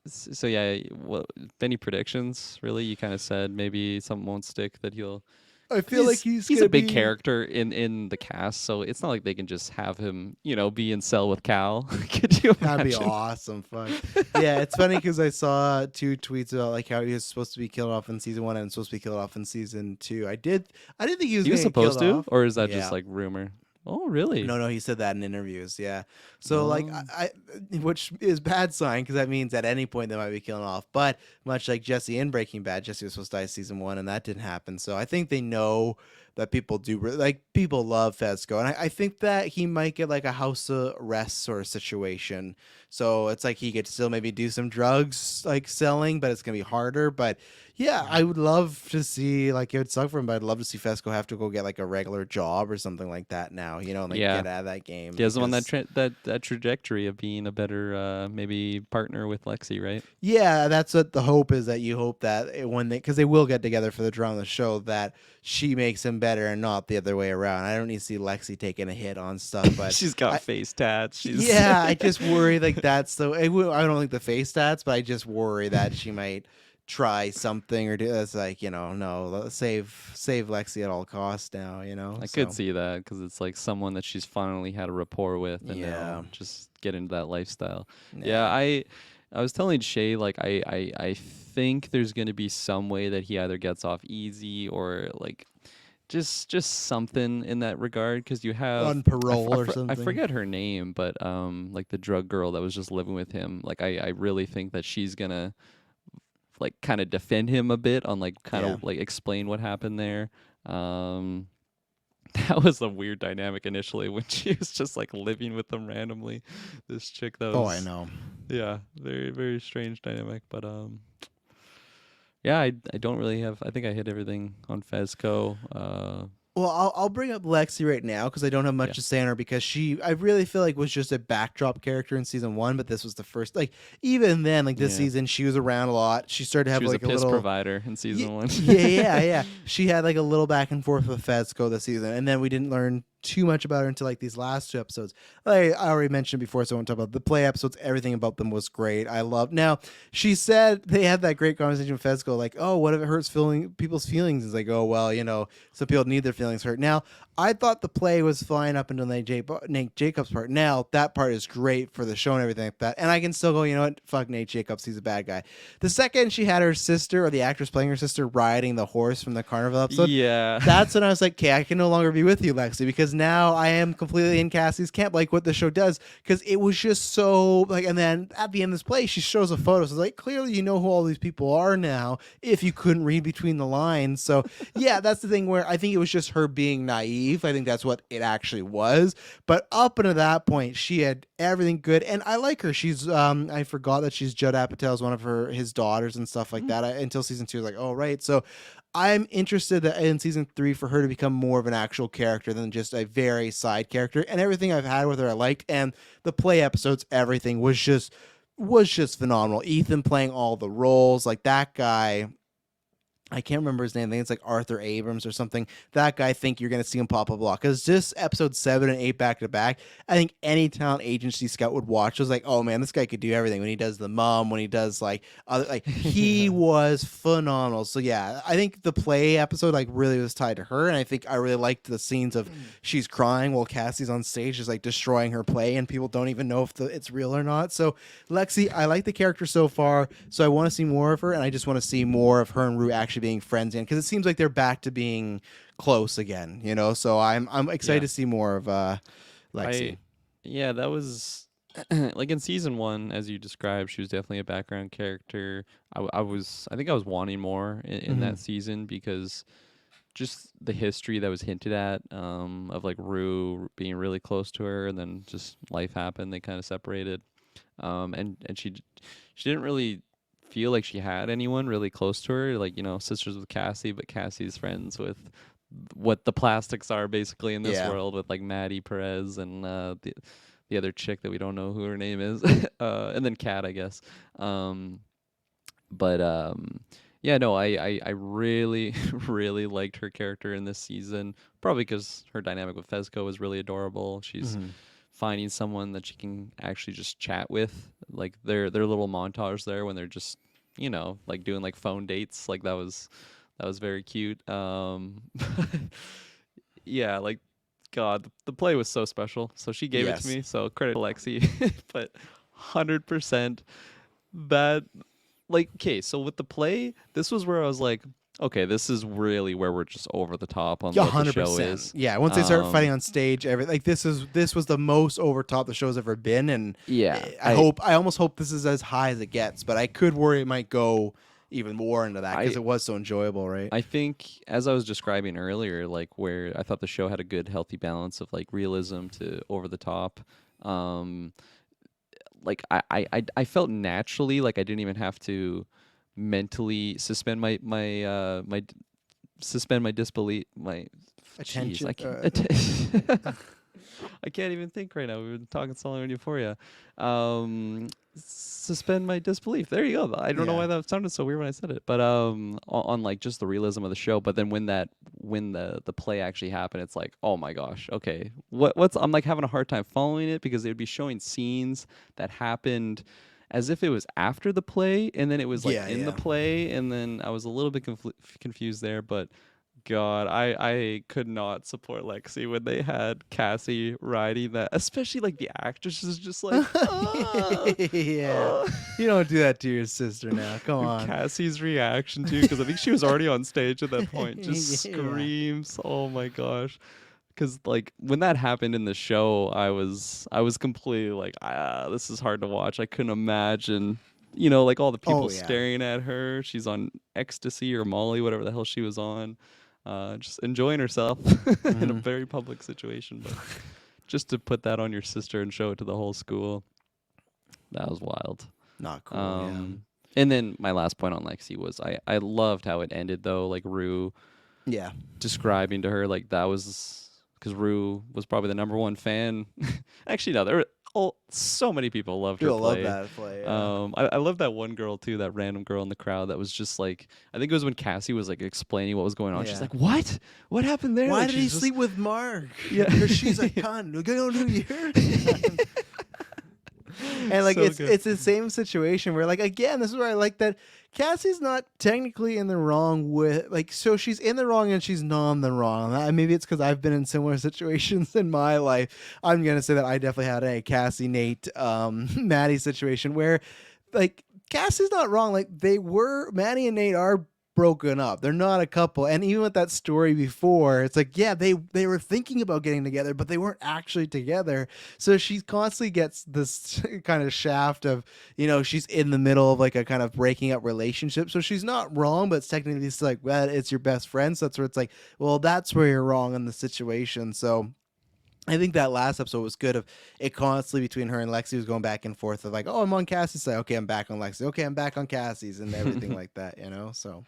so yeah, what any predictions really? You kind of said maybe something won't stick that he'll I because feel like he's he's a gonna big be. character in the cast, so it's not like they can just have him, be in cell with Cal. Could you That'd be imagine? awesome. Fuck. Yeah, it's funny because I saw two tweets about like how he was supposed to be killed off in season one and supposed to be killed off in season two. I didn't think he was He was gonna get killed supposed to, off. or is that just Yeah. like rumor? Oh, really? No, no, he said that in interviews. Yeah. So like Oh, which is bad sign because that means at any point they might be killing off. But much like Jesse in Breaking Bad, Jesse was supposed to die season one, and that didn't happen. So I think they know that people do like people love Fezco, and I think that he might get like a house arrest sort of situation. So it's like he could still maybe do some drugs like selling, but it's gonna be harder. But yeah, I would love to see like it would suck for him, but I'd love to see Fesco have to go get like a regular job or something like that now, and like yeah. get out of that game He doesn't want that because that trajectory of being a better maybe partner with Lexi, right? yeah, that's what the hope is that you hope that when because they will get together for the drama of the show that she makes him better and not the other way around. I don't need to see Lexi taking a hit on stuff, but She's got I face tats. She's yeah, I just worry like that's the I don't like the face stats, but I just worry that she might try something or do that's like no save Lexi at all costs now I could so see that because it's like someone that she's finally had a rapport with, and yeah now just get into that lifestyle. Yeah, yeah I was telling Shay like I think there's gonna be some way that he either gets off easy or like just something in that regard because you have on parole or I something. forget her name, but like the drug girl that was just living with him, like I really think that she's gonna like kind of defend him a bit on like kind Yeah. of like explain what happened there. Um, that was a weird dynamic initially when she was just like living with them randomly. This chick that Oh, I was know. yeah, very very strange dynamic, but yeah, I don't really have I think I hit everything on Fezco. Well, I'll bring up Lexi right now because I don't have much Yeah. to say on her because I really feel like was just a backdrop character in season one, but this was the first like even then like this Yeah. season she was around a lot. She started to have She was a like a piss little provider in season 1. yeah. She had like a little back and forth with Fezco this season, and then we didn't learn too much about her until like these last two episodes. I already mentioned before, so I won't talk about the play episodes. Everything about them was great. I love. Now she said they had that great conversation with Fezco, like, oh, what if it hurts people's feelings? It's like, oh well, some people need their feelings hurt. Now I thought the play was flying up until Nate Jacobs part. Now that part is great for the show and everything like that, and I can still go, you know what? Fuck Nate Jacobs, he's a bad guy. The second she had her sister or the actress playing her sister riding the horse from the carnival episode, Yeah. that's when I was like, okay, I can no longer be with you, Lexi, because because now I am completely in Cassie's camp, like what the show does, because it was just so like. And then at the end of this play, she shows a photo. So it's like clearly you know who all these people are now. If you couldn't read between the lines, so yeah, that's the thing where I think it was just her being naive. I think that's what it actually was. But up until that point, she had everything good, and I like her. She's I forgot that she's Judd Apatow's one of his daughters and stuff like that. Until season 2, like, oh right, so I'm interested in season 3 for her to become more of an actual character than just a very side character. And everything I've had with her, I liked, and the play episodes, everything was just phenomenal. Ethan playing all the roles, like that guy. I can't remember his name. I think it's like Arthur Abrams or something. That guy, I think you're going to see him pop a block. Because just episode 7 and 8 back to back, I think any talent agency scout would watch was like, oh man, this guy could do everything. When he does the mom, when he does like, other, like he was phenomenal. So yeah, I think the play episode like really was tied to her. And I think I really liked the scenes of she's crying while Cassie's on stage, just like destroying her play. And people don't even know if it's real or not. So Lexi, I like the character so far. So I want to see more of her. And I just want to see more of her and Rue actually being friends again, because it seems like they're back to being close again, you know. So I'm excited to see more of Lexi. Yeah, that was like in season 1, as you described, she was definitely a background character. I think I was wanting more in that season, because just the history that was hinted at, of like Rue being really close to her, and then just life happened, they kind of separated, and she didn't really feel like she had anyone really close to her, like, you know, sisters with Cassie, but Cassie's friends with what the plastics are basically in this world, with like Maddie Perez and the other chick that we don't know who her name is, and then Kat, I guess. But yeah, no, I really really liked her character in this season, probably because her dynamic with Fezco was really adorable. She's finding someone that she can actually just chat with, like their little montage there when they're just, you know, like doing like phone dates, like that was very cute. Yeah, like God, the play was so special. So she gave it to me. So credit to Lexi, but 100% that, like, okay. So with the play, this was where I was like, okay, this is really where we're just over the top on what the show is. Yeah, once they start fighting on stage, like this was the most over top the show's ever been, and yeah, I almost hope this is as high as it gets, but I could worry it might go even more into that, because it was so enjoyable, right? I think, as I was describing earlier, like where I thought the show had a good healthy balance of like realism to over the top. Like I felt naturally, like I didn't even have to mentally suspend my disbelief, my Attention. I can't even think right now. We've been talking so long on Euphoria. Suspend my disbelief. There you go. I don't know why that sounded so weird when I said it, but on like just the realism of the show. But then when the play actually happened, it's like, oh my gosh, okay, what's I'm like having a hard time following it, because they would be showing scenes that happened as if it was after the play, and then it was like in the play, and then I was a little bit confused there, but God, I could not support Lexi when they had Cassie riding that, especially like the actress is just like, you don't do that to your sister now. Come on. Cassie's reaction too, because I think she was already on stage at that point, just screams. Oh my gosh. Because like when that happened in the show, I was completely like, this is hard to watch. I couldn't imagine, you know, like all the people staring at her. She's on ecstasy or Molly, whatever the hell she was on, just enjoying herself in a very public situation. But just to put that on your sister and show it to the whole school, that was wild. Not cool. And then my last point on Lexi was I loved how it ended though, like Rue describing to her, like that was because Rue was probably the #1 fan. Actually, no, there were so many people loved her play. Love that play. I love that one girl too, that random girl in the crowd that was just like, I think it was when Cassie was like explaining what was going on. She's like, "What? What happened there? Why like, did he sleep with Mark? Yeah, because she's a cunt. We're going to New Year." And like so it's the same situation where, like, again, this is where I like that Cassie's not technically in the wrong with, like, so she's in the wrong and she's not in the wrong. Maybe it's because I've been in similar situations in my life. I'm gonna say that I definitely had a Cassie, Nate, Maddie situation where, like, Cassie's not wrong. Like, Maddie and Nate are broken up. They're not a couple. And even with that story before, it's like, yeah, they were thinking about getting together, but they weren't actually together. So she constantly gets this kind of shaft of, she's in the middle of like a kind of breaking up relationship. So she's not wrong, but it's technically it's like, well, it's your best friend. So that's where it's like, well, that's where you're wrong in the situation. So I think that last episode was good. Of it constantly between her and Lexi was going back and forth of like, oh, I'm on Cassie's side. Okay, I'm back on Lexi. Okay, I'm back on Cassie's and everything like that. So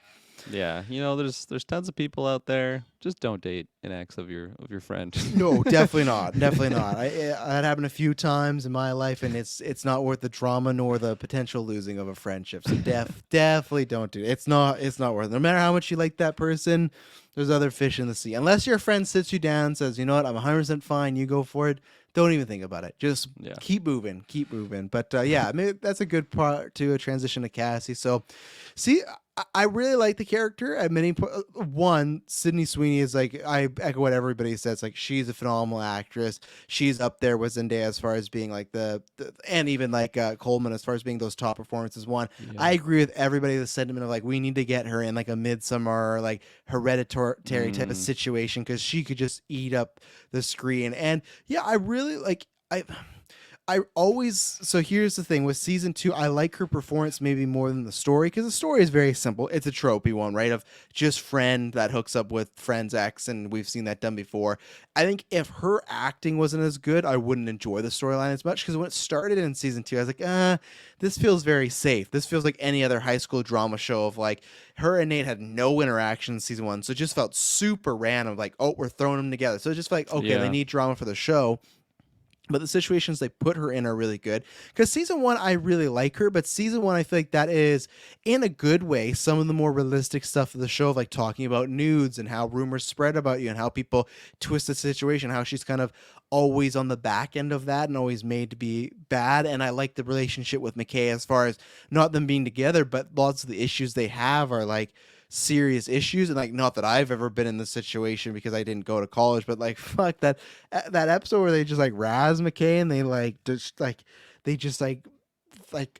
Yeah, there's tons of people out there. Just don't date an ex of your friend. no, definitely not. Definitely not. That happened a few times in my life, and it's not worth the drama nor the potential losing of a friendship. So definitely don't do it. It's not worth it. No matter how much you like that person, there's other fish in the sea. Unless your friend sits you down and says, you know what, I'm 100% fine. You go for it. Don't even think about it. Just Yeah. keep moving. Keep moving. But yeah, I mean, that's a good part to a transition to Cassie. So, see, I really like the character at many one, Sydney Sweeney is like, I echo what everybody says, like she's a phenomenal actress. She's up there with Zendaya as far as being like the and even like Coleman as far as being those top performances. One, Yeah. I agree with everybody, the sentiment of like we need to get her in like a Midsummer or like Hereditary type of situation because she could just eat up the screen. And yeah, I really like I always, so here's the thing with season 2, I like her performance maybe more than the story because the story is very simple. It's a tropey one, right? Of just friend that hooks up with friend's ex, and we've seen that done before. I think if her acting wasn't as good, I wouldn't enjoy the storyline as much because when it started in season 2, I was like, this feels very safe. This feels like any other high school drama show of like her and Nate had no interaction in season 1, so it just felt super random. Like, oh, we're throwing them together. So it just felt like, okay, they Yeah. need drama for the show. But the situations they put her in are really good. Because season 1, I really like her, but season 1, I feel like that is, in a good way, some of the more realistic stuff of the show, of like talking about nudes and how rumors spread about you and how people twist the situation, how she's kind of always on the back end of that and always made to be bad. And I like the relationship with McKay as far as not them being together, but lots of the issues they have are like serious issues. And like, not that I've ever been in this situation because I didn't go to college, but like, fuck that episode where they just like razz McKay and they like just like they just like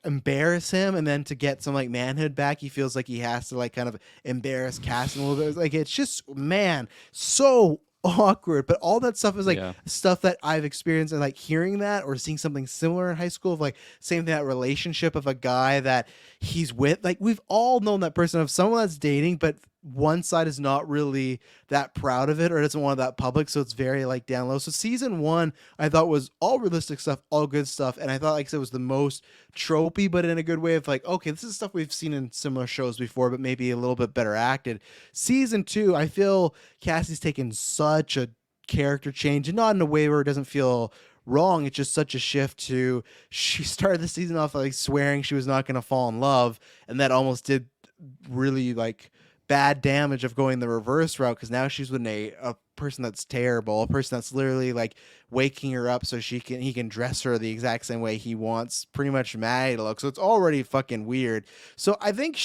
embarrass him, and then to get some like manhood back he feels like he has to like kind of embarrass Cass a little bit. Like, it's just, man, so awkward. But all that stuff is like Yeah. stuff that I've experienced, and like hearing that or seeing something similar in high school of like same thing, that relationship of a guy that he's with, like we've all known that person of someone that's dating, but one side is not really that proud of it or doesn't want that public, so it's very like down low. So season 1 I thought was all realistic stuff, all good stuff, and I thought, like I said, was the most tropey, but in a good way of like, okay, this is stuff we've seen in similar shows before, but maybe a little bit better acted. Season 2, I feel Cassie's taken such a character change, and not in a way where it doesn't feel wrong. It's just such a shift to, she started the season off like swearing she was not going to fall in love, and that almost did really like bad damage of going the reverse route because now she's with a person that's terrible, a person that's literally like waking her up so he can dress her the exact same way he wants pretty much Maddie to look. So it's already fucking weird. So I think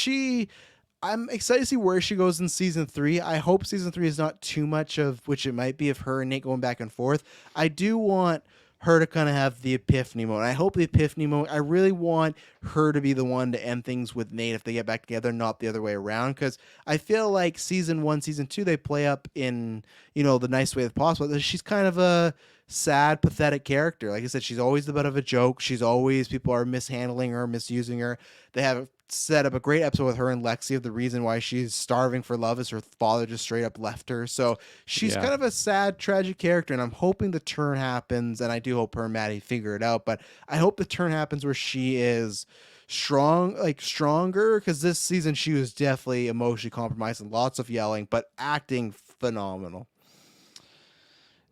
I'm excited to see where she goes in season 3. I hope season 3 is not too much of, which it might be, of her and Nate going back and forth. I do want her to kind of have the epiphany moment. I hope the epiphany moment, I really want her to be the one to end things with Nate if they get back together, not the other way around. Because I feel like season 1, season 2, they play up in, the nice way as possible. She's kind of a sad, pathetic character. Like I said, she's always the butt of a joke. People are mishandling her, misusing her. They have set up a great episode with her and Lexi of the reason why she's starving for love is her father just straight up left her. So she's Yeah. kind of a sad, tragic character, and I'm hoping the turn happens, and I do hope her and Maddie figure it out, but I hope the turn happens where she is stronger, because this season she was definitely emotionally compromised and lots of yelling, but acting phenomenal.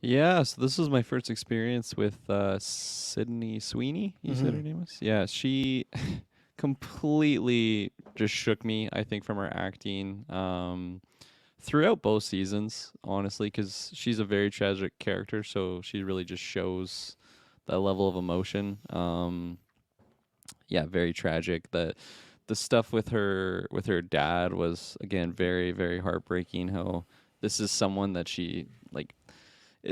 Yeah, so this was my first experience with Sydney Sweeney. You said her name was? Yeah, she completely just shook me, I think, from her acting throughout both seasons, honestly, because she's a very tragic character, so she really just shows that level of emotion. Yeah, very tragic. The stuff with her dad was, again, very, very heartbreaking. How this is someone that she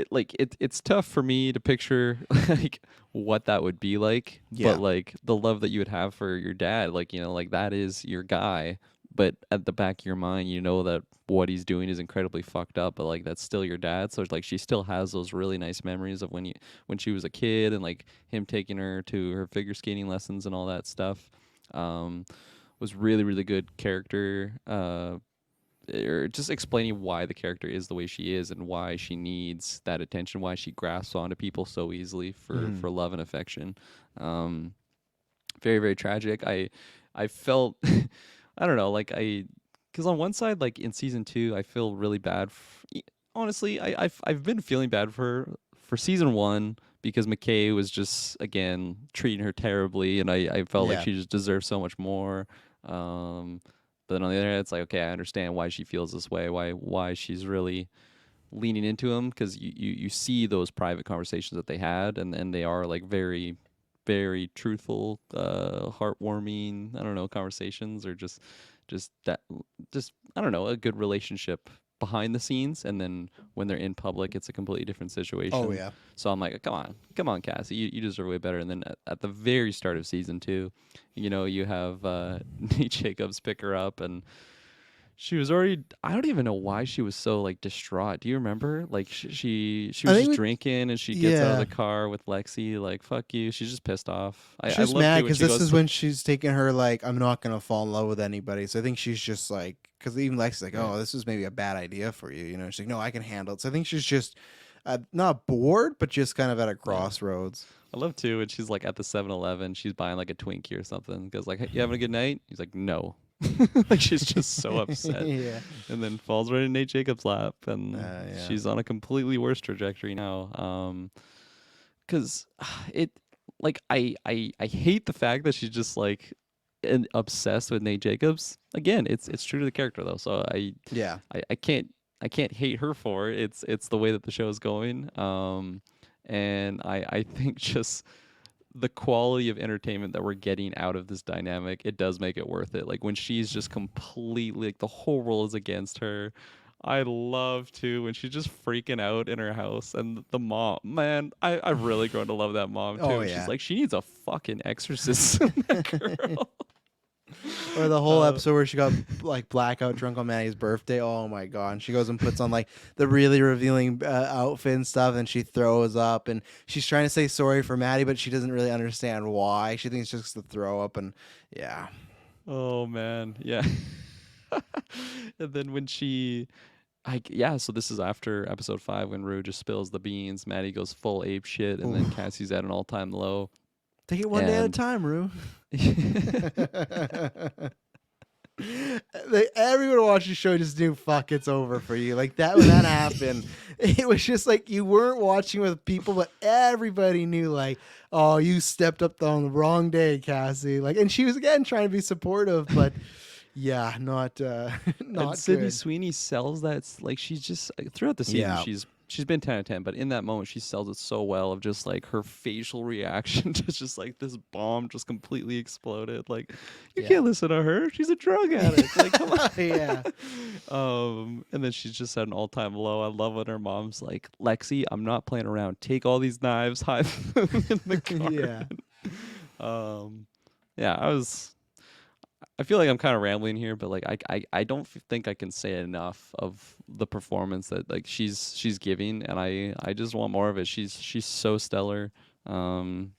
it's tough for me to picture like what that would be like. Yeah. But like the love that you would have for your dad, like, like that is your guy. but at the back of your mind, you know that what he's doing is incredibly fucked up, but like that's still your dad. So it's like she still has those really nice memories of when she was a kid and like him taking her to her figure skating lessons and all that stuff. Um, was really really good character. Or just explaining why the character is the way she is and why she needs that attention, why she grasps onto people so easily for love and affection. Um, very very tragic. I felt I don't know, like because on one side, like in season 2, I feel really bad. Honestly, I've been feeling bad for season 1 because McKay was just again treating her terribly, and I felt like Yeah. she just deserved so much more. But then on the other hand, it's like okay, I understand why she feels this way, why she's really leaning into him because you see those private conversations that they had and they are like very very truthful heartwarming I don't know conversations or just that just I don't know a good relationship behind the scenes and then when they're in public it's a completely different Oh situation. yeah. So I'm like come on Cassie, you deserve way better. And then at the very start of season 2 you have Nate Jacobs pick her up and she was already. I don't even know why she was so like distraught. Do you remember? Like she I was think just we, drinking and she gets out of yeah. the car with Lexi. Like fuck you. She's just pissed off. I She's love mad too when because she this goes is to when she's taking her like I'm not gonna fall in love with anybody. So I think she's just like because even Lexi's like, right. oh, this is maybe a bad idea for you. You know, she's like, no, I can handle it. So I think she's just not bored, but just kind of at a Yeah. crossroads. I love too when she's like at the 7-Eleven. She's buying like a Twinkie or something. Goes like, hey, you having a good night? He's like, no. Like she's just so upset, Yeah. and then falls right in Nate Jacobs' lap, and Yeah. she's on a completely worse trajectory now. Because it like I hate the fact that she's just like obsessed with Nate Jacobs. Again, it's true to the character though, so Yeah. I can't I can't hate her for it. It's the way that the show is going. And I think just the quality of entertainment that we're getting out of this dynamic, it does make it worth it. Like when she's just completely like the whole world is against her. I love too when she's just freaking out in her house and the mom, man, I've really grown to love that mom too. Oh And she's yeah. like, she needs a fucking exorcism, that girl. Or the whole Uh, episode where she got like blackout drunk on Maddie's birthday. Oh my god! And she goes and puts on like the really revealing outfit and stuff, and she throws up, and she's trying to say sorry for Maddie, but she doesn't really understand why. She thinks it's just the throw up, and yeah, oh man, yeah. And then when she yeah, so this is after episode 5 when Rue just spills the beans, Maddie goes full ape shit, and then oof. Cassie's at an all-time low. Take it one day at a And time, Rue. Everyone watching the show just knew, fuck, it's over for you. Like that when that happened, it was just like you weren't watching with people, but everybody knew, like, oh, you stepped up on the wrong day, Cassie. Like, and she was again trying to be supportive, but yeah, not and not Sydney good. Sweeney sells that like she's just throughout the season Yeah, she's been 10 out of 10, but in that moment she sells it so well of just like her facial reaction to just like this bomb just completely exploded. Like you yeah, can't listen to her. She's a drug addict. Like come on. yeah, And then she's just at an all-time low. I love when her mom's like, Lexi, I'm not playing around. Take all these knives, hide them in the yeah. garden. Um, yeah, I feel like I'm kind of rambling here, but like I don't think I can say enough of the performance that like she's giving, and I just want more of it. She's so stellar. Um,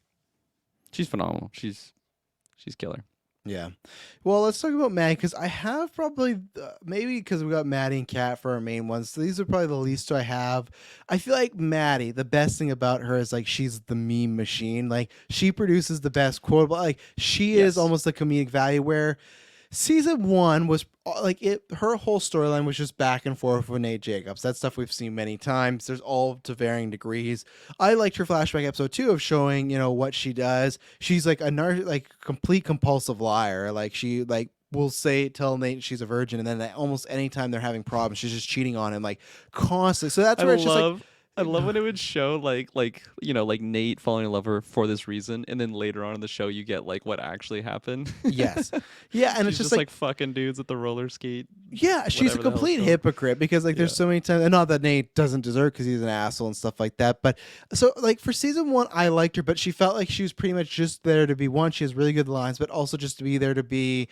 she's phenomenal. She's killer. Yeah. Well, let's talk about Maddie because I have probably maybe because we got Maddie and Kat for our main ones. So these are probably the least I have. I feel like Maddie, the best thing about her is like she's the meme machine. Like she produces the best quotable. Like she is Yes. almost the comedic value where season 1 was like it her whole storyline was just back and forth with Nate Jacobs. That's stuff we've seen many times. There's all to varying degrees. I liked her flashback episode 2 of showing, what she does. She's like a like complete compulsive liar. Like she like will say tell Nate she's a virgin, and then almost anytime they're having problems, she's just cheating on him like constantly. So that's I where it's just like love I love when it would show like Nate falling in love with her for this reason, and then later on in the show you get like what actually happened. yes. Yeah, and it's She's just just like like fucking dudes at the roller skate, yeah, she's a whatever the hell it's complete called. hypocrite because like Yeah. there's so many times, and not that Nate doesn't deserve because he's an asshole and stuff like that. But so like for season 1, I liked her, but she felt like she was pretty much just there to be one. She has really good lines, but also just to be there to be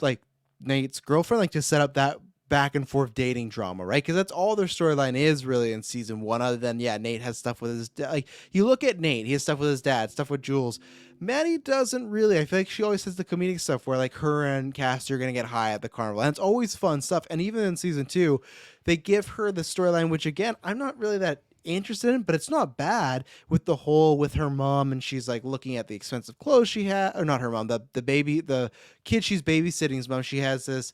like Nate's girlfriend, like to set up that back and forth dating drama, right? Because that's all their storyline is really in season one. Other than Nate has stuff with his like you look at Nate, he has stuff with his dad, stuff with Jules. Maddie doesn't really. I feel like she always has the comedic stuff where like her and Cassie are gonna get high at the carnival, and it's always fun stuff. And even in season two, they give her the storyline, which again I'm not really that interested in, but it's not bad with the whole with her mom and she's like looking at the expensive clothes she had, or not her mom, the baby, the kid she's babysitting's mom. She has this,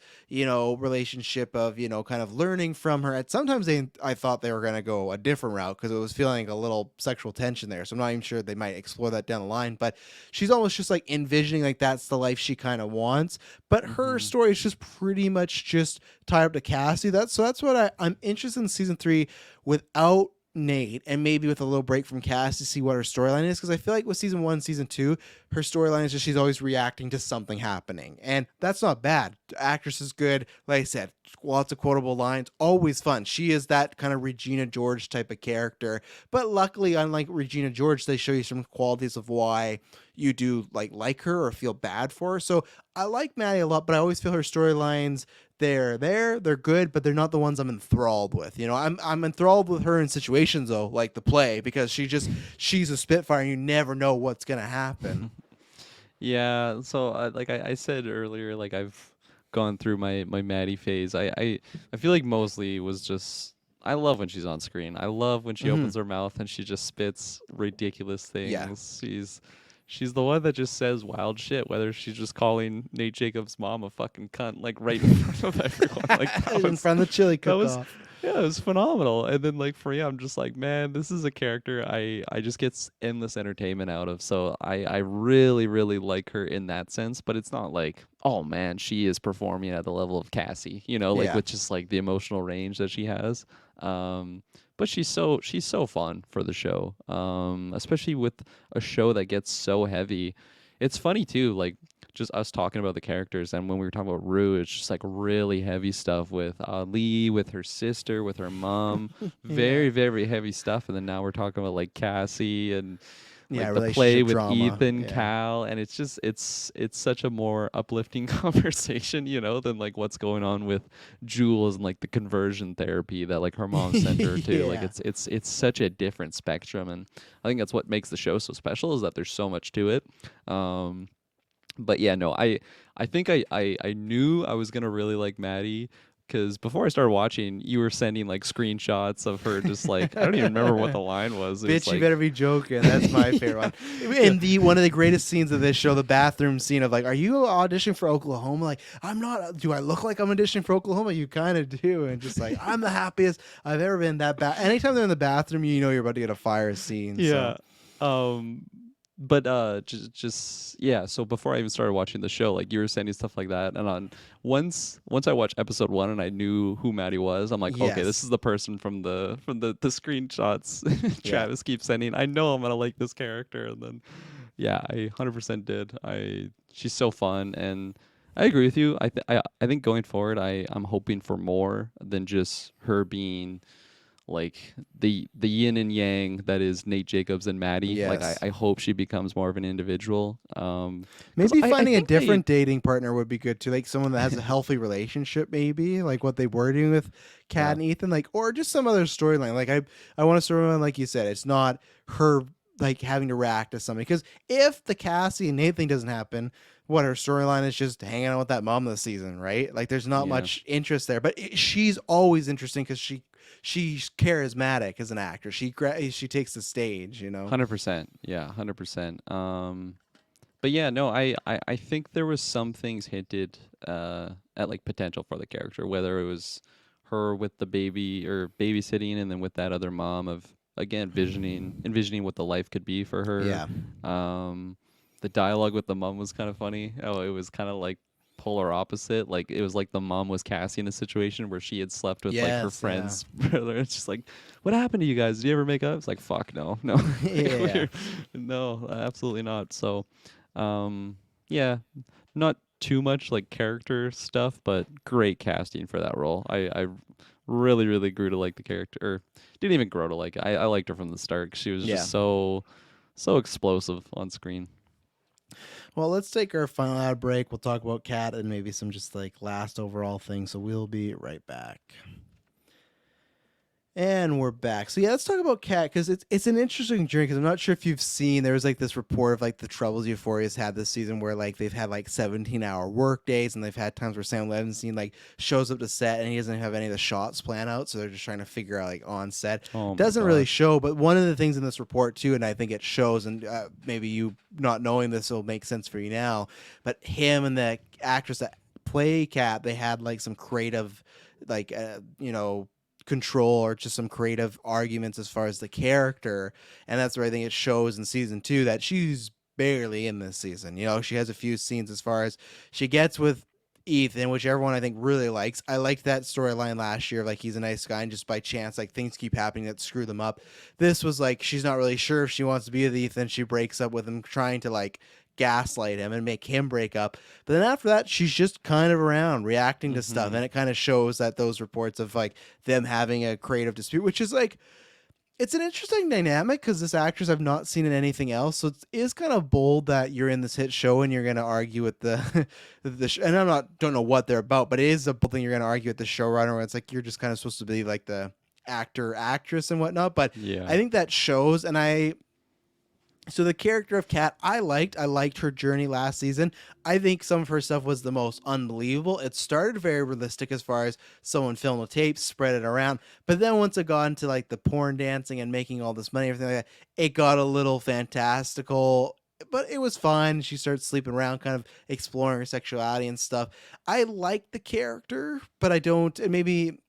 relationship of, kind of learning from her. At sometimes I thought they were going to go a different route because it was feeling a little sexual tension there. So I'm not even sure they might explore that down the line, but she's almost just like envisioning like that's the life she kind of wants. But her Mm-hmm. story is just pretty much just tied up to Cassie. That's what I'm interested in season three without Nate and maybe with a little break from Cass to see what her storyline is, because I feel like with season one, season two, her storyline is just she's always reacting to something happening, and that's not bad. The actress is good, like I said, lots of quotable lines, always fun. She is that kind of Regina George type of character, but luckily, unlike Regina George, they show you some qualities of why you do like her or feel bad for her. So I like Maddie a lot, but I always feel her storylines they're good, but they're not the ones I'm enthralled with. I'm enthralled with her in situations though, like the play, because she's a spitfire and you never know what's gonna happen. Yeah, so like I said earlier, like I've gone through my Maddie phase. I feel like mostly was just I love when she's on screen. I love when she Hmm. opens her mouth and she just spits ridiculous Yeah. things. She's the one that just says wild shit, whether she's just calling Nate Jacobs' mom a fucking cunt, like right in front of everyone. Like In front of the chili that was cook-off. yeah, it was phenomenal. And then like for me, I'm just like, man, this is a character I just get endless entertainment out of. So I really really like her in that sense. But it's not like, oh man, she is performing at the level of Cassie, like Yeah. with just like the emotional range that she has. But she's so fun for the show. Especially with a show that gets so heavy. It's funny too, like just us talking about the characters, and when we were talking about Rue, it's just like really heavy stuff with Ali, with her sister, with her mom, Yeah. very very heavy stuff. And then now we're talking about like Cassie and Yeah, like the play relationship with drama. Ethan, Yeah. Cal, and it's just it's such a more uplifting conversation, than like what's going on with Jules and like the conversion therapy that like her mom sent her to. Like Yeah. it's such a different spectrum, and I think that's what makes the show so special is that there's so much to it. But yeah, no, I think I knew I was gonna really like Maddie because before I started watching, you were sending like screenshots of her just like I don't even remember what the line was. It was Bitch, you like better be joking. That's my favorite one. yeah, And the one of the greatest scenes of this show, the bathroom scene of like, are you auditioning for Oklahoma? Like, I'm not. Do I look like I'm auditioning for Oklahoma? You kind of do. And just like, I'm the happiest I've ever been. That anytime they're in the bathroom, you know you're about to get a fire scene. So yeah. Um, but just yeah. So before I even started watching the show, like you were sending stuff like that, and on once I watched episode one and I knew who Maddie was, I'm like, okay, this yes, is the person from the screenshots yeah, Travis keeps sending. I know I'm gonna like this character, and then yeah, I 100% did. She's so fun, and I agree with you. I think going forward, I'm hoping for more than just her being like the yin and yang that is Nate Jacobs and Maddie. Like I, yes. I hope she becomes more of an individual. Because Maybe I finding a think they different dating partner would be good too, like someone that has a healthy relationship, maybe like what they were doing with Kat yeah and Ethan, like, or just some other storyline. Like I want a storyline, like you said, it's not her like having to react to something. Because if the Cassie and Nate thing doesn't happen, what her storyline is just hanging out with that mom this season, right? Like, there's not yeah much interest there, but she's always interesting because she's charismatic as an actor. She takes the stage, 100%, yeah 100%. But yeah, no, I think there was some things hinted at like potential for the character, whether it was her with the baby or babysitting, and then with that other mom of again envisioning what the life could be for her. Yeah. The dialogue with the mom was kind of funny. Oh, it was kind of like polar opposite. Like it was like the mom was Cassie in a situation where she had slept with like her Yes. Yeah. friend's brother. It's just like, what happened to you guys? Did you ever make up? It's like, fuck no, no, Yeah. no, absolutely not. So. Yeah, not too much like character stuff, but great casting for that role. I really, really grew to like the character, or didn't even grow to like it. I liked her from the start 'cause she was Yeah. just so explosive on screen. Well, let's take our final ad break. We'll talk about Cat and maybe some just like last overall things. So we'll be right back. And we're back. So yeah, let's talk about Cat because it's an interesting journey. Because I'm not sure if you've seen there was like this report of like the troubles Euphoria's had this season, where like they've had like 17-hour work days, and they've had times where Sam Levinson like shows up to set and he doesn't have any of the shots planned out, so they're just trying to figure out like on set. Oh my Doesn't really gosh. show, but one of the things in this report too, and I think it shows, and maybe you not knowing this will make sense for you now, but him and the actress that play Cat, they had like some creative, like control or just some creative arguments as far as the character, and that's where I think it shows in season 2 that she's barely in this season. She has a few scenes as far as she gets with Ethan, which everyone I think really likes. I liked that storyline last year, like he's a nice guy and just by chance like things keep happening that screw them up. This was like she's not really sure if she wants to be with Ethan. She breaks up with him, trying to like gaslight him and make him break up. But then after that, she's just kind of around reacting to stuff. Mm-hmm. And it kind of shows that those reports of like them having a creative dispute, which is like, it's an interesting dynamic because this actress I've not seen in anything else. So it is kind of bold that you're in this hit show and you're going to argue with the, and don't know what they're about, but it is a bold thing you're going to argue with the showrunner where it's like you're just kind of supposed to be like the actor, actress, and whatnot. But Yeah. I think that shows, and so the character of Kat, I liked her journey last season. I think some of her stuff was the most unbelievable. It started very realistic as far as someone filmed a tape, spread it around, but then once it got into like the porn dancing and making all this money, everything like that, it got a little fantastical. But it was fun. She started sleeping around, kind of exploring her sexuality and stuff. I like the character, but I don't. And maybe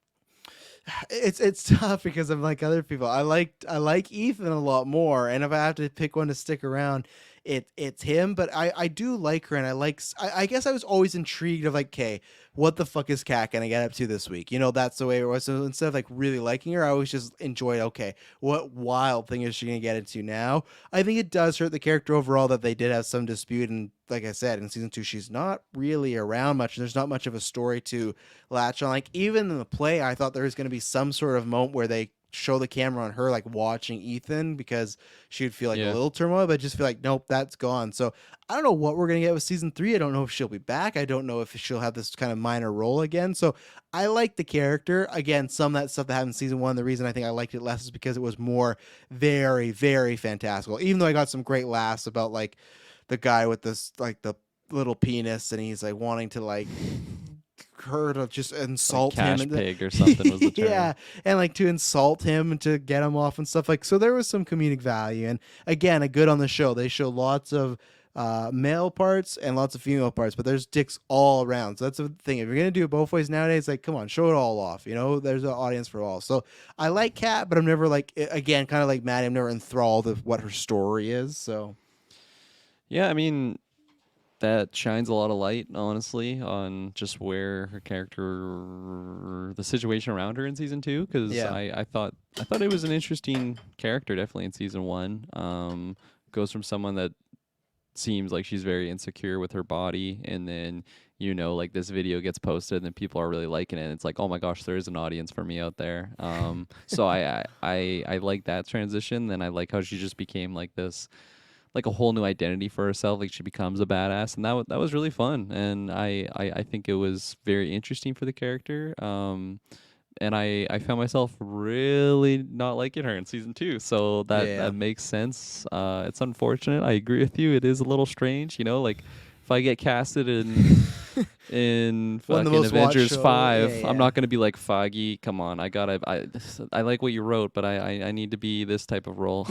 it's tough because I'm like other people. I like Ethan a lot more, and if I have to pick one to stick around, it's him. But I do like her, and I guess I was always intrigued of like, okay, what the fuck is Kat gonna get up to this week? That's the way it was. So instead of like really liking her, I always just enjoyed. Okay, what wild thing is she gonna get into now? I think it does hurt the character overall that they did have some dispute, and like I said, in season 2, she's not really around much. There's not much of a story to latch on. Like even in the play, I thought there was going to be some sort of moment where they show the camera on her like watching Ethan because she would feel like a Yeah. little turmoil, but just feel like nope, that's gone. So I don't know what we're gonna get with season 3. I don't know if she'll be back. I don't know if she'll have this kind of minor role again. So I like the character. Again, some of that stuff that happened in season 1, the reason I think I liked it less is because it was more very, very fantastical. Even though I got some great laughs about like the guy with this like the little penis and he's like wanting to like her to just Like insult him cash and pig or something was the yeah, term. and like to insult him and to get him off and stuff like. So there was some comedic value, and again, a good on the show. They show lots of male parts and lots of female parts, but there's dicks all around. So that's the thing. If you're gonna do it both ways nowadays, like come on, show it all off. There's an audience for all. So I like Kat, but I'm never like again, kind of like Maddie. I'm never enthralled of what her story is. So Yeah, I mean, that shines a lot of light, honestly, on just where her character, the situation around her in season 2. Because yeah, I thought it was an interesting character, definitely in season 1. Goes from someone that seems like she's very insecure with her body, and then like this video gets posted, and then people are really liking it. And it's like, oh my gosh, there is an audience for me out there. So I like that transition. Then I like how she just became like this like a whole new identity for herself. Like she becomes a badass, and that was really fun. And I think it was very interesting for the character. And I found myself really not liking her in season 2, so that yeah, that makes sense. It's unfortunate. I agree with you. It is a little strange, like if I get casted in one of the fucking most watched Avengers show. Yeah, 5, I'm yeah, not gonna be like Foggy. Come on, I like what you wrote, but I need to be this type of role.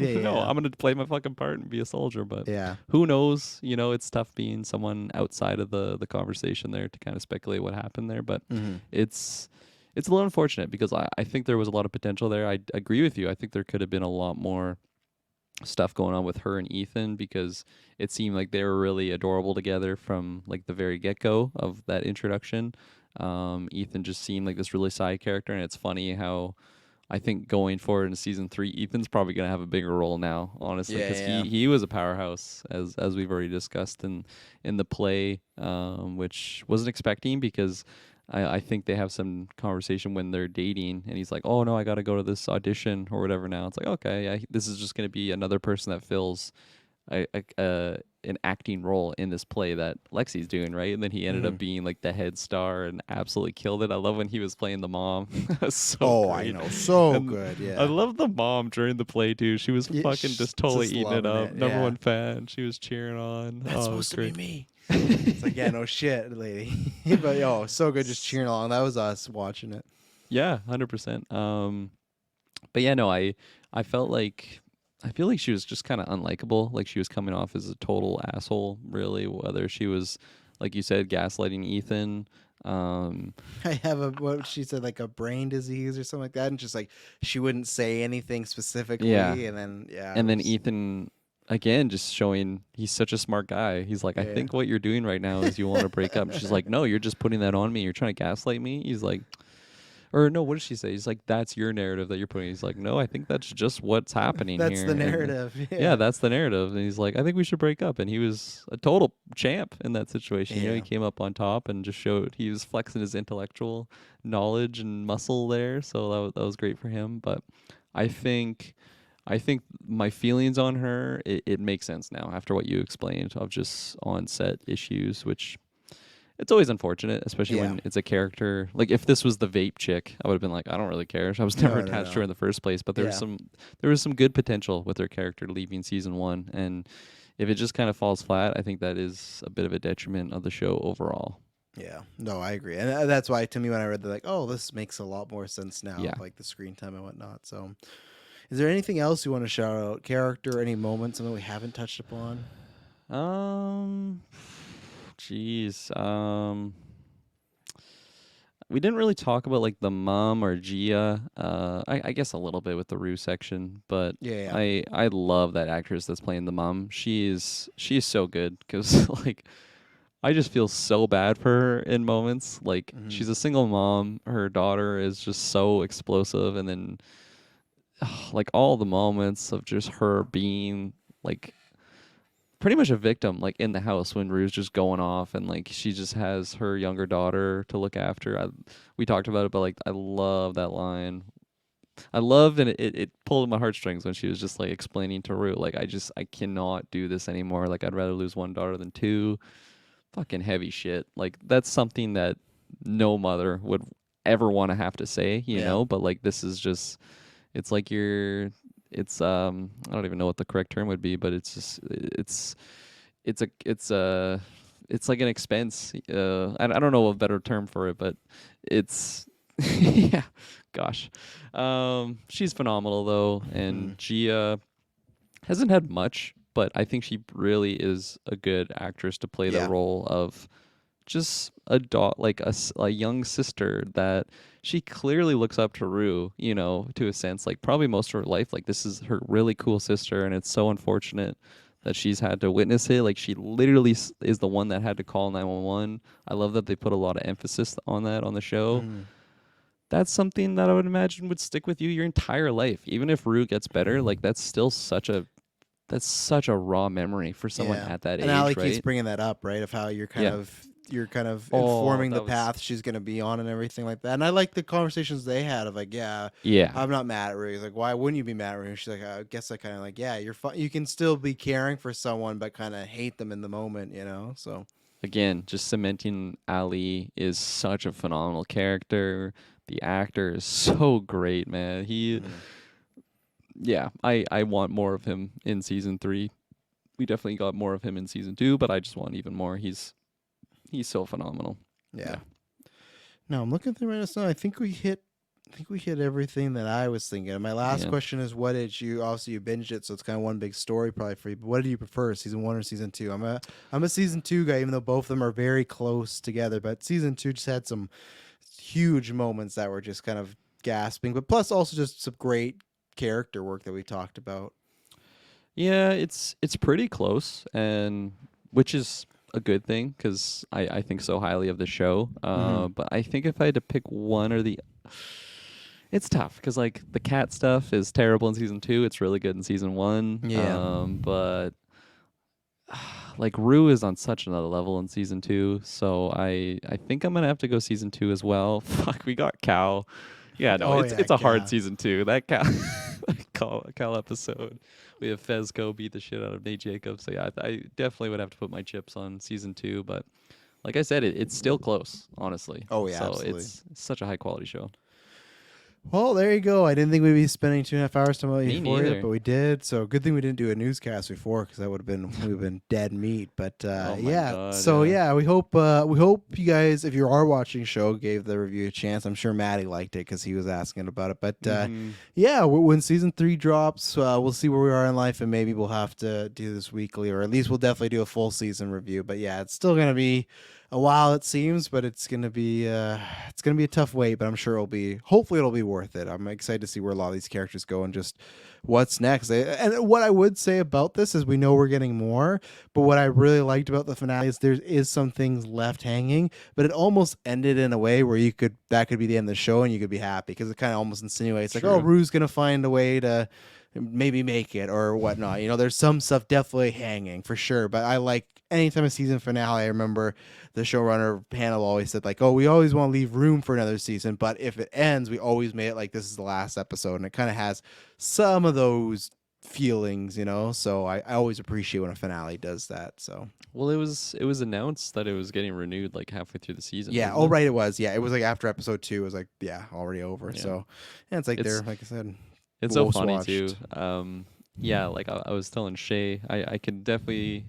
yeah, No, yeah, I'm gonna play my fucking part and be a soldier. But yeah. who knows? It's tough being someone outside of the conversation there to kind of speculate what happened there. But Mm-hmm. it's a little unfortunate because I think there was a lot of potential there. I agree with you. I think there could have been a lot more stuff going on with her and Ethan because it seemed like they were really adorable together from like the very get go of that introduction. Ethan just seemed like this really side character, and it's funny how I think going forward in season 3, Ethan's probably gonna have a bigger role now, honestly, Yeah, because yeah. he was a powerhouse as we've already discussed in the play, which wasn't expecting because I think they have some conversation when they're dating, and he's like, "Oh no, I got to go to this audition or whatever." Now it's like, okay, yeah, this is just gonna be another person that fills an acting role in this play that Lexi's doing, right? And then he ended up being like the head star and absolutely killed it. I love when he was playing the mom. That was so Oh, I great. know, so And good. I Yeah, love the mom during the play too. She was yeah, fucking just totally just eating it loving up. it. Number Yeah, one fan. She was cheering on. that's Oh, it was supposed to be great. me. It's like, yeah, no shit, lady. But yo, so good, just cheering along. That was us watching it. Yeah, 100%. But yeah, no, I felt like I feel like she was just kind of unlikable. Like she was coming off as a total asshole, really. Whether she was, like you said, gaslighting Ethan. Um, I have a what she said, like a brain disease or something like that, and just like she wouldn't say anything yeah, specifically, and then yeah, and it then was Ethan again just showing he's such a smart guy. He's like, I yeah, think what you're doing right now is you want to break up. She's like, no, you're just putting that on me. You're trying to gaslight me. He's like, or no, what did she say? He's like, that's your narrative that you're putting. He's like, no, I think that's just what's happening that's here. the And narrative. yeah, Yeah, that's the narrative. And he's like, I think we should break up. And he was a total champ in that situation. You know, he yeah, came up on top and just showed he was flexing his intellectual knowledge and muscle there. So that was great for him. But I think I think my feelings on her, it makes sense now after what you explained of just on set issues, which it's always unfortunate, especially yeah. when it's a character. Like if this was the vape chick, I would have been like, I don't really care. I was never No, no, attached to her no. in the first place. But Yeah, there was some good potential with her character leaving season one, and if it just kind of falls flat, I think that is a bit of a detriment of the show overall. yeah. No, I agree, and that's why to me when I read that, like, oh, this makes a lot more sense now, Yeah. like the screen time and whatnot. So, is there anything else you want to shout out? Character, any moments, something we haven't touched upon? Um, jeez. We didn't really talk about like the mom or Gia. I guess a little bit with the Rue section, but Yeah, yeah. I love that actress that's playing the mom. She is so good because like I just feel so bad for her in moments. Like Hmm. she's a single mom. Her daughter is just so explosive, and then like all the moments of just her being like pretty much a victim like in the house when Rue's just going off and like she just has her younger daughter to look after. We talked about it, but like I love that line. I loved and it pulled my heartstrings when she was just like explaining to Rue like I cannot do this anymore. Like I'd rather lose one daughter than two. Fucking heavy shit. Like that's something that no mother would ever want to have to say, you Yeah. know, but like this is just it's like you're it's I don't even know what the correct term would be, but it's just it's like an expense. I don't know a better term for it, but it's yeah, gosh. She's phenomenal though, Hmm. and Gia hasn't had much, but I think she really is a good actress to play the Yeah. role of just like a young sister that she clearly looks up to Rue, you know, to a sense, like probably most of her life. Like this is her really cool sister, and it's so unfortunate that she's had to witness it. Like she literally is the one that had to call 911. I love that they put a lot of emphasis on that on the show. Hmm. That's something that I would imagine would stick with you your entire life, even if Rue gets better. Like that's such a raw memory for someone Yeah. at that And age, Ali keeps right? bringing that up, right? Of how Yeah. you're kind of Oh, informing the that was path she's gonna be on and everything like that. And I like the conversations they had of like, yeah, yeah. I'm not mad at Rue. He's like, why wouldn't you be mad at Rue? She's like, I guess I kind of like, yeah, you're fine. You can still be caring for someone, but kind of hate them in the moment, you know? So Again, just cementing Ali is such a phenomenal character. The actor is so great, man. mhm. Yeah, I want more of him in season 3. We definitely got more of him in season 2, but I just want even more. He's so phenomenal. Yeah. Yeah. No, I'm looking through right now. I think we hit everything that I was thinking. And my last Yeah. question is, what did you? Obviously, you binged it, so it's kind of one big story probably for you. But what do you prefer, season one or season two? I'm a season two guy, even though both of them are very close together. But season two just had some huge moments that were just kind of gasping. But plus, also just some great character work that we talked about. Yeah, it's pretty close, and which is a good thing because I think so highly of the show. Mm-hmm. But I think if I had to pick one or the, it's tough because like the cat stuff is terrible in season 2. It's really good in season 1. Yeah. But like Rue is on such another level in season 2, so I think I'm gonna have to go season 2 as well. Fuck, we got Cow. Yeah, no, Oh it's yeah, it's a hard Cal. season 2. That Cow. Cal episode. We have Fezco beat the shit out of Nate Jacobs. So yeah, I definitely would have to put my chips on season 2. But like I said, it's still close, honestly. Oh yeah, so absolutely. it's such a high quality show. Well, there you go. I didn't think we'd be spending 2.5 hours talking about Me Euphoria, neither. but we did. So good thing we didn't do a newscast before, because that would have been dead meat. But Oh my yeah, god. so Yeah. yeah, we hope you guys, if you are watching show, gave the review a chance. I'm sure Maddie liked it because he was asking about it. But yeah, when season 3 drops, we'll see where we are in life, and maybe we'll have to do this weekly, or at least we'll definitely do a full season review. But yeah, it's still gonna be a while, it seems, but it's gonna be a tough wait, but I'm sure hopefully it'll be worth it. I'm excited to see where a lot of these characters go and just what's next. And what I would say about this is we know we're getting more, but what I really liked about the finale is there is some things left hanging, but it almost ended in a way where that could be the end of the show and you could be happy, because it kind of almost insinuates like, oh, True. Rue's gonna find a way to maybe make it or whatnot. There's some stuff definitely hanging for sure, but I like anytime a season finale, I remember the showrunner panel always said like, oh, we always want to leave room for another season, but if it ends, we always made it like this is the last episode. And it kind of has some of those feelings, so I always appreciate when a finale does that. So Well, it was announced that it was getting renewed like halfway through the season. yeah, wasn't it? right, it was. Yeah, it was like after episode 2, it was like, yeah, already over. Yeah. So yeah, it's like It's- they're, like I said, It's so most funny watched. too. Yeah, like I was telling Shay, I could definitely,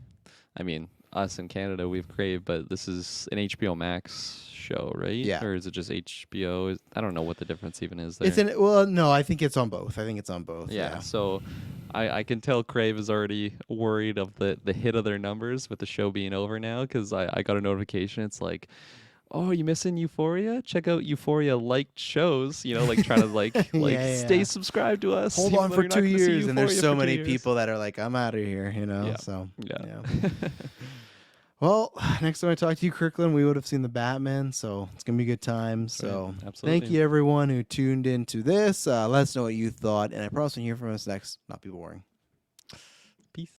I mean, us in Canada we've craved, but this is an HBO Max show, right? Yeah. Or is it just HBO? I don't know what the difference even is there. Well, no, I think it's on both. Yeah, so I can tell Crave is already worried of the hit of their numbers with the show being over now, because I got a notification. It's like, oh, you missing Euphoria? Check out Euphoria liked shows. Like trying to like Yeah. stay subscribed to us. Hold even on though for you're not 2 gonna see years, and there's Euphoria so for 2 many years. people that are like, I'm out of here, Yeah. So Yeah. Well, next time I talk to you, Kirkland, we would have seen the Batman, so it's gonna be a good time. So Absolutely. thank you everyone who tuned into this. Let us know what you thought, and I promise to hear from us next. Not be boring.